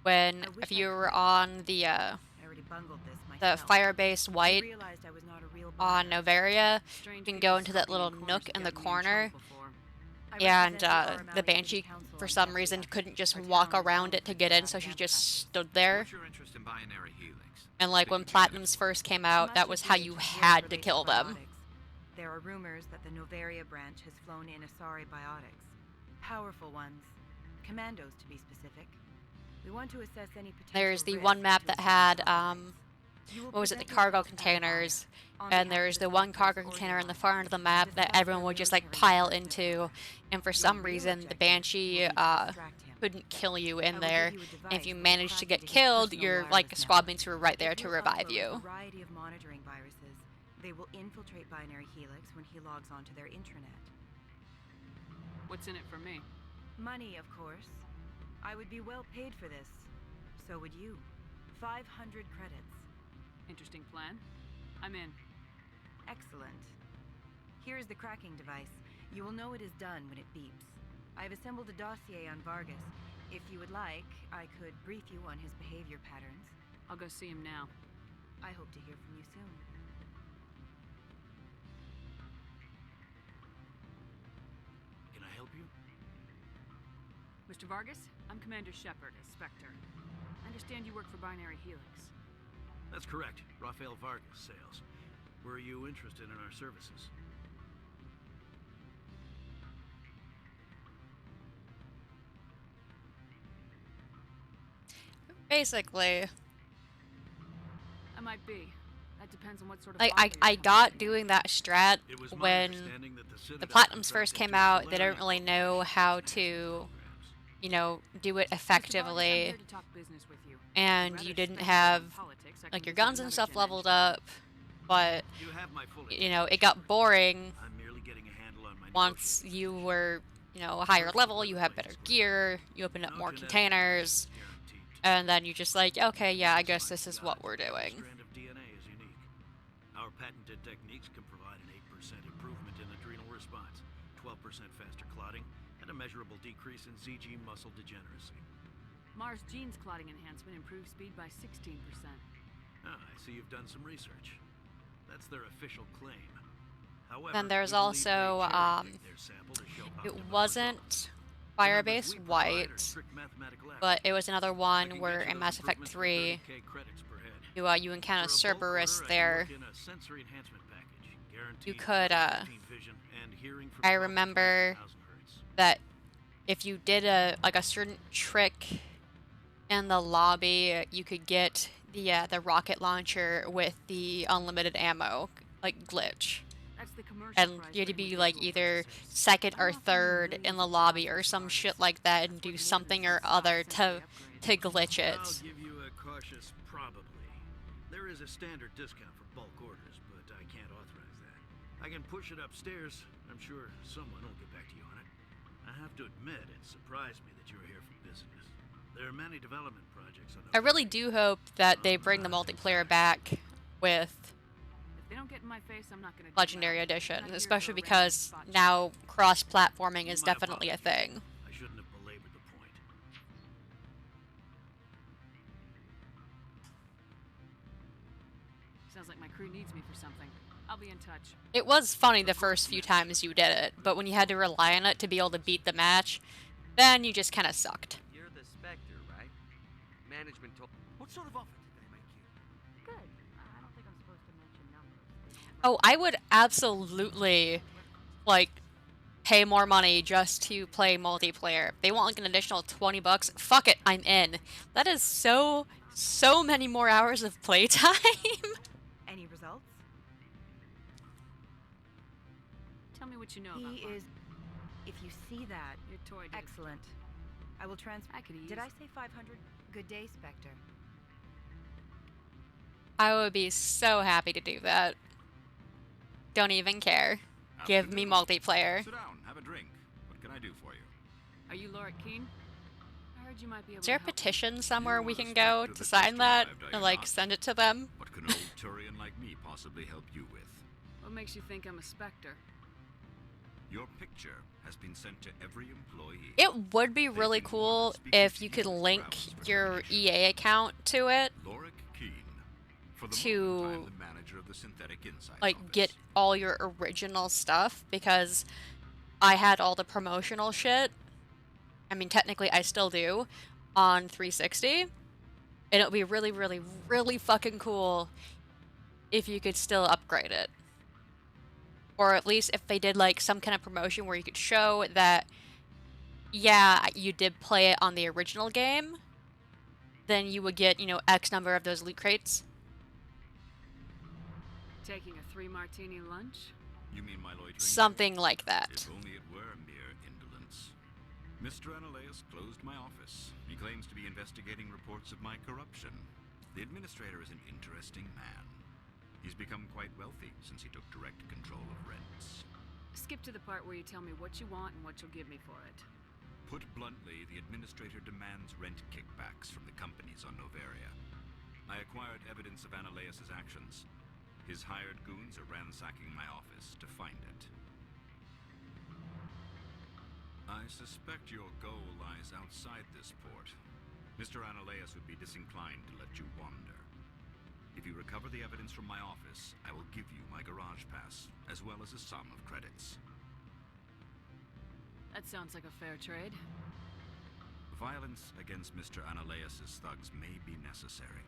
When I wish if I you were could. on the I already bungled this the myself. fire-based I white realized I was not a real on buyer. Novaria, you Strange can people go into that skulking in little corners nook to in the get me in trouble corner, before. I and represent the the O'Malley Banshee, Council for on some reason, Thessia. couldn't just Our walk town is around known it to for get in, its so she dance just practice. stood there. What's your interest in binary helix? And like when Platinums first came out, that was how you had to kill them. There are rumors that the Novaria branch has flown in Asari biotics. Powerful ones. Commandos, to be specific. We want to assess any potential There's the risk one map to that the had, You will what was it, the present cargo yourself as a containers, buyer on and behalf there's of the the one Spectres cargo or container in the Xeons. far end of the map that Discuss everyone their would just like military pile interests with into, them. and for Your some real reason the objective Banshee will be to distract him. couldn't kill you in I will there. give you a And if device you that will managed to crack get into his killed, personal your wireless like squad network. mates were right there If to you revive upload you. a variety of monitoring viruses, they will infiltrate Binary Helix when he logs onto their intranet. What's in it for me? Money, of course. I would be well paid for this. So would you. 500 credits. Interesting plan. I'm in. Excellent. Here is the cracking device. You will know it is done when it beeps. I've assembled a dossier on Vargas. If you would like, I could brief you on his behavior patterns. I'll go see him now. I hope to hear from you soon. Can I help you? Mr. Vargas, I'm Commander Shepard, a Spectre. I understand you work for Binary Helix. That's correct. Rafael Vargas, sales. Were you interested in our services? Basically, I might be. That depends on what sort of like offer I you're got doing that strat It was my when understanding that the the Citadel Platinums first contracted came to out. They Solari didn't really know how to, you know, do it effectively, to talk business with you. and you didn't have like your guns and stuff leveled up, but You have my full you know, it got boring I'm merely getting a handle on my once you were, you know, a higher level, you have better gear, you open up more containers, and then you're just like, okay, yeah, I guess this is what we're doing. strand of DNA is unique. Our patented techniques can provide an 8% improvement in adrenal response, 12% faster clotting, and a measurable decrease in ZG muscle degeneracy. Mars Gene's clotting enhancement improves speed by 16%. Ah, I see you've done some research. That's their official claim. However, Then there's we believe also, they cherry-picked their sample to show it optimal wasn't results. Firebase we provide are White, strict mathematical but it averages. was another I one can where get you in those Mass Effect improvements for 3, 30K credits per head. you encounter For a bulk order, Cerberus I can there. work in a sensory enhancement package, guaranteed You could, 15 vision and hearing from I 12 to remember 20,000 hertz. that if you did a certain trick in the lobby, you could get the rocket launcher with the unlimited ammo like glitch, That's the commercial and price you had to for be individual like either purchasers. second I'm or offering third in millions the of lobby dollars or for some Vargas. shit like that, and That's do worth more something than or some other stock sensory to upgrade. glitch it. I'll give you a cautious probably. There is a standard discount for bulk orders, but I can't authorize that. I can push it upstairs. I'm sure someone will get back to you on it. I have to admit, it surprised me that you were here for business. There are many development projects on the I really do hope that they bring the multiplayer back with If they don't get in my face, I'm not gonna do Legendary well. Edition, I'm not here especially for a because random spot now cross-platforming is My definitely a apologies. thing. I shouldn't have belabored the point. Sounds like my crew needs me for something. I'll be in touch. It was funny the first few times you did it, but when you had to rely on it to be able to beat the match, then you just kind of sucked. You're the Spectre, right? Management told. What sort of offer did they make you? Good. I don't think I'm supposed to mention numbers. Oh, I would absolutely, like, pay more money just to play multiplayer. If they want like an additional $20, fuck it, I'm in. That is so so many more hours of playtime. Any results? Tell me what you know He about Mark. is. If you see that, Your toy did. excellent. I will I could use. Did I say 500? Good day, Spectre. I would be so happy to do that. Don't even care. Give me multiplayer. Sit down, have a drink. What can I do for you? Are you Laura Keene? I heard you might be able Is there a to help me. petition somewhere we can go to sign that and like send it to them? What can old Turian like me possibly help you with? What makes you think I'm a Spectre? Your picture has been sent to every employee. It would be really cool if you could link your EA account to it to like get all your original stuff, because I had all the promotional shit. I mean, technically I still do on 360. And it would be really, really, really fucking cool if you could still upgrade it. Or at least if they did like some kind of promotion where you could show that, yeah, you did play it on the original game, then you would get, you know, X number of those loot crates. Taking a 3-martini lunch? You mean my loitering? Something like that. If only it were mere indolence. Mr. Analaeus closed my office. He claims to be investigating reports of my corruption. The administrator is an interesting man. He's become quite wealthy since he took direct control of rents. Skip to the part where you tell me what you want and what you'll give me for it. Put bluntly, the administrator demands rent kickbacks from the companies on Noveria. I acquired evidence of Analaeus' actions. His hired goons are ransacking my office to find it. I suspect your goal lies outside this port. Mr. Analaeus would be disinclined to let you wander. If you recover the evidence from my office, I will give you my garage pass, as well as a sum of credits. That sounds like a fair trade. Violence against Mr. Analaeus' thugs may be necessary.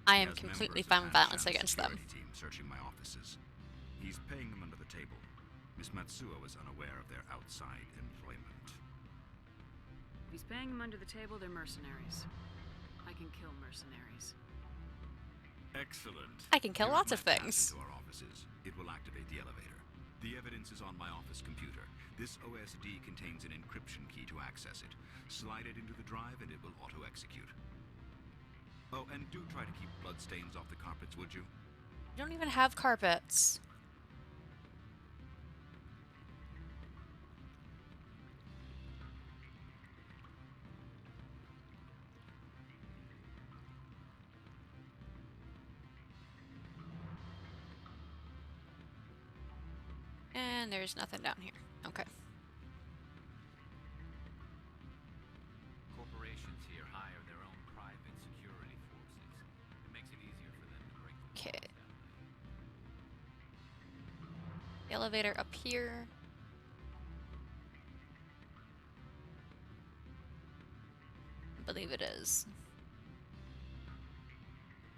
I am completely fine with violence against them. Team searching my offices. He's paying them under the table. Miss Matsuo is unaware of their outside employment. If he's paying them under the table, they're mercenaries. I can kill mercenaries. Excellent. I can kill lots of things. To our offices. It will activate the elevator. The evidence is on my office computer. This OSD contains an encryption key to access it. Slide it into the drive and it will auto-execute. Oh, and do try to keep bloodstains off the carpets, would you? You don't even have carpets. And there's nothing down here. Okay. Corporations here hire their own private security forces. It makes it easier for them to break the laws Okay. that way. The elevator up here. I believe it is.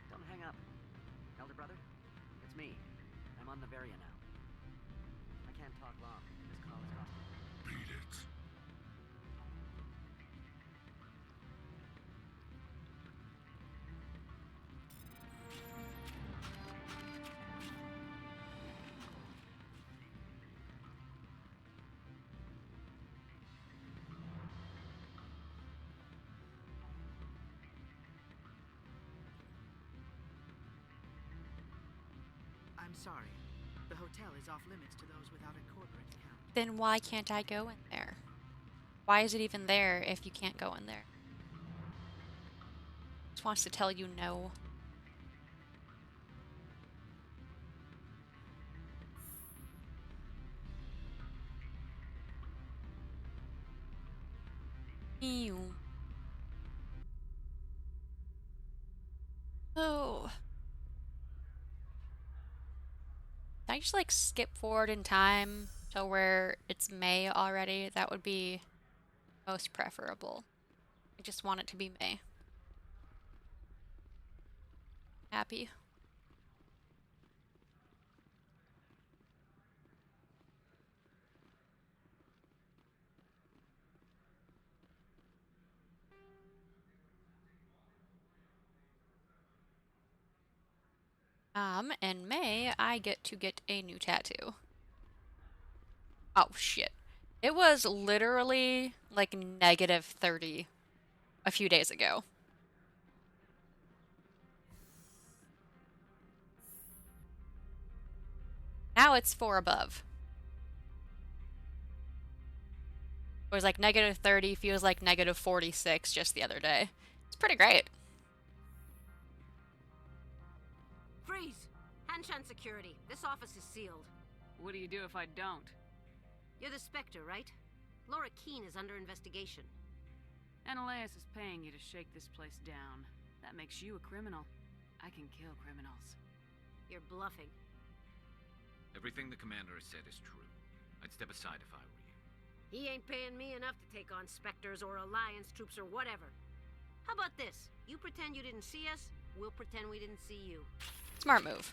Don't hang up. Elder brother, it's me. I'm on Noveria now. I can't talk long. This call is costing. Beat it. I'm sorry. The hotel is off limits to those without a corporate account. Then why can't I go in there? Why is it even there if you can't go in there? Just wants to tell you no. Ew. Oh. Can I just like skip forward in time to where it's May already? That would be most preferable. I just want it to be May. Happy. In May, I get to get a new tattoo. Oh, shit. It was literally, like, -30 a few days ago. Now it's 4 above. It was like -30, feels like -46 just the other day. It's pretty great. Freeze! Hanshan security. This office is sealed. What do you do if I don't? You're the Spectre, right? Laura Keene is under investigation. Ananias is paying you to shake this place down. That makes you a criminal. I can kill criminals. You're bluffing. Everything the commander has said is true. I'd step aside if I were you. He ain't paying me enough to take on Spectres or Alliance troops or whatever. How about this? You pretend you didn't see us, we'll pretend we didn't see you. Smart move.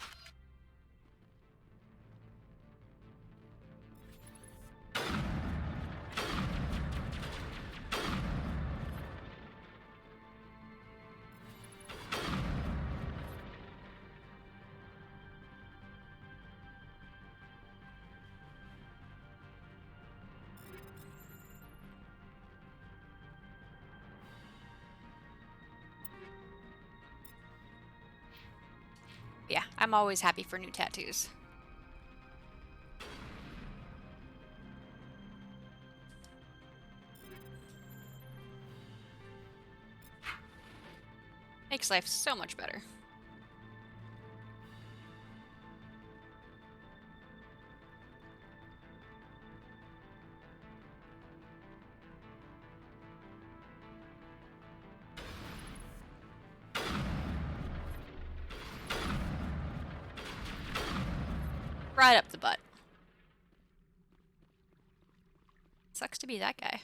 Yeah, I'm always happy for new tattoos. Makes life so much better. Right up the butt. Sucks to be that guy.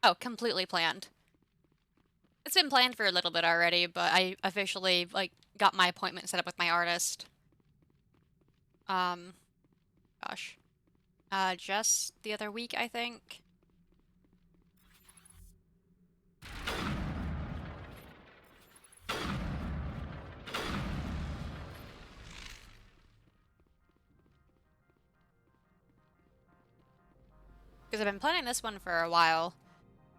Oh, completely planned. It's been planned for a little bit already, but I officially, like, got my appointment set up with my artist. Gosh. Just the other week, I think. Because I've been planning this one for a while,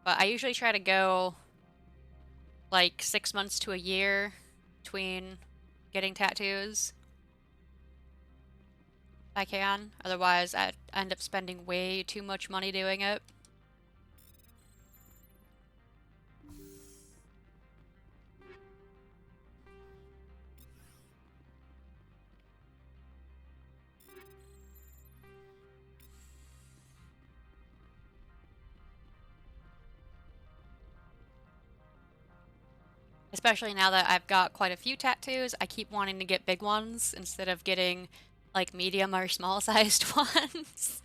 but I usually try to go like 6 months to a year between getting tattoos. If I can. Otherwise, I end up spending way too much money doing it. Especially now that I've got quite a few tattoos, I keep wanting to get big ones instead of getting like medium or small sized ones.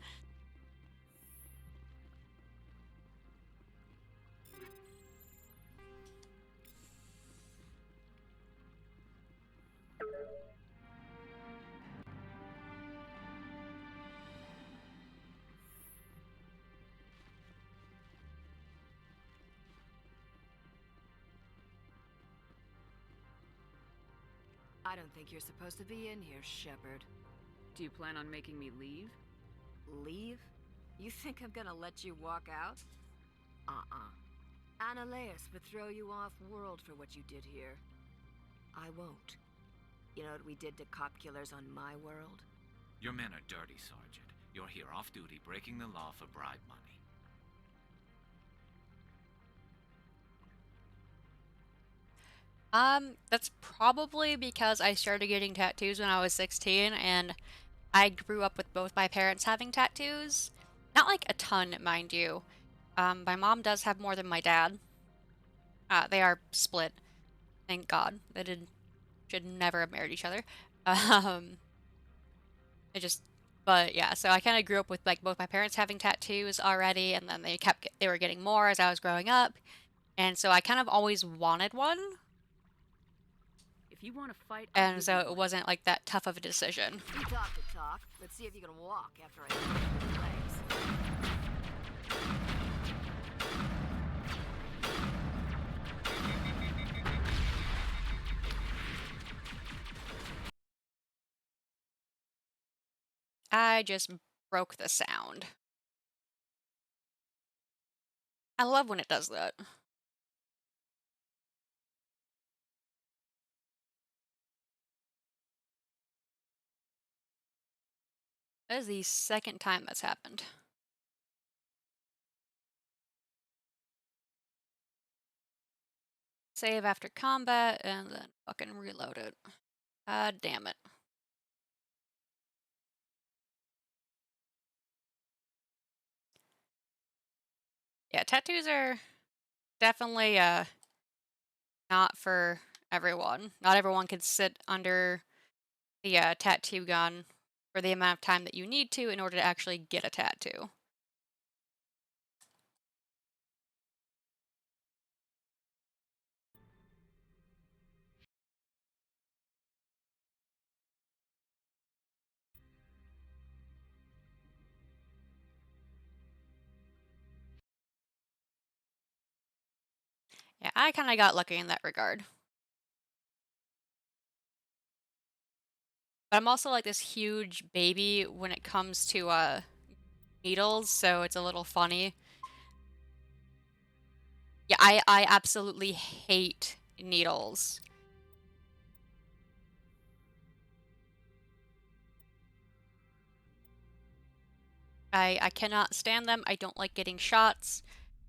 I don't think you're supposed to be in here, Shepard. Do you plan on making me leave? Leave? You think I'm gonna let you walk out? Ananias would throw you off-world for what you did here. I won't. You know what we did to cop killers on my world? Your men are dirty, Sergeant. You're here off duty, breaking the law for bribe money. That's probably because I started getting tattoos when I was 16, and I grew up with both my parents having tattoos. Not like a ton, mind you. My mom does have more than my dad. They are split. Thank God. Should never have married each other. It just, but yeah, so I kind of grew up with like both my parents having tattoos already, and then they were getting more as I was growing up. And so I kind of always wanted one. If you want to fight, And so it wasn't like that tough of a decision. You talked to talk. Let's see if you can walk after I break your legs. I just broke the sound. I love when it does that. That is the second time that's happened. Save after combat and then fucking reload it. God damn it. Yeah, tattoos are definitely not for everyone. Not everyone can sit under the tattoo gun for the amount of time that you need to in order to actually get a tattoo. Yeah, I kind of got lucky in that regard. But I'm also like this huge baby when it comes to needles, so it's a little funny. Yeah, I absolutely hate needles. I cannot stand them. I don't like getting shots.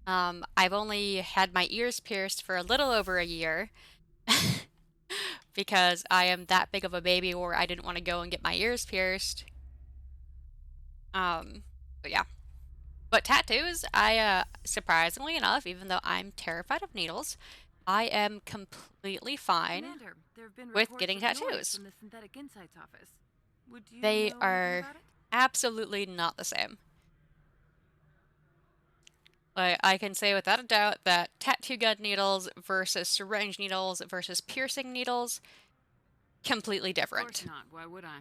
I've only had my ears pierced for a little over a year because I am that big of a baby where I didn't want to go and get my ears pierced. But yeah. But tattoos, I surprisingly enough, even though I'm terrified of needles, I am completely fine Commander, there have been with reports getting of noise tattoos. from the Synthetic Insights office. Would you They know anything are about it? absolutely not the same. Like, I can say without a doubt that tattoo gun needles versus syringe needles versus piercing needles, completely Of different. course not. Why would I?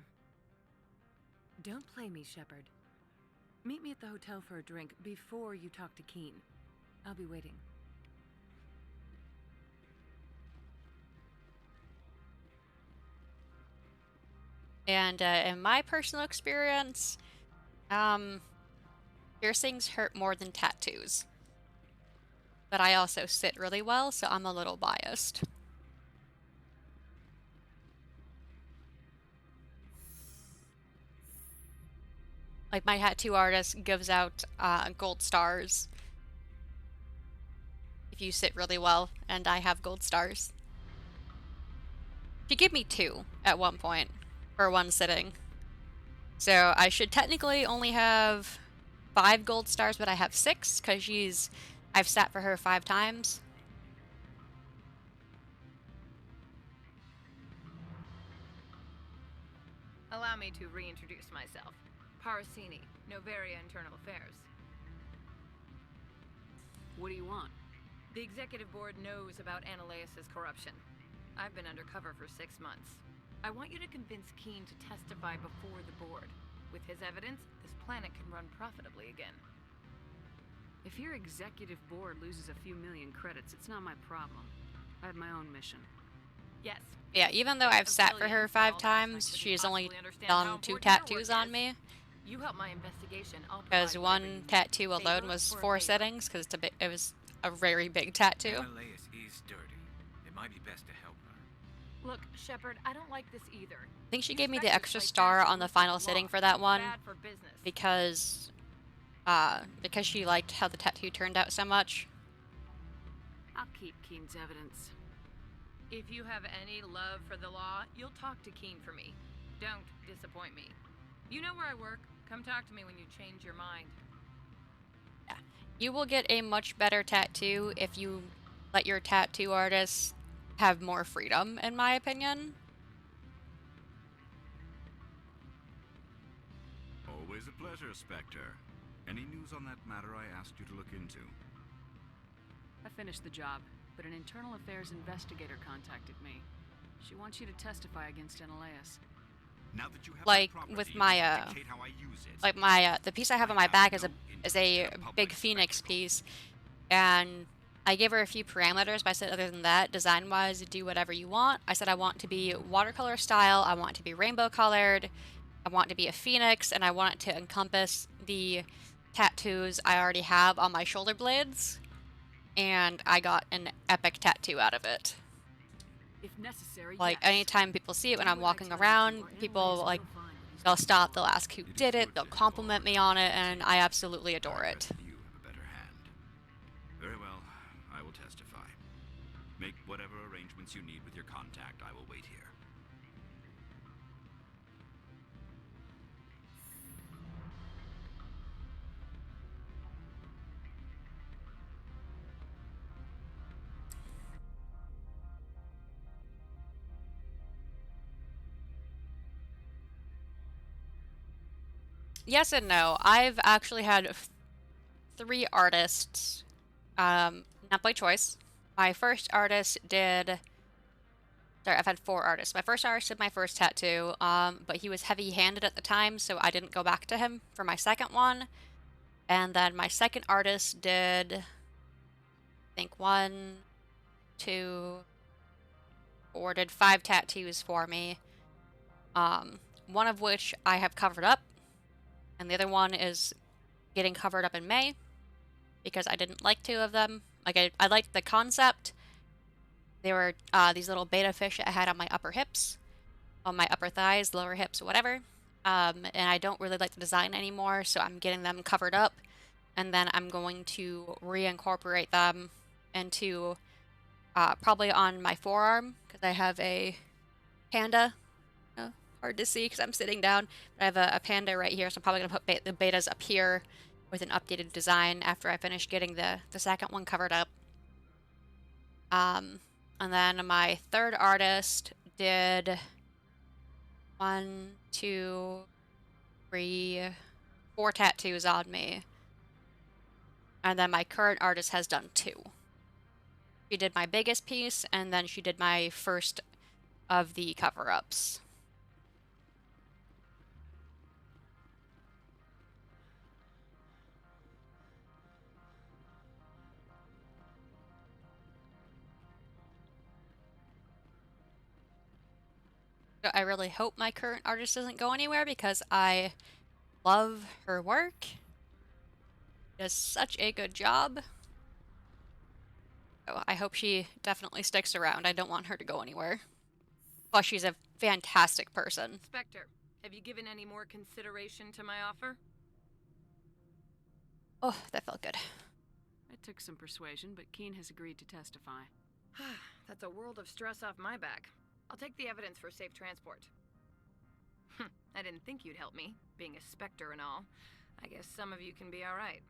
Don't play me, Shepard. Meet me at the hotel for a drink before you talk to Keen. I'll be waiting. And in my personal experience, piercings hurt more than tattoos. But I also sit really well, so I'm a little biased. Like, my tattoo artist gives out gold stars if you sit really well, and I have gold stars. She gave me 2 at one point for one sitting. So I should technically only have 5 gold stars, but I have 6 because I've sat for her 5 times. Allow me to reintroduce myself. Parasini, Novaria Internal Affairs. What do you want? The executive board knows about Ananias' corruption. I've been undercover for 6 months. I want you to convince Keen to testify before the board. With his evidence, this planet can run profitably again. If your executive board loses a few million credits, it's not my problem. I have my own mission. Yes. Yeah, even though I've sat for her 5 times, she's only done 2 tattoos on me. You help my investigation. Because one tattoo alone was 4 sittings, because it was a very big tattoo. Ananias is dirty. It might be best to help her. Look, Shepard, I don't like this either. I think she gave me the extra star on the final sitting for that one because she liked how the tattoo turned out so much. I'll keep Keen's evidence. If you have any love for the law, you'll talk to Keen for me. Don't disappoint me. You know where I work. Come talk to me when you change your mind. Yeah. You will get a much better tattoo if you let your tattoo artist have more freedom, in my opinion. Always a pleasure, Spectre. Any news on that matter I asked you to look into? I finished the job, but an internal affairs investigator contacted me. She wants you to testify against Ananias. Now that you have like my with property, my you dictate how I use it. like my the piece I have on my back is a big phoenix piece, and I gave her a few parameters, but I said other than that, design-wise, do whatever you want. I said I want to be watercolor style, I want it to be rainbow colored, I want it to be a phoenix, and I want it to encompass the tattoos I already have on my shoulder blades, and I got an epic tattoo out of it. If necessary, Like, yes. anytime people see it when I'm walking Do around, or people, Ananias like, will find what he's they'll looking stop, for. they'll ask who did it, they'll compliment me on it, and I absolutely adore it. You have a better hand. Very well, I will testify. Make whatever arrangements you need with your contact. I will wait here. Yes and no. I've actually had 3 artists, not by choice. My first artist did... Sorry, I've had 4 artists. My first artist did my first tattoo, but he was heavy-handed at the time, so I didn't go back to him for my second one. And then my second artist did, I think 1, 2, 4, did 5 tattoos for me. One of which I have covered up, and the other one is getting covered up in May, because I didn't like 2 of them. Like, I liked the concept. They were these little beta fish I had on my upper hips, on my upper thighs, lower hips, whatever. And I don't really like the design anymore, so I'm getting them covered up, and then I'm going to reincorporate them into probably on my forearm, because I have a panda. Hard to see because I'm sitting down, but I have a panda right here, so I'm probably going to put the betas up here with an updated design after I finish getting the second one covered up. And then my third artist did 1, 2, 3, 4 tattoos on me. And then my current artist has done 2. She did my biggest piece, and then she did my first of the cover-ups. I really hope my current artist doesn't go anywhere because I love her work. She does such a good job. So I hope she definitely sticks around. I don't want her to go anywhere. Plus, she's a fantastic person. Spectre, have you given any more consideration to my offer? Oh, that felt good. It took some persuasion, but Keen has agreed to testify. That's a world of stress off my back. I'll take the evidence for safe transport. I didn't think you'd help me, being a Spectre and all. I guess some of you can be alright.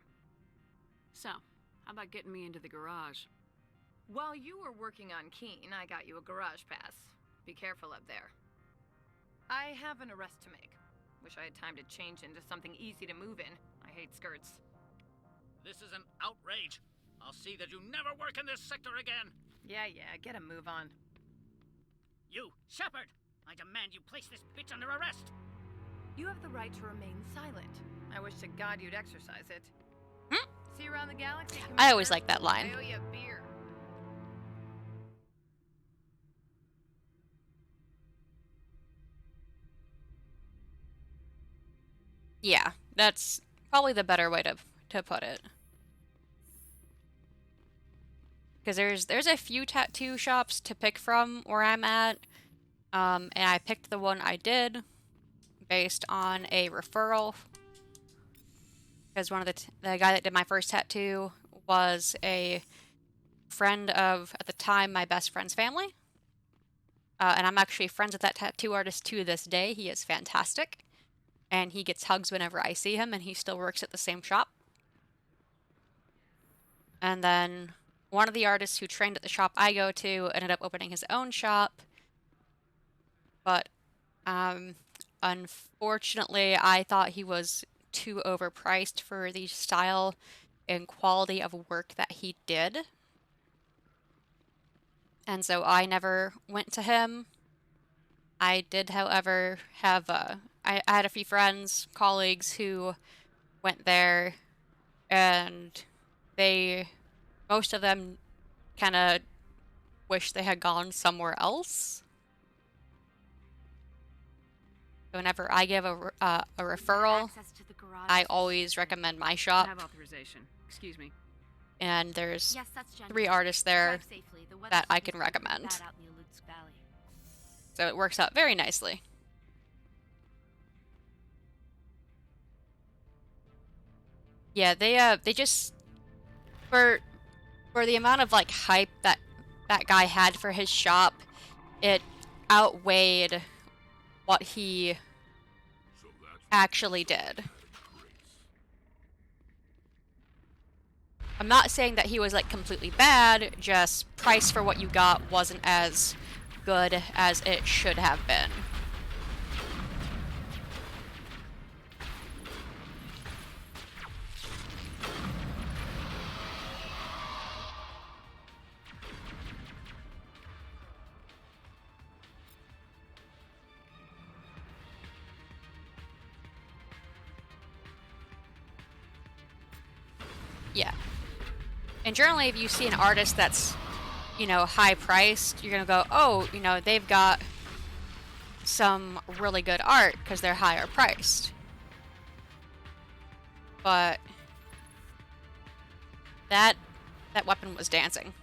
So, how about getting me into the garage? While you were working on Keen, I got you a garage pass. Be careful up there. I have an arrest to make. Wish I had time to change into something easy to move in. I hate skirts. This is an outrage. I'll see that you never work in this sector again. Yeah, get a move on. You, Shepard! I demand you place this bitch under arrest! You have the right to remain silent. I wish to God you'd exercise it. See you around the galaxy, Commander. I always like that line. I owe you a beer. Yeah, that's probably the better way to put it. Because there's a few tattoo shops to pick from where I'm at, and I picked the one I did based on a referral. Because one of the guy that did my first tattoo was a friend of, at the time, my best friend's family. And I'm actually friends with that tattoo artist to this day. He is fantastic. And he gets hugs whenever I see him, and he still works at the same shop. And then one of the artists who trained at the shop I go to ended up opening his own shop. But unfortunately, I thought he was too overpriced for the style and quality of work that he did. And so I never went to him. I did, however, have I had a few friends, colleagues who went there, and most of them kind of wish they had gone somewhere else. Whenever I give a referral, I always recommend my I shop. have authorization. Excuse me. And there's Yes, that's Jen. 3 artists there Drive safely. The weather that I should be can starting to get recommend. bad out in the Alux Valley. So it works out very nicely. Yeah, they just for the amount of like hype that guy had for his shop, it outweighed what he actually did. I'm not saying that he was like completely bad, just price for what you got wasn't as good as it should have been. Yeah. And generally, if you see an artist that's, you know, high priced, you're gonna go, oh, you know, they've got some really good art because they're higher priced. But that weapon was dancing.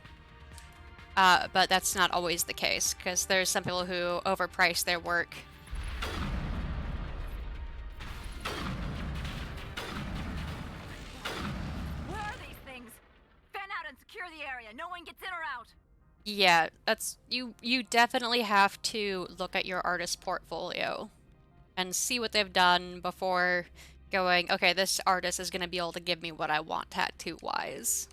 But that's not always the case, because there's some people who overprice their work. Where are these things? Fan out and secure the area. No one gets in or out. Yeah, that's you definitely have to look at your artist portfolio and see what they've done before going, okay, this artist is going to be able to give me what I want tattoo-wise.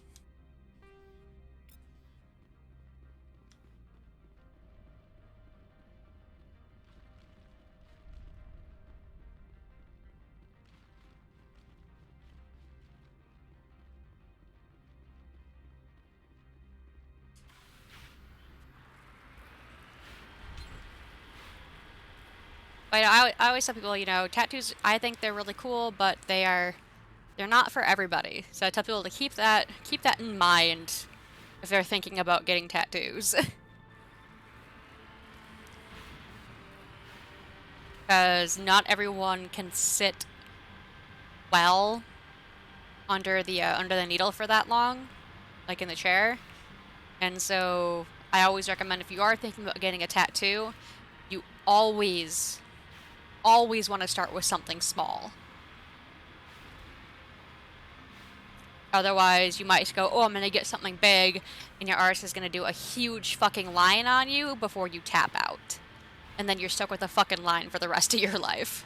But I always tell people, you know, tattoos, I think they're really cool, but they're not for everybody. So I tell people to keep that in mind if they're thinking about getting tattoos. Because not everyone can sit well under the needle for that long, like in the chair. And so I always recommend, if you are thinking about getting a tattoo, you always want to start with something small. Otherwise, you might go, oh, I'm going to get something big, and your artist is going to do a huge fucking line on you before you tap out. And then you're stuck with a fucking line for the rest of your life.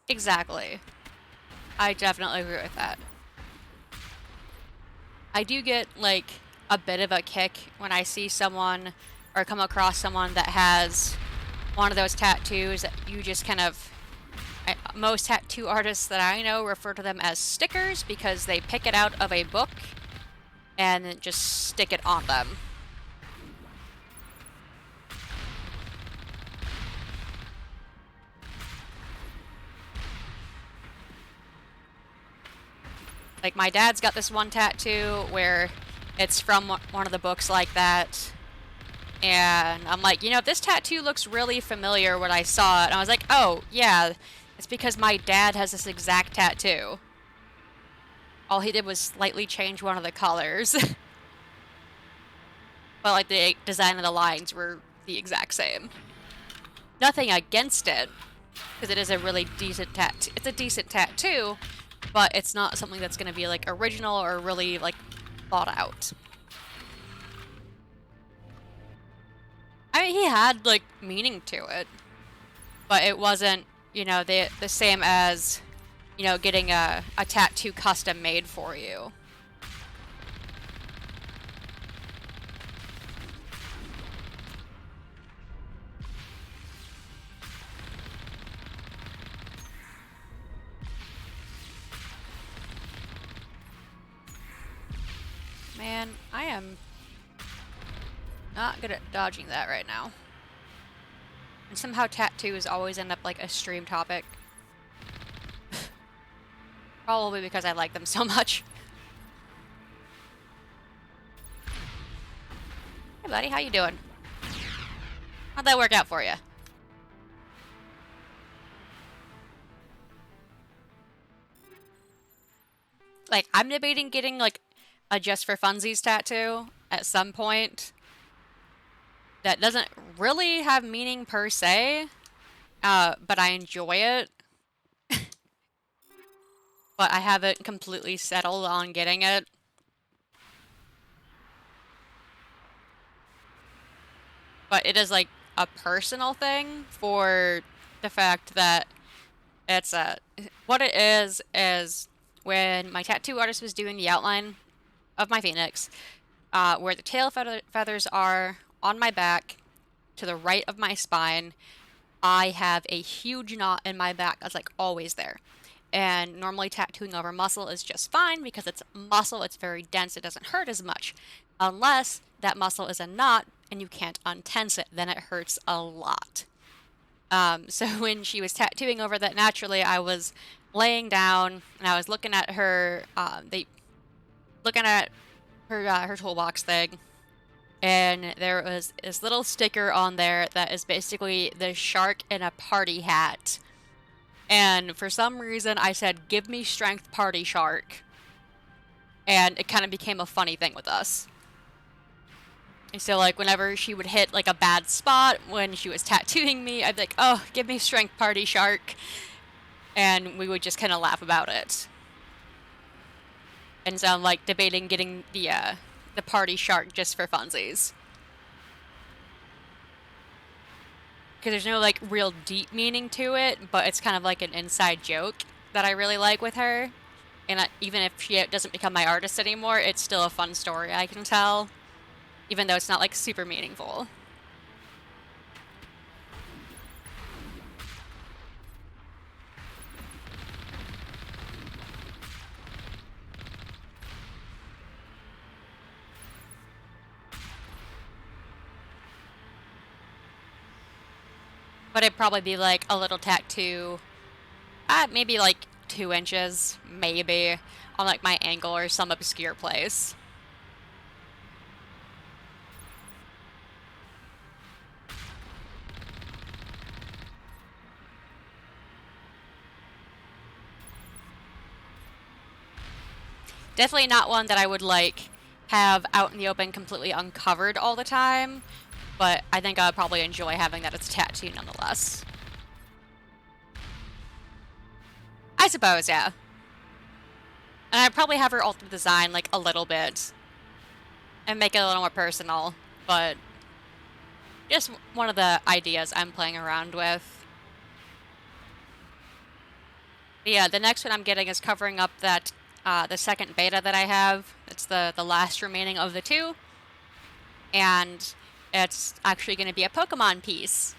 Exactly. I definitely agree with that. I do get, like, a bit of a kick when I see someone or come across someone that has one of those tattoos that you just kind of... most tattoo artists that I know refer to them as stickers because they pick it out of a book and then just stick it on them. Like, my dad's got this one tattoo where it's from one of the books like that. And I'm like, you know, this tattoo looks really familiar when I saw it. And I was like, oh, yeah, it's because my dad has this exact tattoo. All he did was slightly change one of the colors. But, like, the design of the lines were the exact same. Nothing against it, because it is a really decent tattoo. It's a decent tattoo, but it's not something that's going to be, like, original or really, like, thought out. I mean, he had, like, meaning to it, but it wasn't, you know, the same as, you know, getting a tattoo custom made for you. Man, I am not good at dodging that right now. And somehow tattoos always end up like a stream topic. Probably because I like them so much. Hey buddy, how you doing? How'd that work out for you? Like, I'm debating getting like a Just for Funsies tattoo at some point. That doesn't really have meaning per se, but I enjoy it. But I haven't completely settled on getting it. But it is like a personal thing for the fact that it's what it is when my tattoo artist was doing the outline of my phoenix, where the tail feathers are on my back to the right of my spine, I have a huge knot in my back that's like always there. And normally tattooing over muscle is just fine because it's muscle, it's very dense, it doesn't hurt as much. Unless that muscle is a knot and you can't untense it, then it hurts a lot. So when she was tattooing over that, naturally I was laying down and I was looking at her, looking at her toolbox thing, and there was this little sticker on there that is basically the shark in a party hat. And for some reason I said, "Give me strength, party shark." And it kind of became a funny thing with us. And so, like, whenever she would hit, like, a bad spot when she was tattooing me, I'd be like, "Oh, give me strength, party shark." And we would just kind of laugh about it. And so I'm, like, debating getting the party shark just for funsies. Because there's no, like, real deep meaning to it, but it's kind of like an inside joke that I really like with her. And even if she doesn't become my artist anymore, it's still a fun story I can tell. Even though it's not, like, super meaningful. But it'd probably be, like, a little tattoo, maybe, like, 2 inches, maybe, on, like, my ankle or some obscure place. Definitely not one that I would, like, have out in the open completely uncovered all the time, but I think I would probably enjoy having that as a tattoo nonetheless. I suppose, yeah. And I'd probably have her alter the design, like, a little bit. And make it a little more personal, but just one of the ideas I'm playing around with. But yeah, the next one I'm getting is covering up that the second beta that I have. It's the last remaining of the 2. And it's actually going to be a Pokemon piece.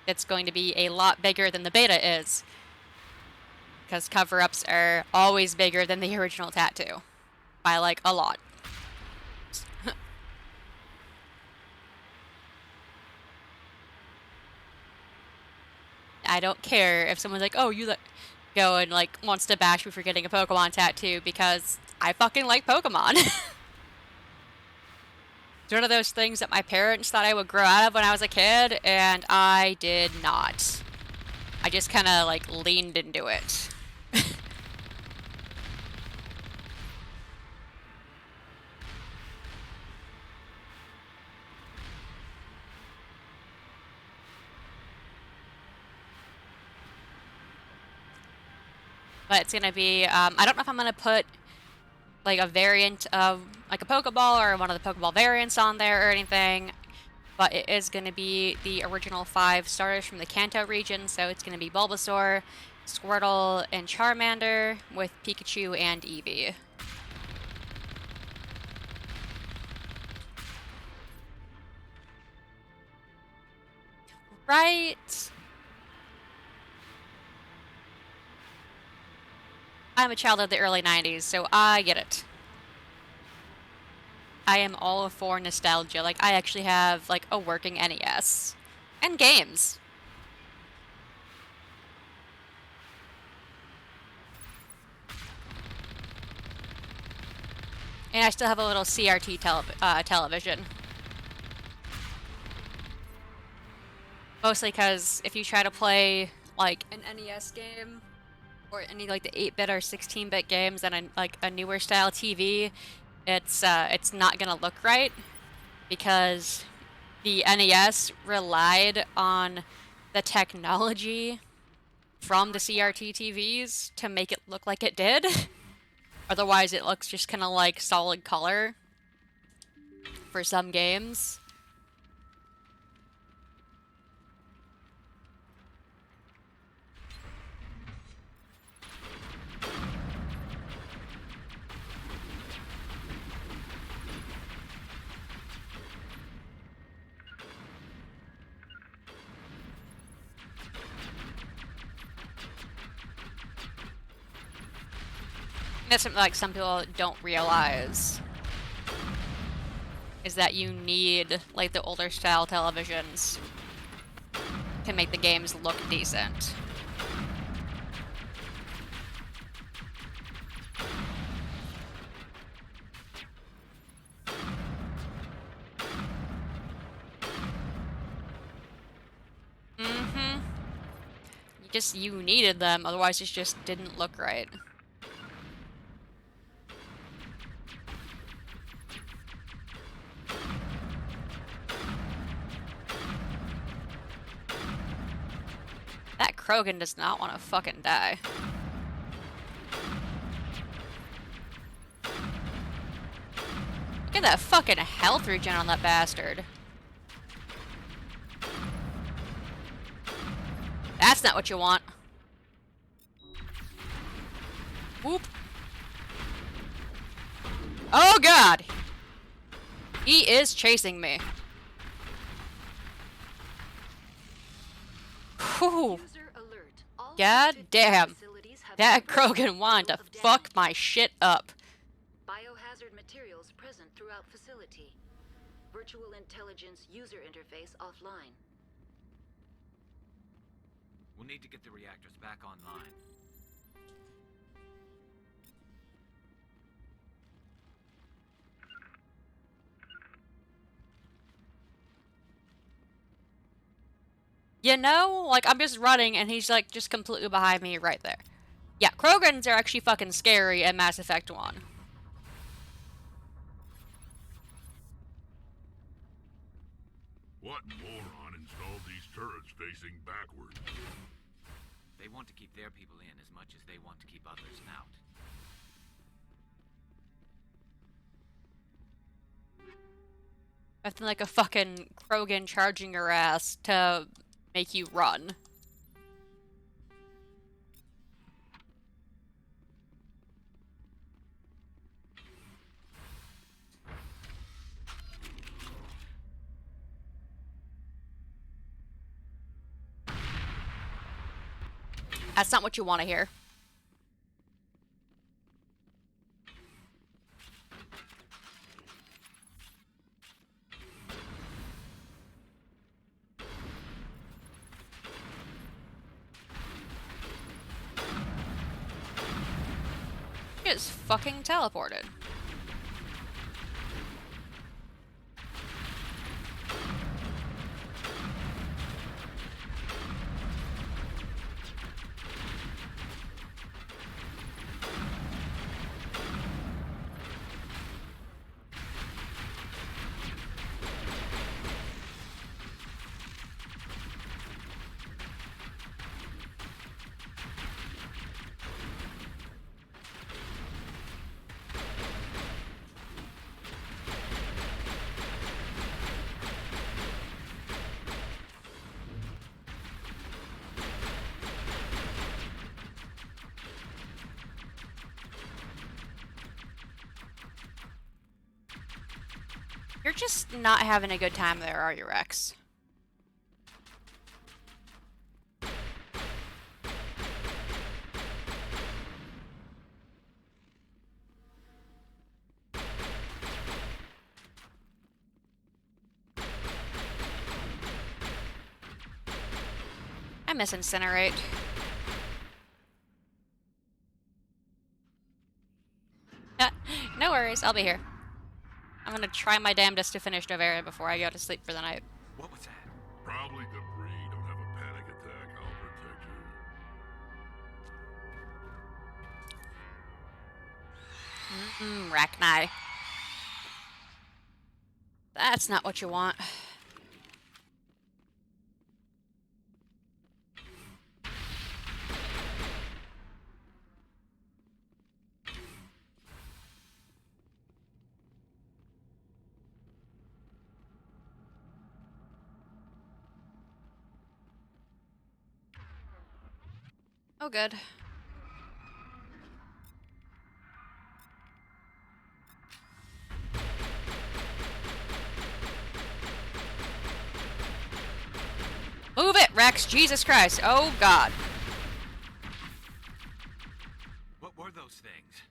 It's going to be a lot bigger than the beta is. Because cover-ups are always bigger than the original tattoo. By, like, a lot. I don't care if someone's like, "Oh, you go and, like, wants to bash me for getting a Pokemon tattoo," because I fucking like Pokemon. It's one of those things that my parents thought I would grow out of when I was a kid, and I did not. I just kind of, like, leaned into it. But it's gonna be, I don't know if I'm gonna put, like, a variant of, like, a Pokeball or one of the Pokeball variants on there or anything. But it is gonna be the original 5 starters from the Kanto region, so it's gonna be Bulbasaur, Squirtle, and Charmander, with Pikachu and Eevee. Right? I'm a child of the early 90s, so I get it. I am all for nostalgia. Like, I actually have, like, a working NES. And games. And I still have a little CRT television. Mostly because if you try to play, like, an NES game, or any, like, the 8-bit or 16-bit games on, like, a newer style TV, it's not gonna look right, because the NES relied on the technology from the CRT TVs to make it look like it did. Otherwise, it looks just kind of like solid color for some games. That's something like some people don't realize, is that you need, like, the older style televisions to make the games look decent. Mm-hmm. You needed them, otherwise it just didn't look right. That Krogan does not want to fucking die. Look at that fucking health regen on that bastard. That's not what you want. Whoop. Oh god! He is chasing me. Whew. God damn. That Krogan wanted to fuck my shit up. Biohazard materials present throughout facility. Virtual intelligence user interface offline. We'll need to get the reactors back online. You know, like, I'm just running and he's, like, just completely behind me right there. Yeah, Krogans are actually fucking scary in Mass Effect 1. What moron installed these turrets facing backwards? They want to keep their people in as much as they want to keep others out. Nothing like a fucking Krogan charging your ass to make you run. That's not what you want to hear. He is fucking teleported. You're just not having a good time there, are you, Rex? I miss Incinerate. No worries, I'll be here. I'm gonna try my damnedest to finish Novaria before I go to sleep for the night. What was that? Probably debris. Don't have a panic attack. I'll protect you. Rachni. That's not what you want. Oh, good. Move it, Rex! Jesus Christ! Oh, God. What were those things?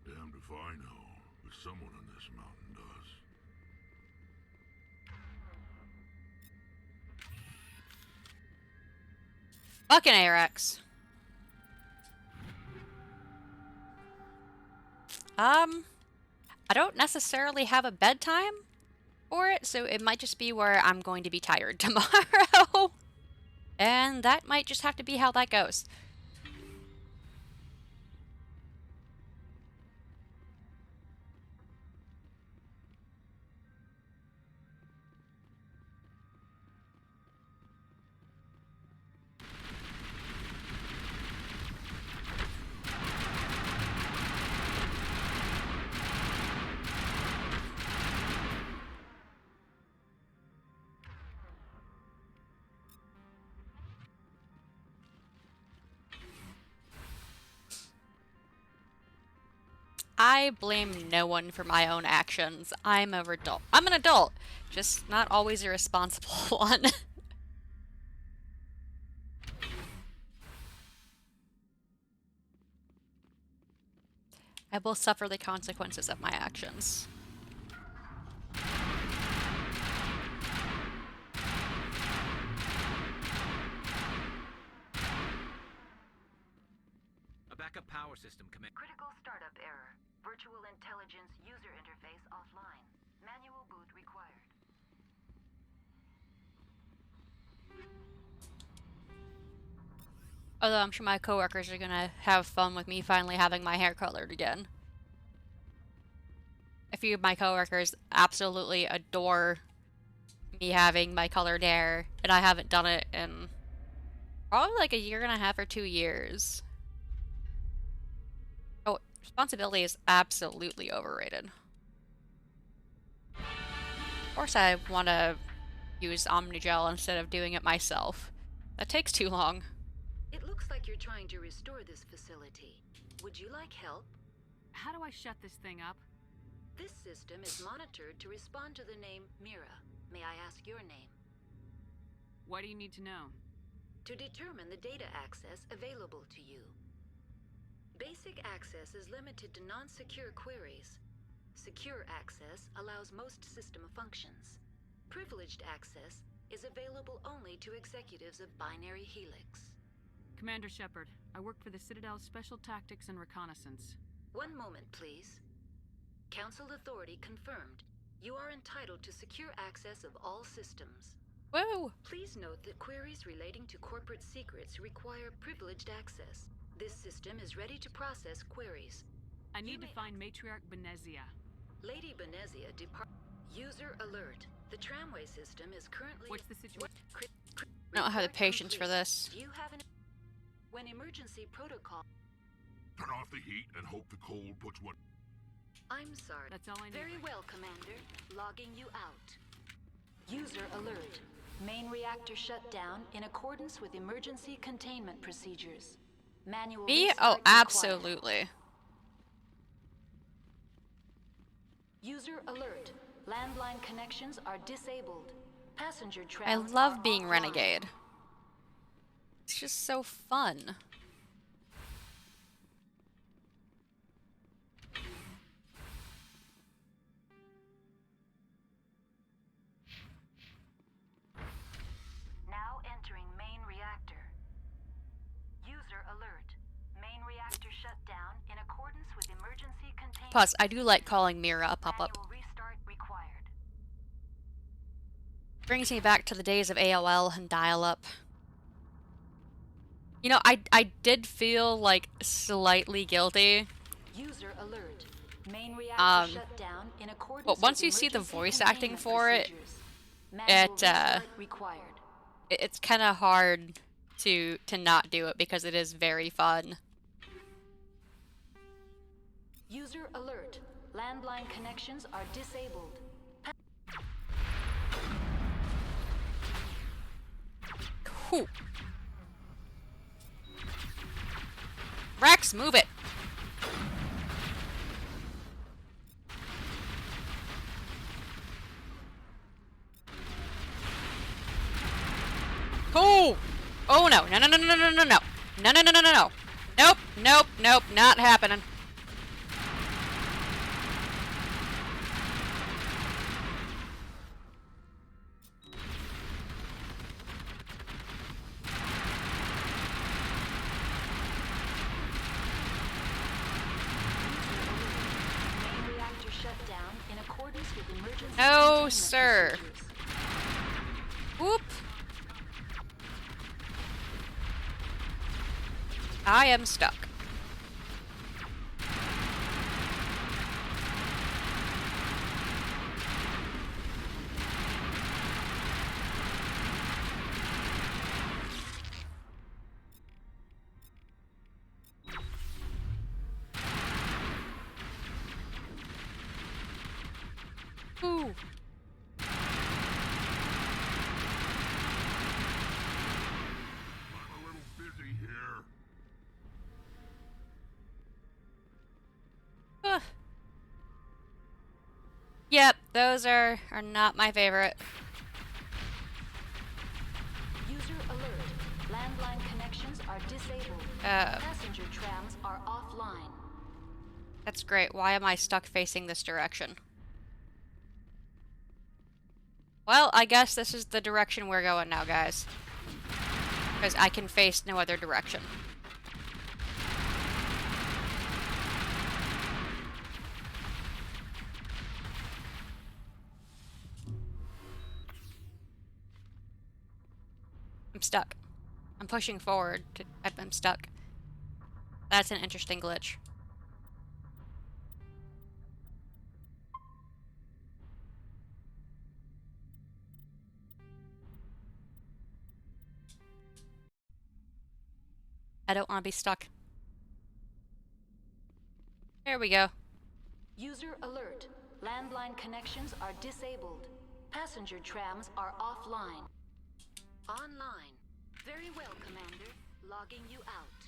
Damned if I know, but someone in this mountain does. Fucking A-Rex. I don't necessarily have a bedtime for it, so it might just be where I'm going to be tired tomorrow. And that might just have to be how that goes. I blame no one for my own actions. I'm an adult, just not always a responsible one. I will suffer the consequences of my actions. A backup power system command. Critical startup error. Virtual intelligence user interface offline. Manual boot required. Although I'm sure my coworkers are gonna have fun with me finally having my hair colored again. A few of my coworkers absolutely adore me having my colored hair, and I haven't done it in probably like a year and a half or 2 years. Oh, responsibility is absolutely overrated. Of course I want to use Omnigel instead of doing it myself. That takes too long. It looks like you're trying to restore this facility. Would you like help? How do I shut this thing up? This system is monitored to respond to the name Mira. May I ask your name? What do you need to know? To determine the data access available to you. Basic access is limited to non-secure queries. Secure access allows most system functions. Privileged access is available only to executives of Binary Helix. Commander Shepard, I work for the Citadel's Special Tactics and Reconnaissance. One moment, please. Council authority confirmed. You are entitled to secure access of all systems. Whoa! Please note that queries relating to corporate secrets require privileged access. This system is ready to process queries. I need to find Matriarch Benezia. Lady Benezia depart. User alert. The tramway system is currently. What's the situation? I don't have the patience for this. Do you have an? When emergency protocol. Turn off the heat and hope the cold puts one. I'm sorry. That's all I need. Very well, Commander. Logging you out. User alert. Main reactor shut down in accordance with emergency containment procedures. Manual Me? restart Oh, required. absolutely. User alert. Landline connections are disabled. Passenger I trams love are being offline. Renegade. It's just so fun. Now entering main reactor. User alert. Main reactor shut down in accordance with emergency containment. Plus, I do like calling Mira a pop-up. Manual restart required. Brings me back to the days of AOL and dial-up. You know, I did feel like slightly guilty. User alert. Main reactor shut down in accordance But once with you see the emergency voice acting containment for it, procedures. Manual restart required. it's kind of hard to not do it because it is very fun. User alert. Landline connections are disabled. Whew. Rex, move it. Cool. Oh no. No, no, no, no, no, no, no, no. No, no, no, no, no, no. Nope, nope, nope, not happening. Main reactor shut down in accordance with emergency No, containment sir. procedures. Whoop. I am stuck. Ooh. I'm a little busy here. Yep, those are not my favorite. User alert. Landline connections are disabled. Passenger trams are offline. That's great. Why am I stuck facing this direction? Well, I guess this is the direction we're going now, guys. Because I can face no other direction. I'm stuck. I'm pushing forward. I'm stuck. That's an interesting glitch. I don't want to be stuck. There we go. User alert. Landline connections are disabled. Passenger trams are offline. Online. Very well, Commander. Logging you out.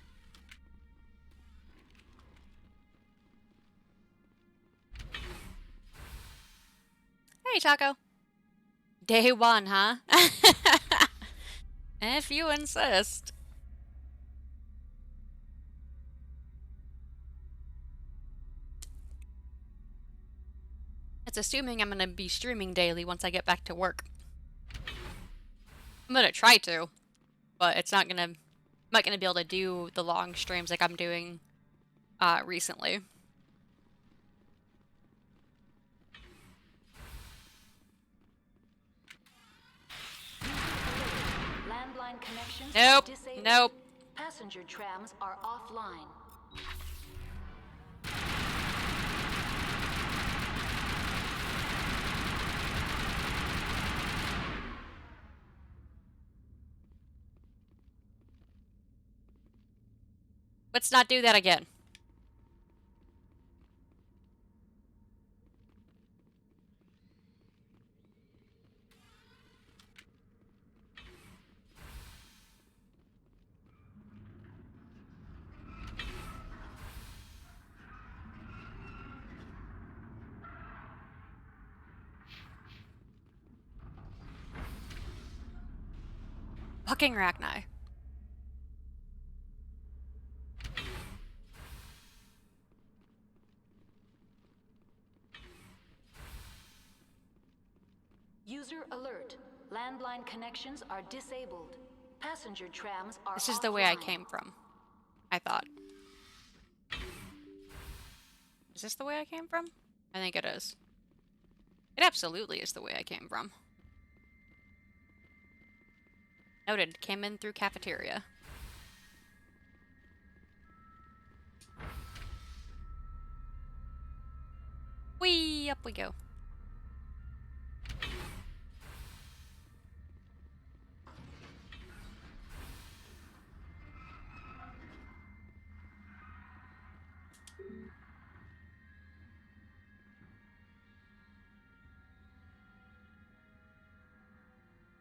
Hey, Taco. Day one, huh? If you insist. It's assuming I'm gonna be streaming daily once I get back to work. I'm gonna try to, but it's not gonna. I'm not gonna be able to do the long streams like I'm doing recently. Landline connections Nope. are disabled. Nope. Passenger trams are offline. Let's not do that again. Fucking Rachni. User alert. Landline connections are disabled. Passenger trams are This is the way I offline. came from, I thought. Is this the way I came from? I think it is. It absolutely is the way I came from. Noted. Came in through cafeteria. Whee! Up we go.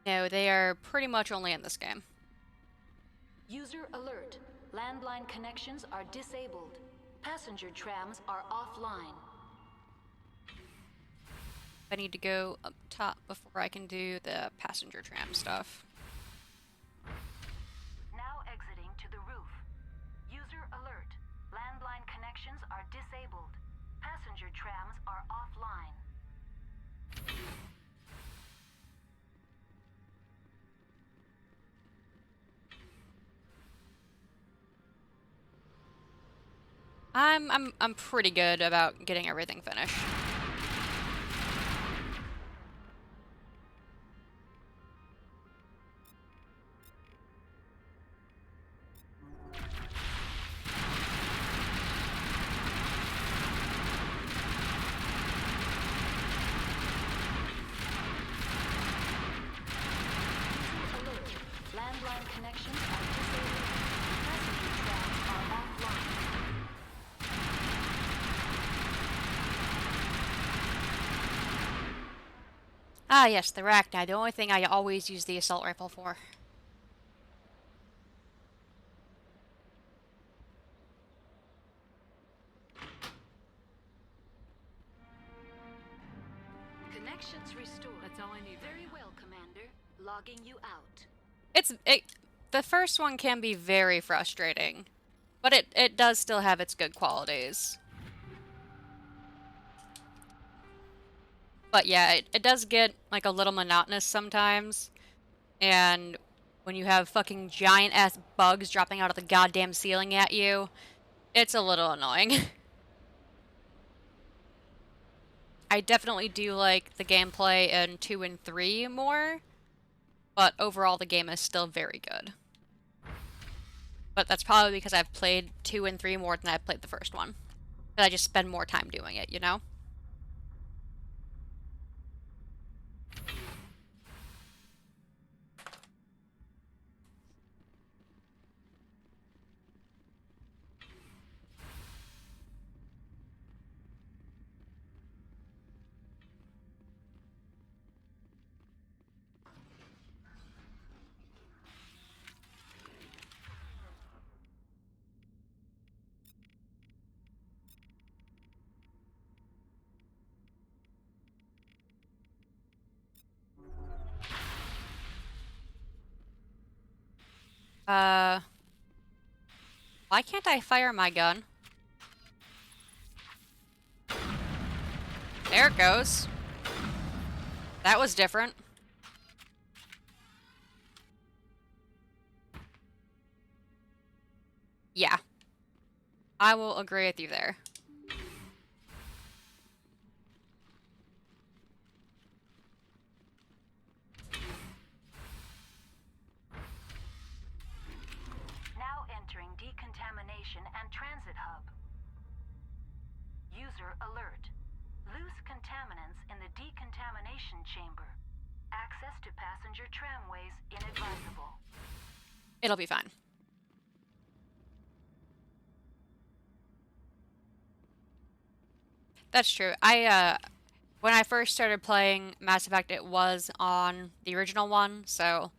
No, they are pretty much only in this game. User alert. Landline connections are disabled. Passenger trams are offline. I need to go up top before I can do the passenger tram stuff. Now exiting to the roof. User alert. Landline connections are disabled. Passenger trams are offline. I'm pretty good about getting everything finished. Landline connections are disabled. Passenger trams are offline. Ah yes, the Rachni, the only thing I always use the assault rifle for. Connections restored. That's all I need. Very well, Commander. Logging you out. The first one can be very frustrating, but it does still have its good qualities. But yeah, it does get like a little monotonous sometimes, and when you have fucking giant ass bugs dropping out of the goddamn ceiling at you, it's a little annoying. I definitely do like the gameplay in 2 and 3 more, but overall the game is still very good. But that's probably because I've played 2 and 3 more than I've played the first one. But I just spend more time doing it, you know? Why can't I fire my gun? There it goes. That was different. Yeah. I will agree with you there. Now entering decontamination and transit hub. User alert. Loose contaminants in the decontamination chamber. Access to passenger tramways inadvisable. It'll be fine. That's true. When I first started playing Mass Effect, it was on the original one, so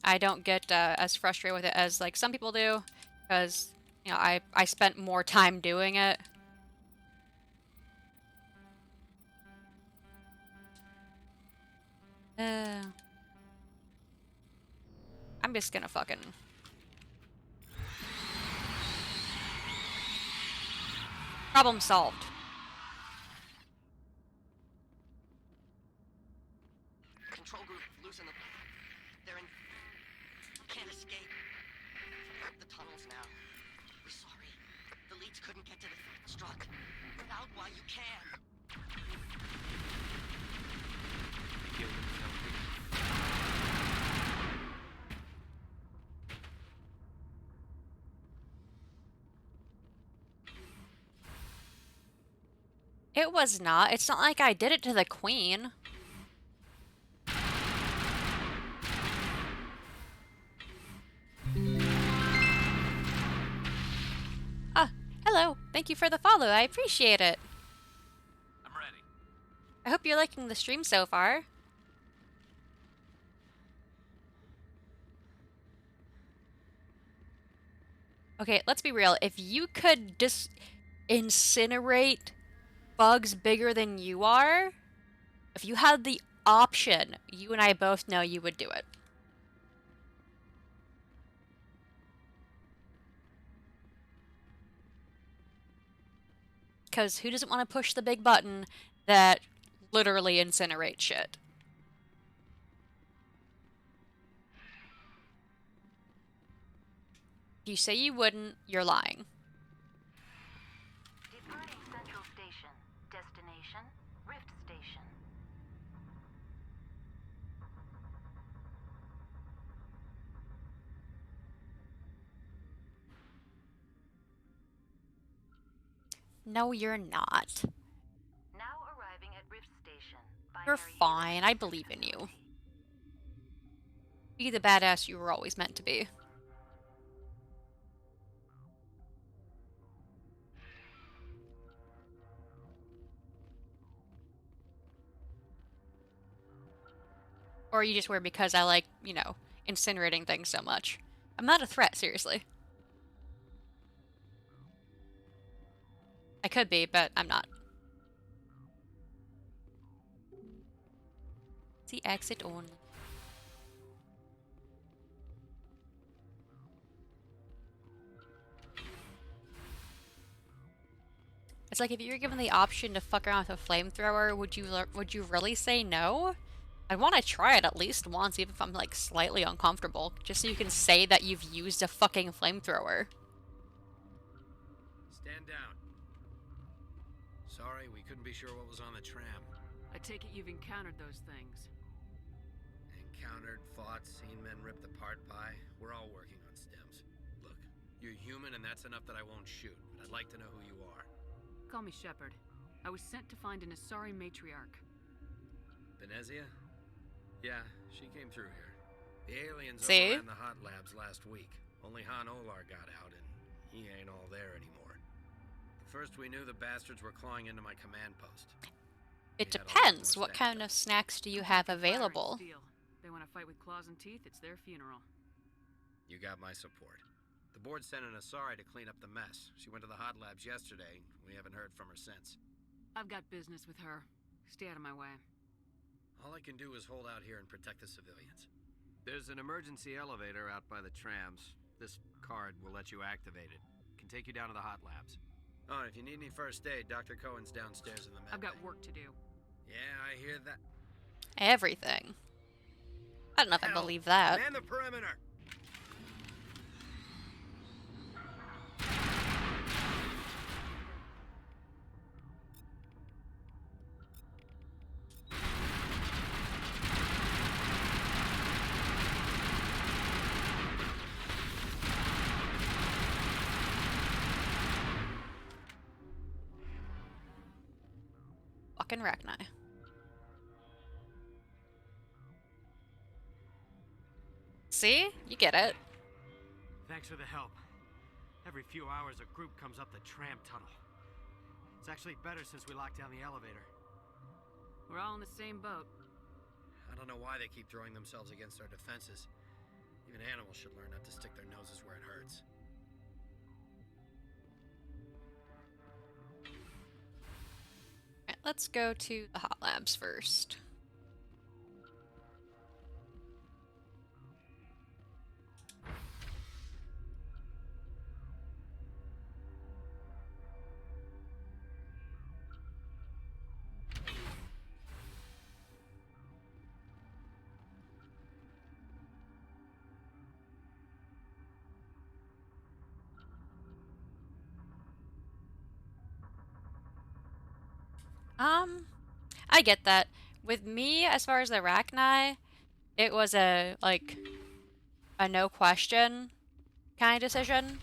I don't get as frustrated with it as like some people do, because you know I spent more time doing it. I'm just gonna fucking... Problem solved. Control group losing them. They're in... Can't escape. The tunnels now. We're sorry. The leads couldn't get to the struck. Get out while you can. It was not. It's not like I did it to the queen. Ah, hello. Thank you for the follow. I appreciate it. I'm ready. I hope you're liking the stream so far. Okay, let's be real. If you could just incinerate bugs bigger than you are, if you had the option, you and I both know you would do it. Because who doesn't want to push the big button that literally incinerates shit? If you say you wouldn't, you're lying. Departing Central Station. Destination, Rift Station. No, you're not. Now arriving at Rift Station. You're fine. I believe in you. Be the badass you were always meant to be. Or you just were because I like, you know, incinerating things so much. I'm not a threat, seriously. I could be, but I'm not. The exit only. It's like if you were given the option to fuck around with a flamethrower, would you really say no? I want to try it at least once, even if I'm like slightly uncomfortable, just so you can say that you've used a fucking flamethrower. Stand down. Sorry, we couldn't be sure what was on the tram. I take it you've encountered those things. Encountered, fought, seen men ripped apart by. We're all working on stems. Look, you're human and that's enough that I won't shoot, but I'd like to know who you are. Call me Shepard. I was sent to find an Asari matriarch. Benezia? Yeah, she came through here. The aliens See? overran the hot labs last week. Only Han Olar got out and he ain't all there anymore. First we knew the bastards were clawing into my command post. It depends. What kind of snacks do you have available? They want to fight with claws and teeth, it's their funeral. You got my support. The board sent an Asari to clean up the mess. She went to the hot labs yesterday. We haven't heard from her since. I've got business with her. Stay out of my way. All I can do is hold out here and protect the civilians. There's an emergency elevator out by the trams. This card will let you activate it. Can take you down to the hot labs. Oh, and if you need any first aid, Dr. Cohen's downstairs in the med I've got bay. work to do. Yeah, I hear that. Everything. I don't know if I believe that. Man the perimeter! Fucking Rachni. See? You get it. Thanks for the help. Every few hours a group comes up the tram tunnel. It's actually better since we locked down the elevator. We're all in the same boat. I don't know why they keep throwing themselves against our defenses. Even animals should learn not to stick their noses where it hurts. Alright, let's go to the hot labs first. I get that. With me, as far as the Arachni, it was a no question kind of decision.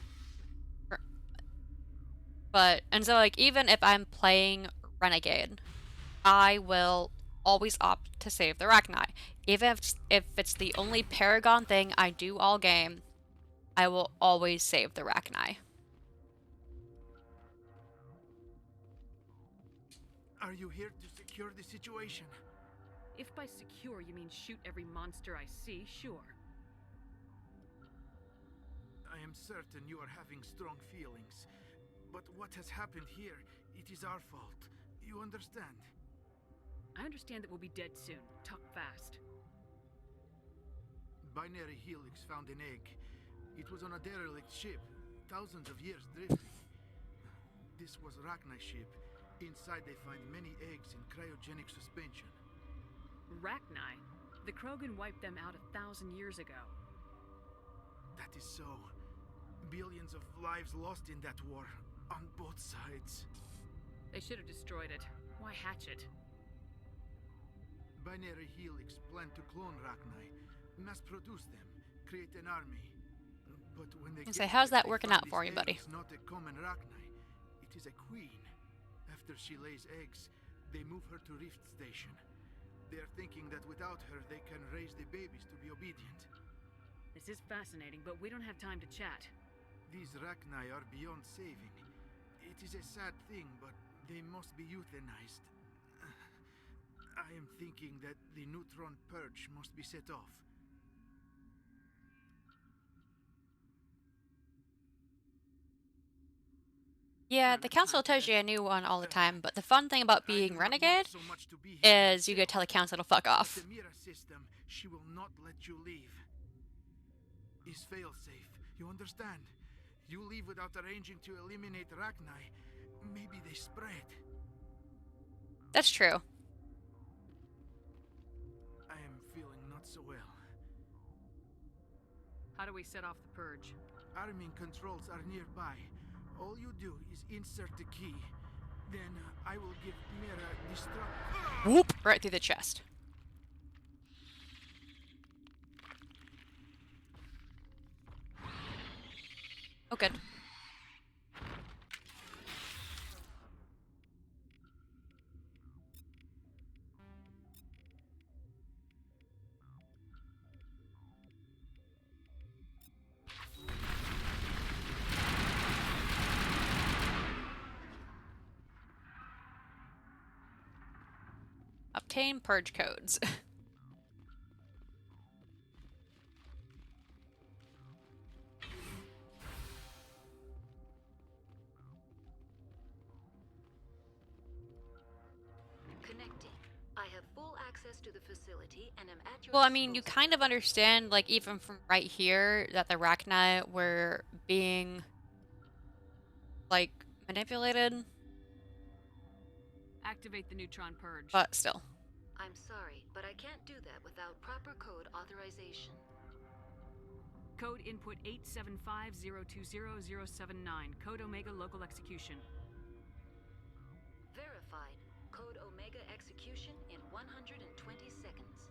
But, and so like, even if I'm playing Renegade, I will always opt to save the Arachni. Even if it's the only Paragon thing I do all game, I will always save the Arachni. Are you here to secure the situation? If by secure you mean shoot every monster I see, sure. I am certain you are having strong feelings. But what has happened here, it is our fault. You understand? I understand that we'll be dead soon. Talk fast. Binary Helix found an egg. It was on a derelict ship, thousands of years drifting. This was Rachni ship. Inside they find many eggs in cryogenic suspension. Rachni? The Krogan wiped them out 1,000 years ago. That is so. Billions of lives lost in that war, on both sides. They should have destroyed it. Why hatch it? Binary Helix planned to clone Rachni, mass produce them, create an army. But when they say, how's that working out for you, buddy? It's not a common Rachni. It is a queen. After she lays eggs, they move her to Rift Station. They are thinking that without her, they can raise the babies to be obedient. This is fascinating, but we don't have time to chat. These Rachni are beyond saving. It is a sad thing, but they must be euthanized. I am thinking that the neutron purge must be set off. Yeah, the council tells you a new one all the time, but the fun thing about being Renegade is you get to tell the council to fuck off. The Mira system, she will not let you leave. Is fail-safe, you understand? You leave without arranging to eliminate Rachni, maybe they spread. That's true. I am feeling not so well. How do we set off the purge? Arming controls are nearby. All you do is insert the key. Then I will give Mira destruct. Whoop! Right through the chest. Oh, good. Obtain purge codes. Connecting. I have full access to the facility and am at your Well, I mean, you kind of understand, like, even from right here, that the Rachni were being, like, manipulated. Activate the neutron purge. But still. I'm sorry, but I can't do that without proper code authorization. Code input 875020079. Code Omega local execution. Verified. Code Omega execution in 120 seconds.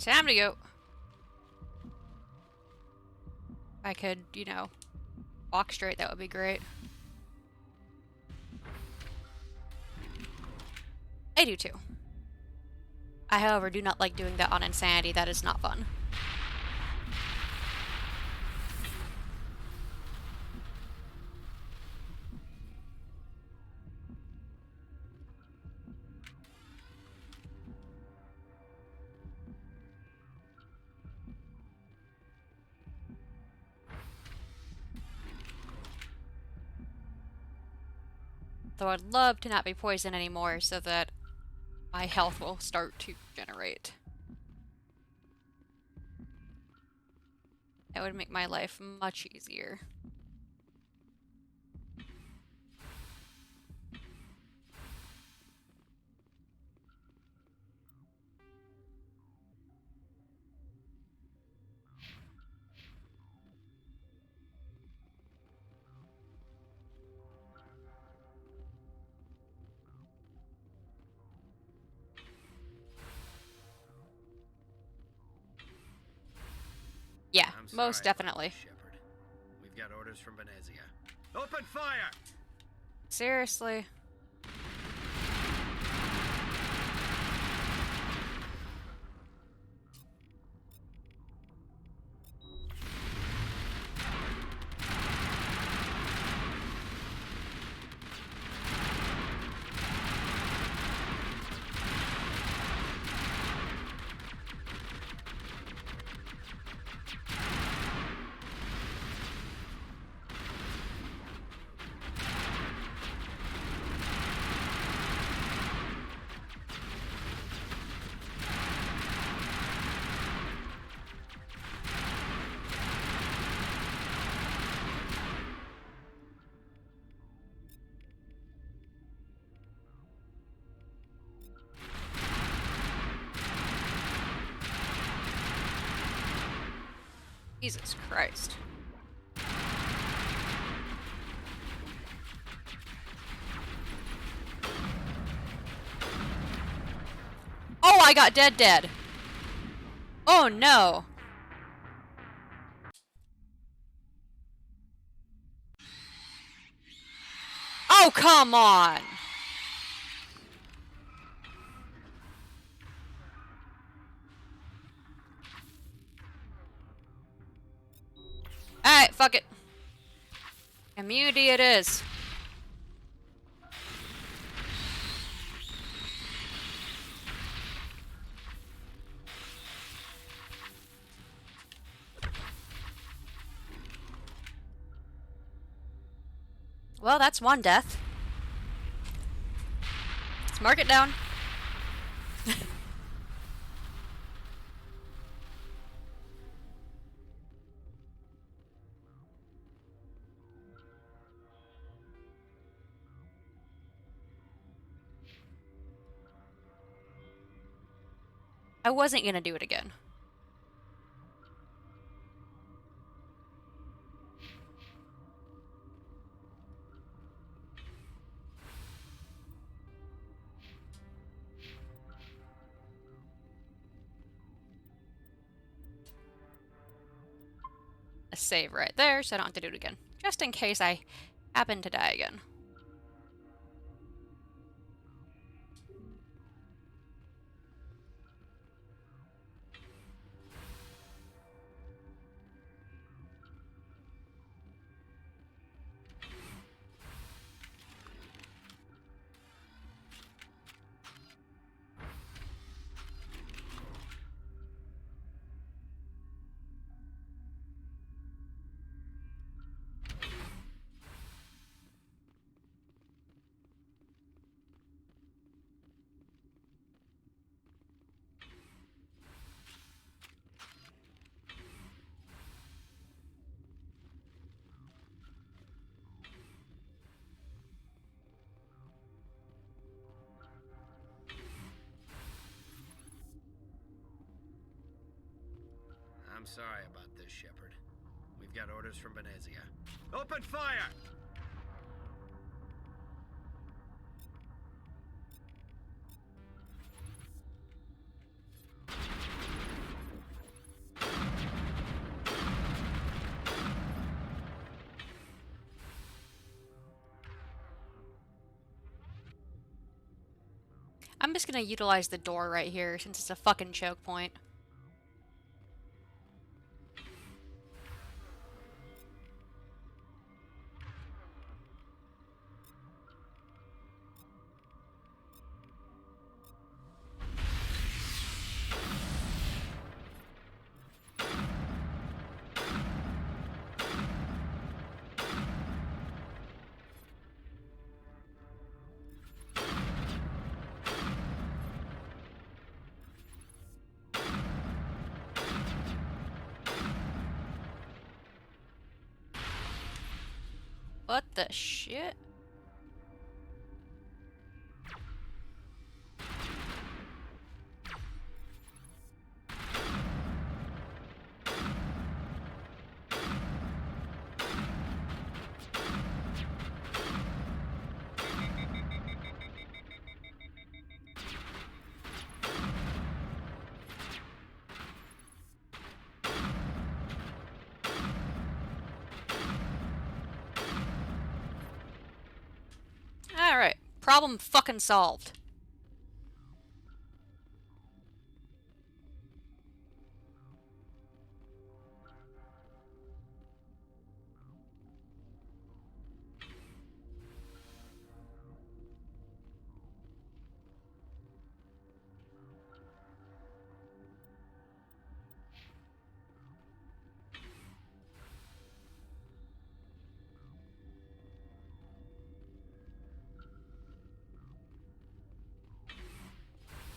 Time to go. If I could, you know, walk straight, that would be great. I do too. I, however, do not like doing that on Insanity. That is not fun. Though I'd love to not be poisoned anymore so that my health will start to generate. That would make my life much easier. Yeah, most definitely. Shepard. We've got orders from Venezia. Open fire! Seriously. Jesus Christ. Oh, I got dead. Oh no. Oh, come on. Alright, fuck it. Immunity it is. Well, that's one death. Let's mark it down. I wasn't gonna do it again. A save right there, so I don't have to do it again. Just in case I happen to die again. I'm sorry about this, Shepard. We've got orders from Venezia. Open fire! I'm just gonna utilize the door right here since it's a fucking choke point. What the shit? Alright, problem fucking solved.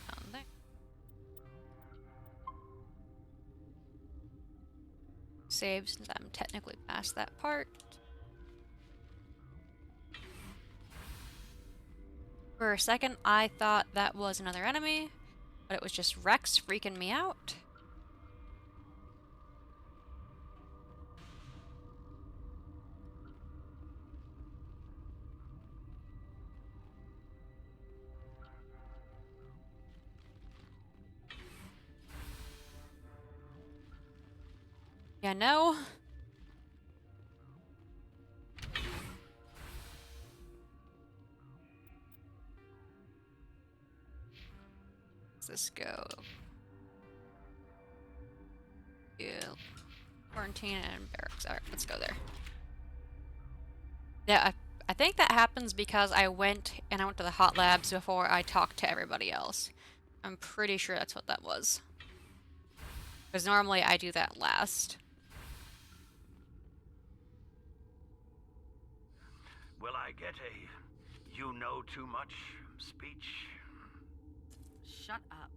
Down there. Save since I'm technically past that part. For a second, I thought that was another enemy, but it was just Rex freaking me out. Yeah, no. Let's this go? Yeah. Quarantine and barracks. Alright, let's go there. Yeah, I think that happens because I went to the hot labs before I talked to everybody else. I'm pretty sure that's what that was. Because normally I do that last. Will I get a you know too much speech? Shut up.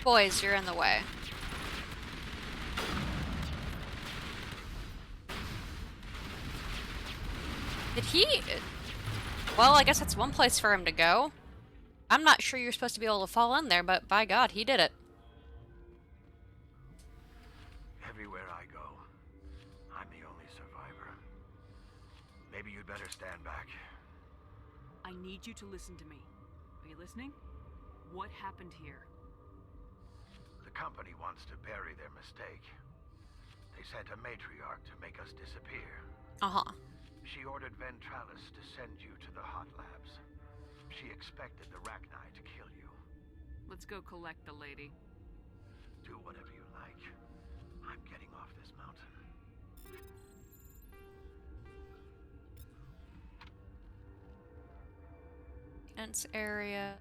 Boys, you're in the way. Did he... Well, I guess that's one place for him to go. I'm not sure you're supposed to be able to fall in there, but by God, he did it. Everywhere I go, I'm the only survivor. Maybe you'd better stand back. I need you to listen to me. Are you listening? What happened here? The company wants to bury their mistake. They sent a matriarch to make us disappear. Uh-huh. She ordered Ventralis to send you to the hot labs. She expected the Rachni to kill you. Let's go collect the lady. Do whatever you like. I'm getting off this mountain. Ents area.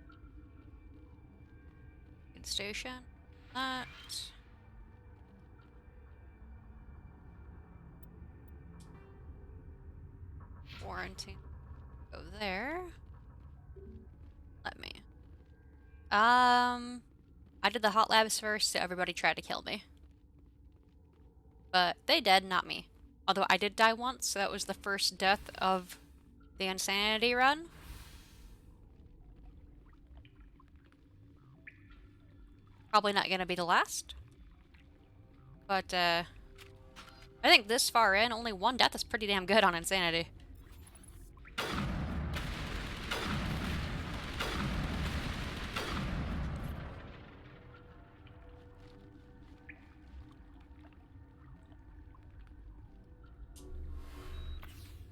Station. That. Quarantine. Go there. Let me. I did the hot labs first, so everybody tried to kill me. But they did, not me. Although I did die once, so that was the first death of the Insanity run. Probably not gonna be the last. But, I think this far in, only one death is pretty damn good on Insanity.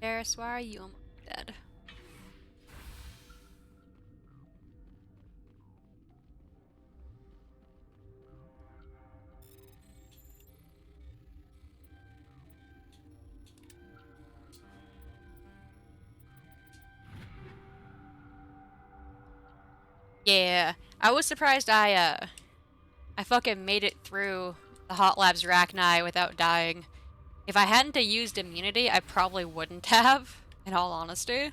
Garrus, why are you almost dead? Yeah, I was surprised I fucking made it through the Hot Labs Rachni without dying. If I hadn't used immunity, I probably wouldn't have, in all honesty.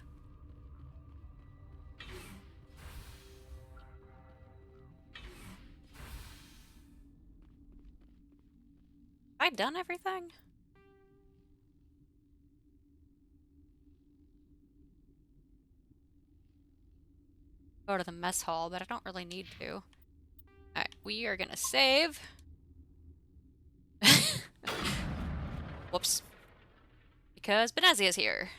Have I done everything? Go to the mess hall, but I don't really need to. Alright, we are gonna save. Whoops. Because Benezia is here.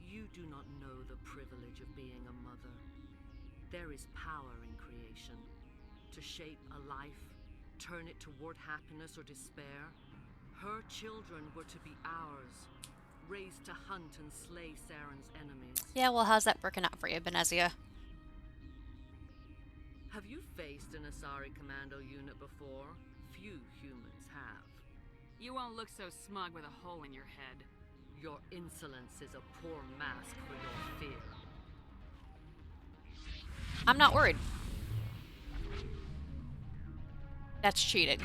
You do not know the privilege of being a mother. There is power in creation. To shape a life, turn it toward happiness or despair. Her children were to be ours, raised to hunt and slay Saren's enemies. Yeah, well, how's that working out for you, Benezia? Have you faced an Asari commando unit before? Few humans have. You won't look so smug with a hole in your head. Your insolence is a poor mask for your fear. I'm not worried. That's cheating.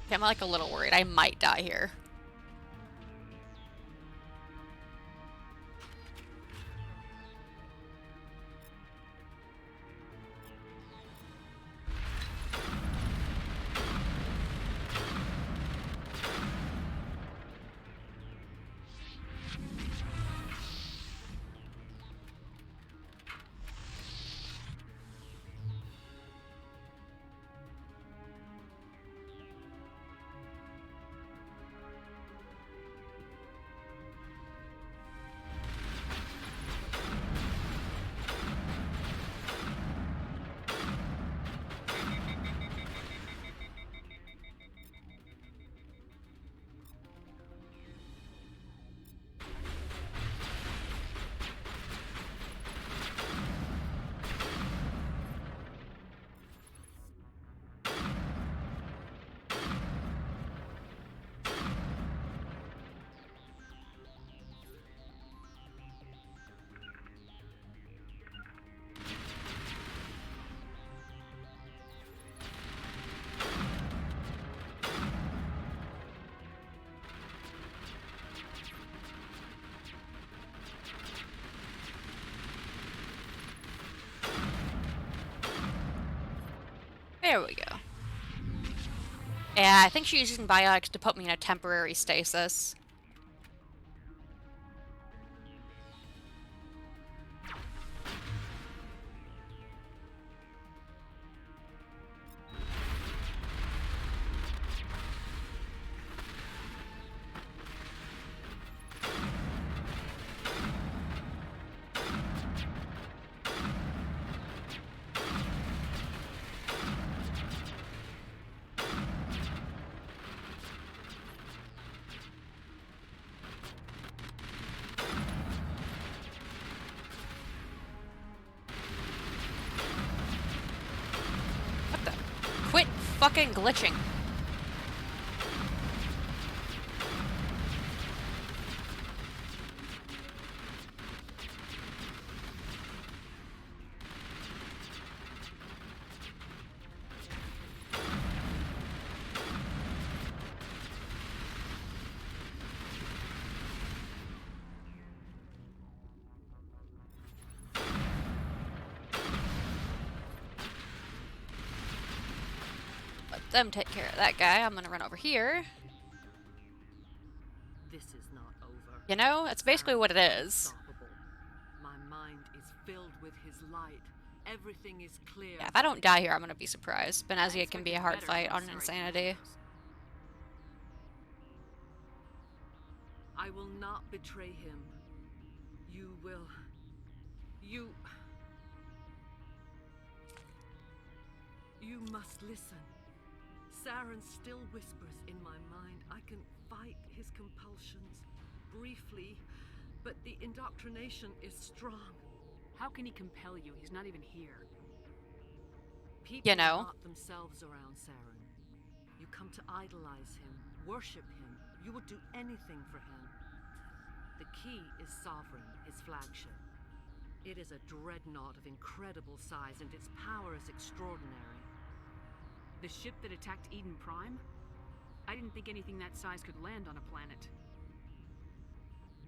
Okay, I'm like a little worried. I might die here. There we go. Yeah, I think she's using biotics to put me in a temporary stasis. Quit fucking glitching. Them take care of that guy. I'm gonna run over here. This is not over. You know, that's basically what it is. My mind is filled with his light. Everything is clear. Yeah, if I don't die here, I'm gonna be surprised. Benazia can be a hard fight on Insanity. I will not betray him. You will. You must listen. Saren still whispers in my mind. I can fight his compulsions briefly, but the indoctrination is strong. How can he compel you? He's not even here. People are not themselves around Saren. You come to idolize him, worship him. You will do anything for him. The key is Sovereign, his flagship. It is a dreadnought of incredible size, and its power is extraordinary. The ship that attacked Eden Prime? I didn't think anything that size could land on a planet.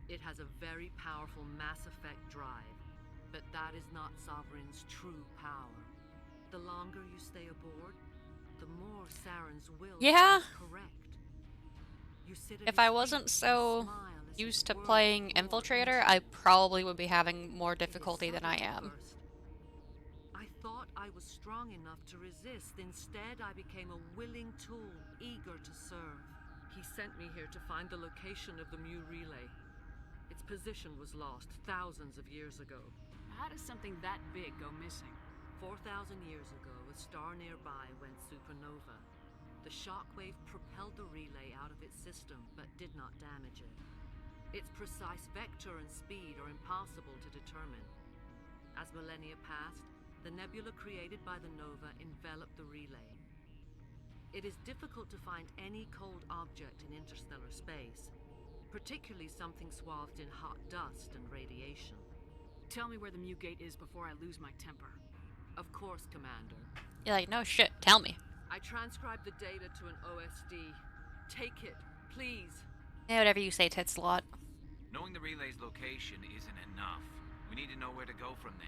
It has a very powerful Mass Effect drive, but that is not Sovereign's true power. The longer you stay aboard, the more Saren's will is correct. You sit at If I wasn't so used to playing Infiltrator, I probably would be having more difficulty than I am. I thought I was strong enough to resist. Instead, I became a willing tool, eager to serve. He sent me here to find the location of the Mu relay. Its position was lost thousands of years ago. How does something that big go missing? 4,000 years ago, a star nearby went supernova. The shockwave propelled the relay out of its system, but did not damage it. Its precise vector and speed are impossible to determine. As millennia passed, the nebula created by the nova enveloped the relay. It is difficult to find any cold object in interstellar space, particularly something swathed in hot dust and radiation. Tell me where the Mu Gate is before I lose my temper. Of course, Commander. You're like, no shit, tell me. I transcribed the data to an OSD. Take it, please. Yeah, whatever you say, Titslot. Knowing the relay's location isn't enough. We need to know where to go from there.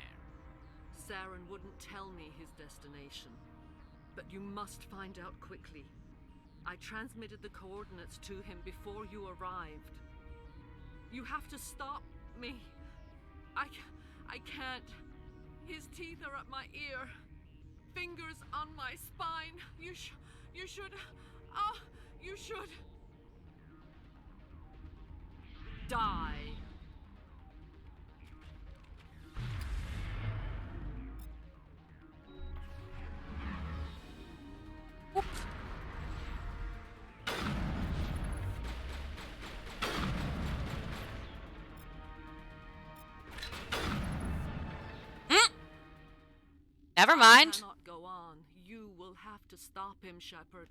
Saren wouldn't tell me his destination, but you must find out quickly. I transmitted the coordinates to him before you arrived. You have to stop me. I can't. His teeth are at my ear. Fingers on my spine. You should. You should. Die. Whoop. Never mind. I cannot go on. You will have to stop him, Shepard.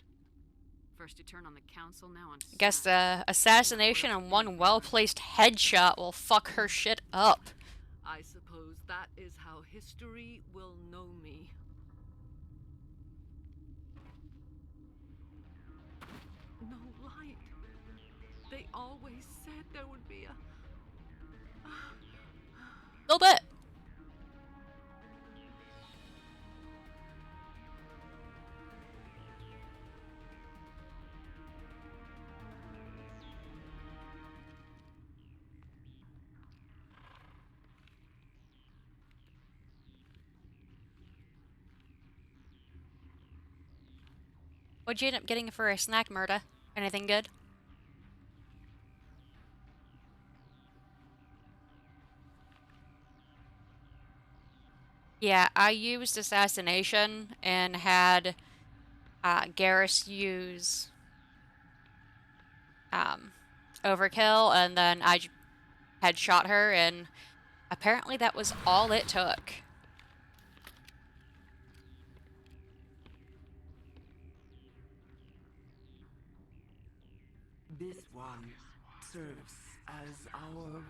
First you turn on the council, now on I guess the assassination and one well-placed headshot will fuck her shit up. I suppose that is how history will know me. No light. They always said there would be a little bit. What'd you end up getting for a snack, Murda? Anything good? Yeah, I used assassination and had Garrus use overkill, and then I had shot her, and apparently that was all it took. This one serves as our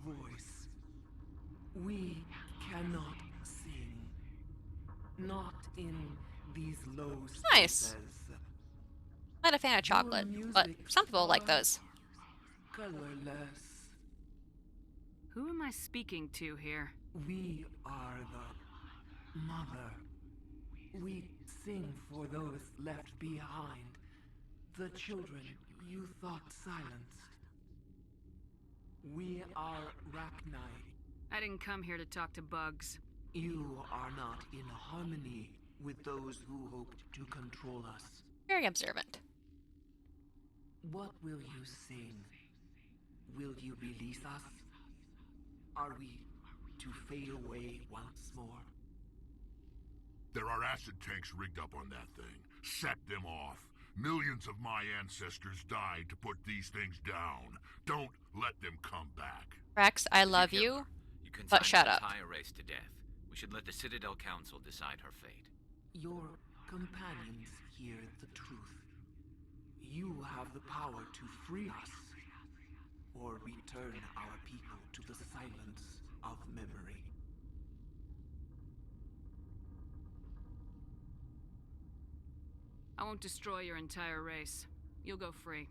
voice. We cannot sing. Not in these low Nice. Not a fan of chocolate, but some people like those. Colorless. Who am I speaking to here? We are the mother. We sing for those left behind. The children you thought silenced. We are Rachni, I didn't come here to talk to bugs. You are not in harmony with those who hoped to control us. Very observant. What will you sing? Will you release us? Are we to fade away once more? There are acid tanks rigged up on that thing. Set them off. Millions of my ancestors died to put these things down. Don't let them come back. Rex, I love you, You consigned but shut the up. entire race to death. We should let the Citadel Council decide her fate. Your companions hear the truth. You have the power to free us, or return our people to the silence of memory. I won't destroy your entire race. You'll go free.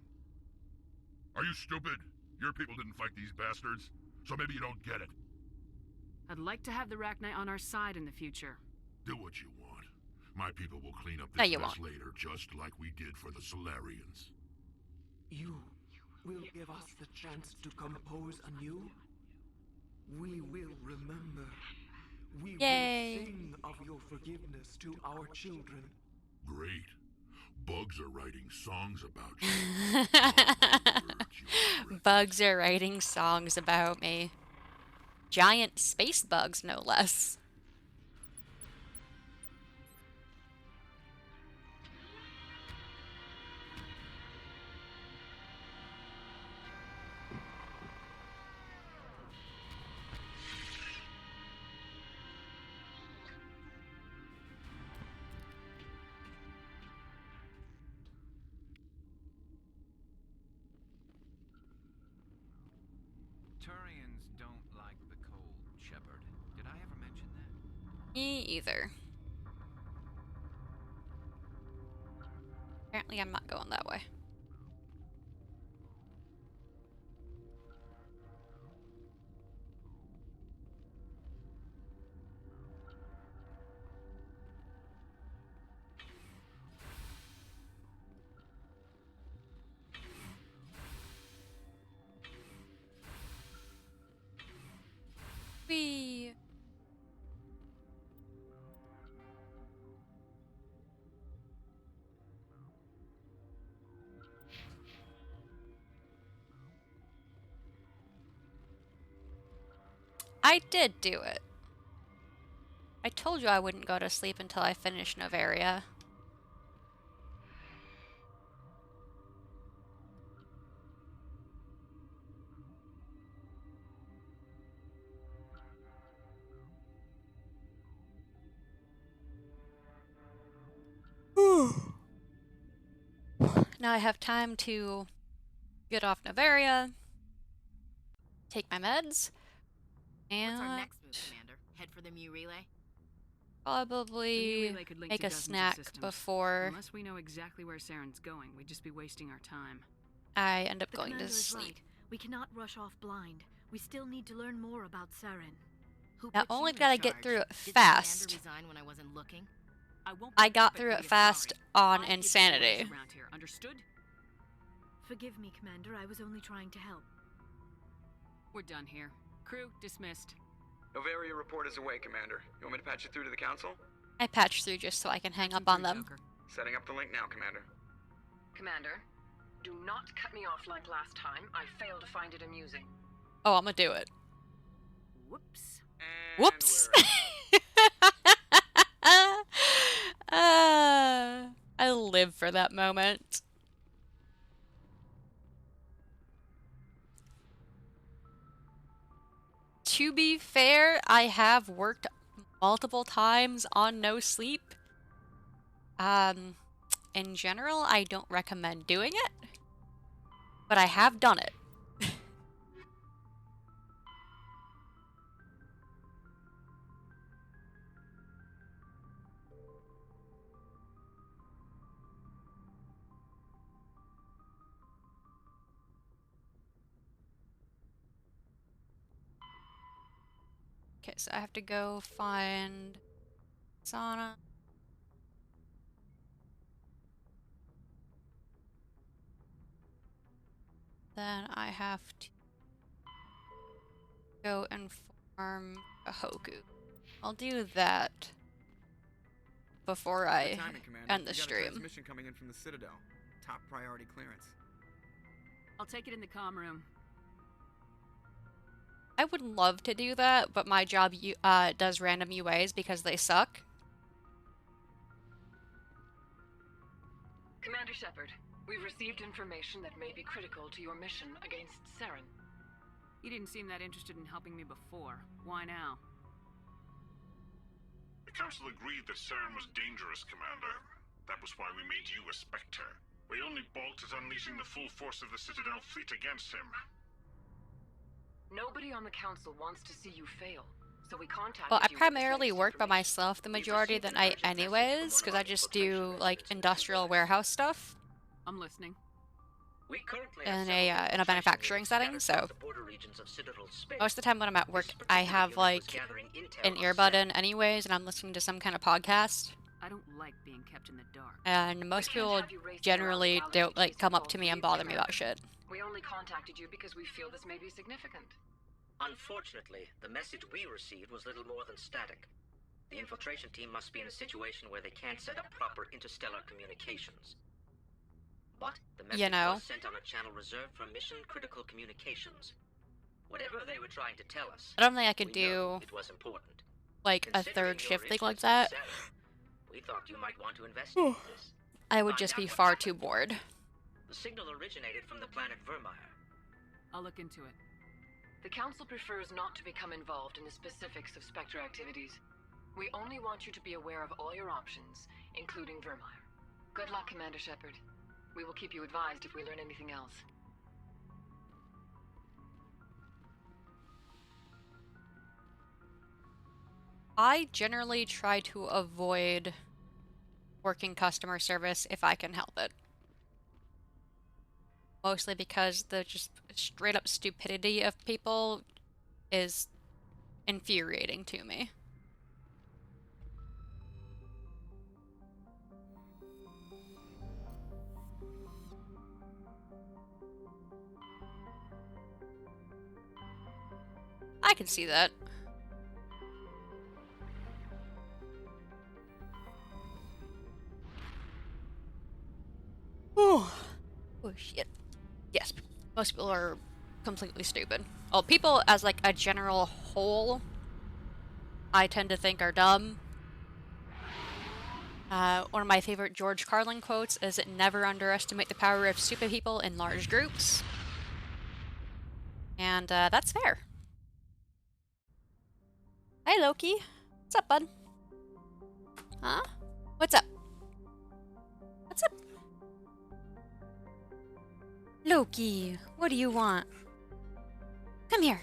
Are you stupid? Your people didn't fight these bastards, so maybe you don't get it. I'd like to have the Rachni on our side in the future. Do what you want. My people will clean up No, this you mess won't. later, just like we did for the Solarians. You will give us the chance to compose anew? We will remember. We Yay. will sing of your forgiveness to our children. Great. Bugs are writing songs about you. Bugs are writing songs about me. Giant space bugs, no less. Turians don't like the cold, Shepard. Did I ever mention that? Me either. Apparently I'm not going that way. Whee! I did do it. I told you I wouldn't go to sleep until I finished Novaria. Now I have time to get off Novaria, take my meds, and What's our next move, Commander? Head for the Mu Relay? probably Relay could link make to a dozens of snack systems. before Unless we know exactly where Saren's going, we'd just be wasting our time. I end up The going commander to is sleep. right. We cannot rush off blind. We still need to learn more about Saren. Who Not put you only in did I charge? get through it Did fast, the commander resign when I wasn't looking? I got through it fast on I give Insanity. orders around here, understood? Forgive me, Commander. I was only trying to help. We're done here. Crew dismissed. Novaria report is away, Commander. You want me to patch you through to the Council? I patched through just so I can hang up on them. Setting up the link now, Commander. Commander, do not cut me off like last time. I failed to find it amusing. Oh, I'm gonna do it. Whoops. Whoops! I live for that moment. To be fair, I have worked multiple times on no sleep. In general, I don't recommend doing it, but I have done it. Okay, so I have to go find sauna. Then I have to go and a Hoku. I'll do that before I Good timing, Commander. end the We got a stream. transmission coming in from the Citadel. Top priority clearance. I'll take it in the comm room. I would love to do that, but my job does random UAs because they suck. Commander Shepard, we've received information that may be critical to your mission against Saren. You didn't seem that interested in helping me before. Why now? The Council agreed that Saren was dangerous, Commander. That was why we made you a Spectre. We only balked at unleashing the full force of the Citadel fleet against him. Nobody on the Council wants to see you fail, so we contacted Well, I you with primarily this work by myself the majority of the night anyways, because I just do, like, industrial warehouse stuff. I'm listening. We currently In a manufacturing setting, so most of the time when I'm at work, I have, like, an earbud in anyways, and I'm listening to some kind of podcast. I don't like being kept in the dark. And most people generally don't, like, come up to me and bother me about shit. We only contacted you because we feel this may be significant. Unfortunately, the message we received was little more than static. The infiltration team must be in a situation where they can't set up proper interstellar communications. But the message was sent on a channel reserved for mission-critical communications. Whatever they were trying to tell us, I don't think I could do, it was important. like, a third shift thing like that. We thought you might want to investigate this. I would just be far too bored. The signal originated from the planet Vermeer. I'll look into it. The Council prefers not to become involved in the specifics of Spectre activities. We only want you to be aware of all your options, including Vermeer. Good luck, Commander Shepard. We will keep you advised if we learn anything else. I generally try to avoid working customer service if I can help it. Mostly because the just straight up stupidity of people is infuriating to me. I can see that. Oh shit. Yes, most people are completely stupid. Well, people as like a general whole, I tend to think are dumb. One of my favorite George Carlin quotes is, "Never underestimate the power of stupid people in large groups." And that's fair. Hey Loki, what's up, bud? Huh? What's up? What's up? Loki, what do you want? Come here.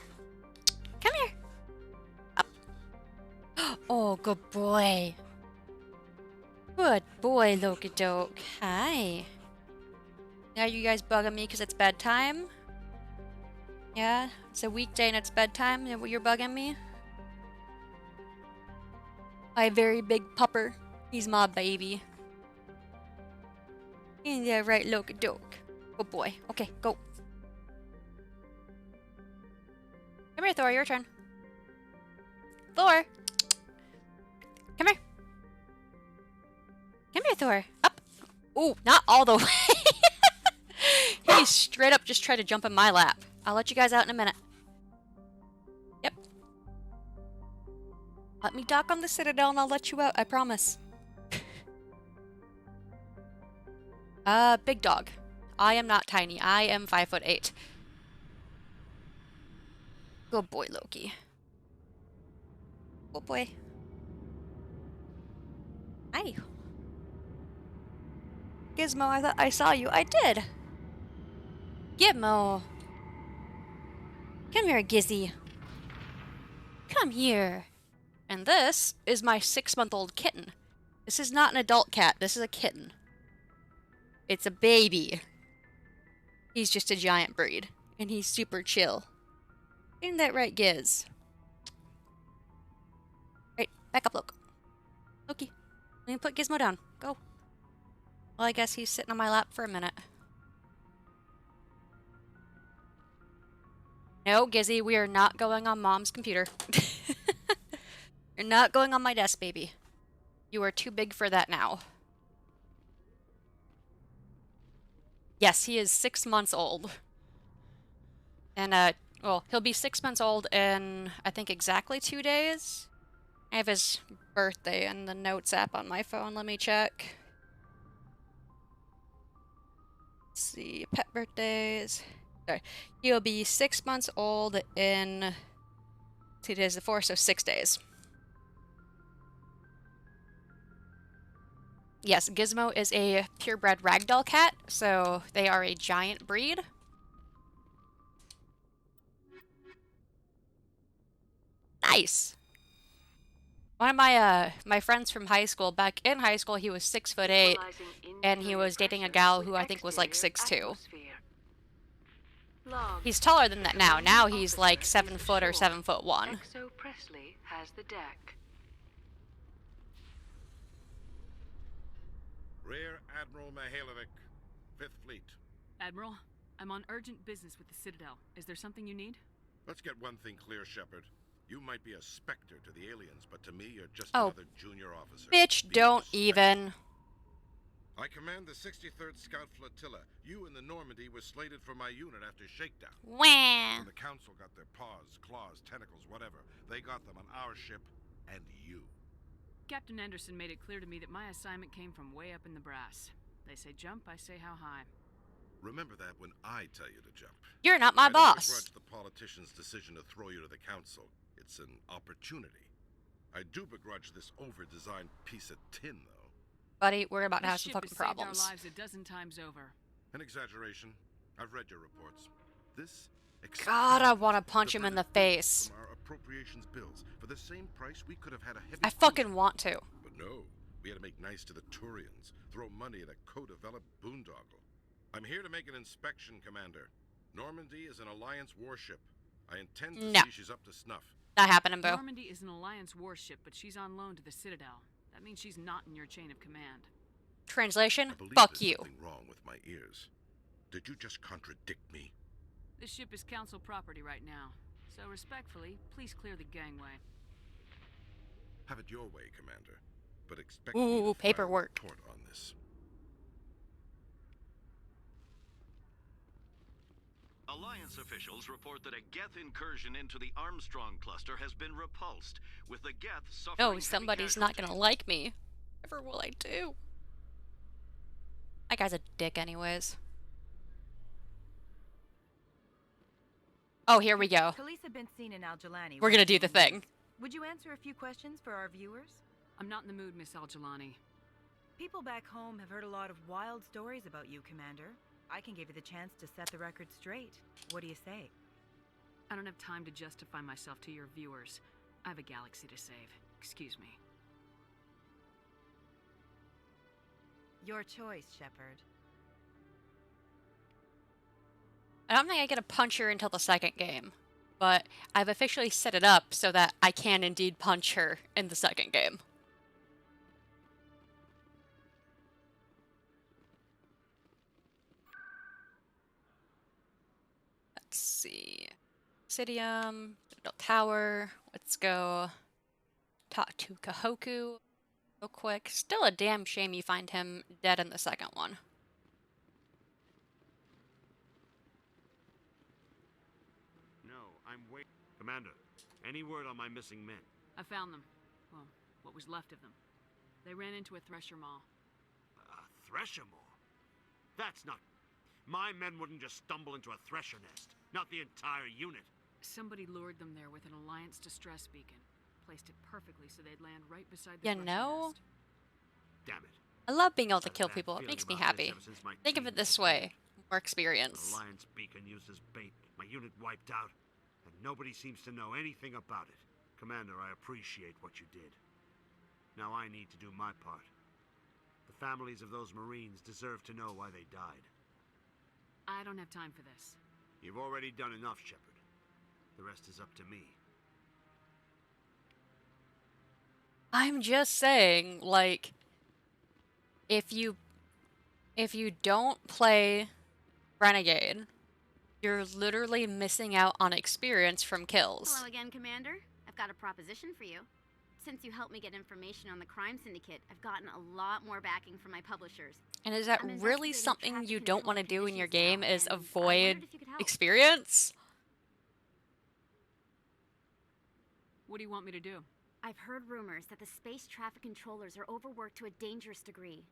Come here. Up. Oh, good boy. Good boy, Loki Doke. Hi. Now you guys bugging me because it's bedtime? Yeah? It's a weekday and it's bedtime and you're bugging me? My very big pupper. He's my baby. Ain't that right, Loki Doke? Good boy. Okay, go. Come here, Thor. Your turn. Thor! Come here. Come here, Thor. Up. Ooh, not all the way. He straight up just tried to jump in my lap. I'll let you guys out in a minute. Yep. Let me dock on the Citadel and I'll let you out, I promise. Big dog. I am not tiny. I am 5'8". Good boy, Loki. Good boy. Hi. Gizmo, I thought I saw you. I did. Gizmo. Come here, Gizzy. Come here. And this is my 6-month-old kitten. This is not an adult cat. This is a kitten. It's a baby. He's just a giant breed. And he's super chill. Isn't that right, Giz? Right, back up, Loki. Let me put Gizmo down. Go. Well, I guess he's sitting on my lap for a minute. No, Gizzy, we are not going on Mom's computer. You're not going on my desk, baby. You are too big for that now. Yes, he is 6 months old. And, well, he'll be 6 months old in, I think, exactly 2 days. I have his birthday in the notes app on my phone. Let me check. Let's see, pet birthdays. Sorry. He'll be 6 months old in 2 days before, so 6 days. Yes, Gizmo is a purebred ragdoll cat, so they are a giant breed. Nice. One of my friends from high school, back in high school, he was 6'8", and he was dating a gal who I think was like 6'2". He's taller than that now. Now he's like 7 foot or 7'1". XO Presley has the deck. Rear Admiral Mihailovic, 5th Fleet. Admiral, I'm on urgent business with the Citadel. Is there something you need? Let's get one thing clear, Shepard. You might be a specter to the aliens, but to me, you're just Oh, another junior officer. bitch, don't even. I command the 63rd Scout Flotilla. You and the Normandy were slated for my unit after shakedown. Wah. When the Council got their paws, claws, tentacles, whatever, they got them on our ship and you. Captain Anderson made it clear to me that my assignment came from way up in the brass. They say jump, I say how high. Remember that when I tell you to jump. You're not my I boss. don't begrudge the politician's decision to throw you to the Council. It's an opportunity. I do begrudge this over-designed piece of tin, though. Buddy, we're about to have This some ship fucking has saved problems. our lives a dozen times over. An exaggeration. I've read your reports. This God, I want to punch him in the face. from our appropriations bills. For the same price, we could have had a heavy I fucking want to. But no, we had to make nice to the Turians, throw money at a co-developed boondoggle. I'm here to make an inspection, Commander. Normandy is an Alliance warship. I intend to see she's up to snuff. Not happening, Boo. Normandy is an Alliance warship, but she's on loan to the Citadel. That means she's not in your chain of command. Translation, I believe fuck there's you. something wrong with my ears. Did you just contradict me? This ship is Council property right now. So respectfully, please clear the gangway. Have it your way, Commander. But expect me to Ooh, file paperwork. a report on this. Alliance officials report that a Geth incursion into the Armstrong cluster has been repulsed, with the Geth suffering No, heavy somebody's not gonna like me. Ever will I do? That guy's a dick anyways. Oh, here we go. Police have been seen in Al-Jalani. We're gonna do the thing. Would you answer a few questions for our viewers? I'm not in the mood, Miss Al-Jalani. People back home have heard a lot of wild stories about you, Commander. I can give you the chance to set the record straight. What do you say? I don't have time to justify myself to your viewers. I have a galaxy to save. Excuse me. Your choice, Shepard. I don't think I get to punch her until the second game, but I've officially set it up so that I can indeed punch her in the second game. Let's see. Obsidium, Citadel Tower. Let's go talk to Kahoku real quick. Still a damn shame you find him dead in the second one. No, I'm wait. Commander, any word on my missing men? I found them. Well, what was left of them. They ran into a thresher maw. A thresher maw? That's not... My men wouldn't just stumble into a thresher nest. Not the entire unit. Somebody lured them there with an Alliance distress beacon. Placed it perfectly so they'd land right beside the You thresher know? nest. Damn it. I love being able to I've kill had people. It feeling makes me about this happy. ever since my Think of team it this was way. More An experience. Alliance beacon used as bait. My unit wiped out. And nobody seems to know anything about it. Commander, I appreciate what you did. Now I need to do my part. The families of those Marines deserve to know why they died. I don't have time for this. You've already done enough, Shepard. The rest is up to me. I'm just saying, like, if you don't play Renegade, You're literally missing out on experience from kills. Hello again, Commander. I've got a proposition for you. Since you helped me get information on the crime syndicate, I've gotten a lot more backing from my publishers. And is that I'm really investigating something traffic you don't want to control do in your conditions game now, is and I avoid wondered if you could help. experience? What do you want me to do? I've heard rumors that the space traffic controllers are overworked to a dangerous degree.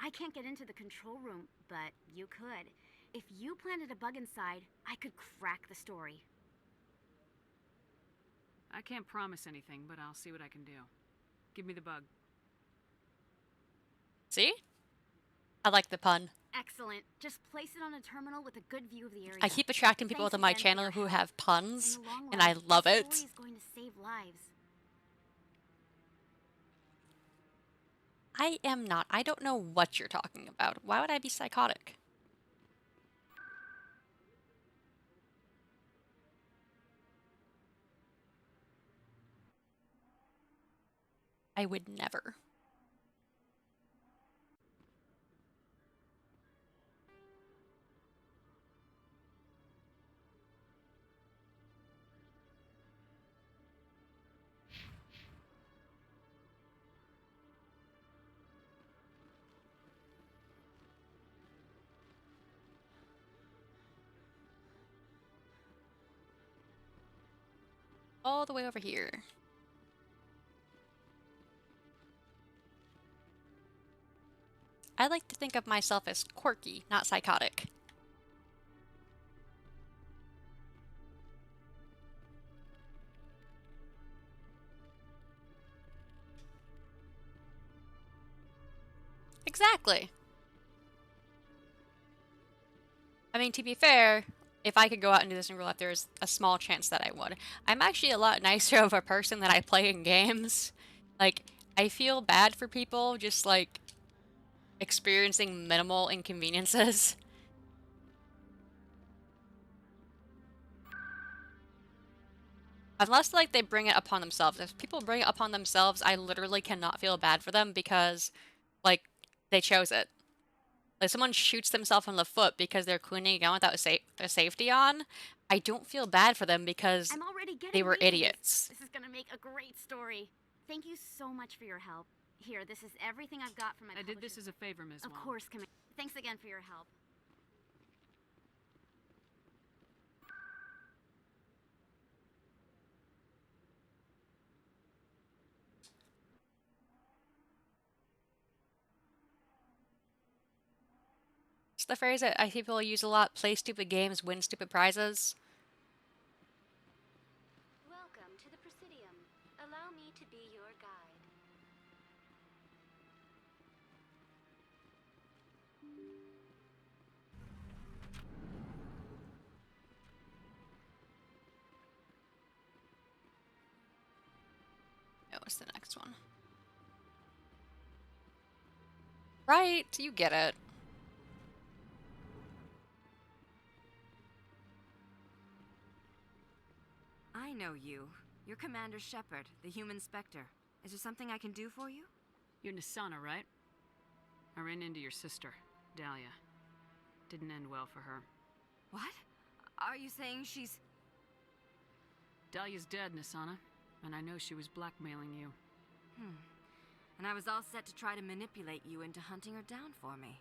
I can't get into the control room, but you could. If you planted a bug inside, I could crack the story. I can't promise anything, but I'll see what I can do. Give me the bug. See? I like the pun. Excellent. Just place it on a terminal with a good view of the area. I keep attracting people Thanks to my again for channel your who help. have puns, In the long and run, I love this it. story is going to save lives. I am not. I don't know what you're talking about. Why would I be psychotic? I would never. All the way over here. I like to think of myself as quirky, not psychotic. Exactly. I mean, to be fair, if I could go out and do this in real life, there's a small chance that I would. I'm actually a lot nicer of a person than I play in games. Like, I feel bad for people just, like, experiencing minimal inconveniences. Unless, like, they bring it upon themselves. If people bring it upon themselves, I literally cannot feel bad for them because, like, they chose it. Like, someone shoots themselves in the foot because they're cleaning a gun without a safety on, I don't feel bad for them because I'm already getting they were ratings. idiots. This is gonna make a great story. Thank you so much for your help. Here, this is everything I've got from my I did this as a favor, Ms. Of Wong. course, Commander. Thanks again for your help. It's the phrase that I see people use a lot: play stupid games, win stupid prizes. Welcome to the Presidium. Allow me to be your guide. Oh, what's the next one? Right, you get it. I know you. You're Commander Shepard, the human Spectre. Is there something I can do for you? You're Nisana, right? I ran into your sister, Dahlia. Didn't end well for her. What? Are you saying she's... Dahlia's dead, Nisana, and I know she was blackmailing you. And I was all set to try to manipulate you into hunting her down for me.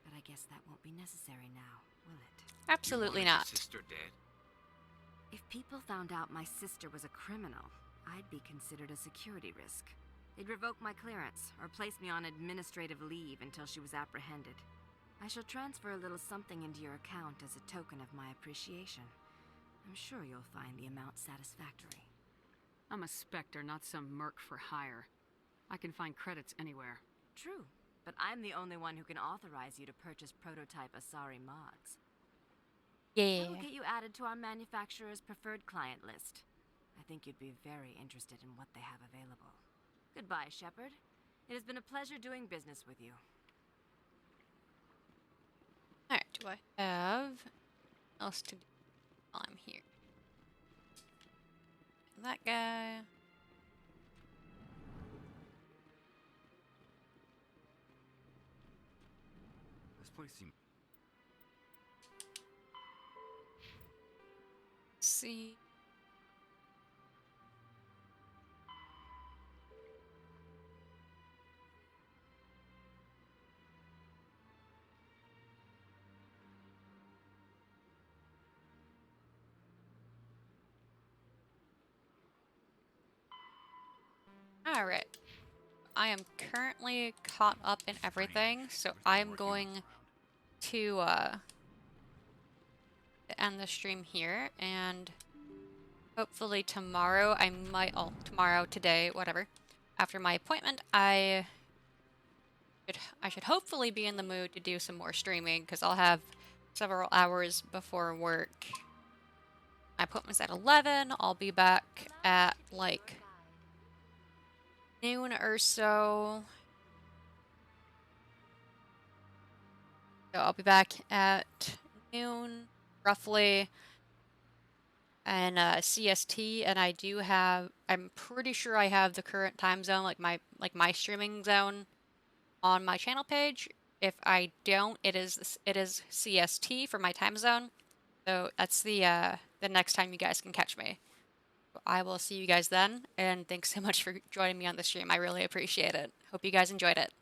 But I guess that won't be necessary now, will it? Absolutely You wanted not. your sister dead? If people found out my sister was a criminal, I'd be considered a security risk. They'd revoke my clearance, or place me on administrative leave until she was apprehended. I shall transfer a little something into your account as a token of my appreciation. I'm sure you'll find the amount satisfactory. I'm a Spectre, not some merc for hire. I can find credits anywhere. True, but I'm the only one who can authorize you to purchase prototype Asari mods. Yeah. I will get you added to our manufacturer's preferred client list. I think you'd be very interested in what they have available. Goodbye, Shepard. It has been a pleasure doing business with you. Alright, do I have else to do while I'm here? That guy. This place seems... see. Alright. I am currently caught up in everything, so I'm going to end the stream here, and hopefully tomorrow I might, today, whatever, after my appointment, I should hopefully be in the mood to do some more streaming, because I'll have several hours before work. My appointment's at 11, I'll be back at, like, noon or so. So I'll be back at noon, roughly, and CST, and I'm pretty sure I have the current time zone, like my streaming zone on my channel page. If I don't, it is CST for my time zone. So that's the next time you guys can catch me. So I will see you guys then, and thanks so much for joining me on the stream. I really appreciate it. Hope you guys enjoyed it.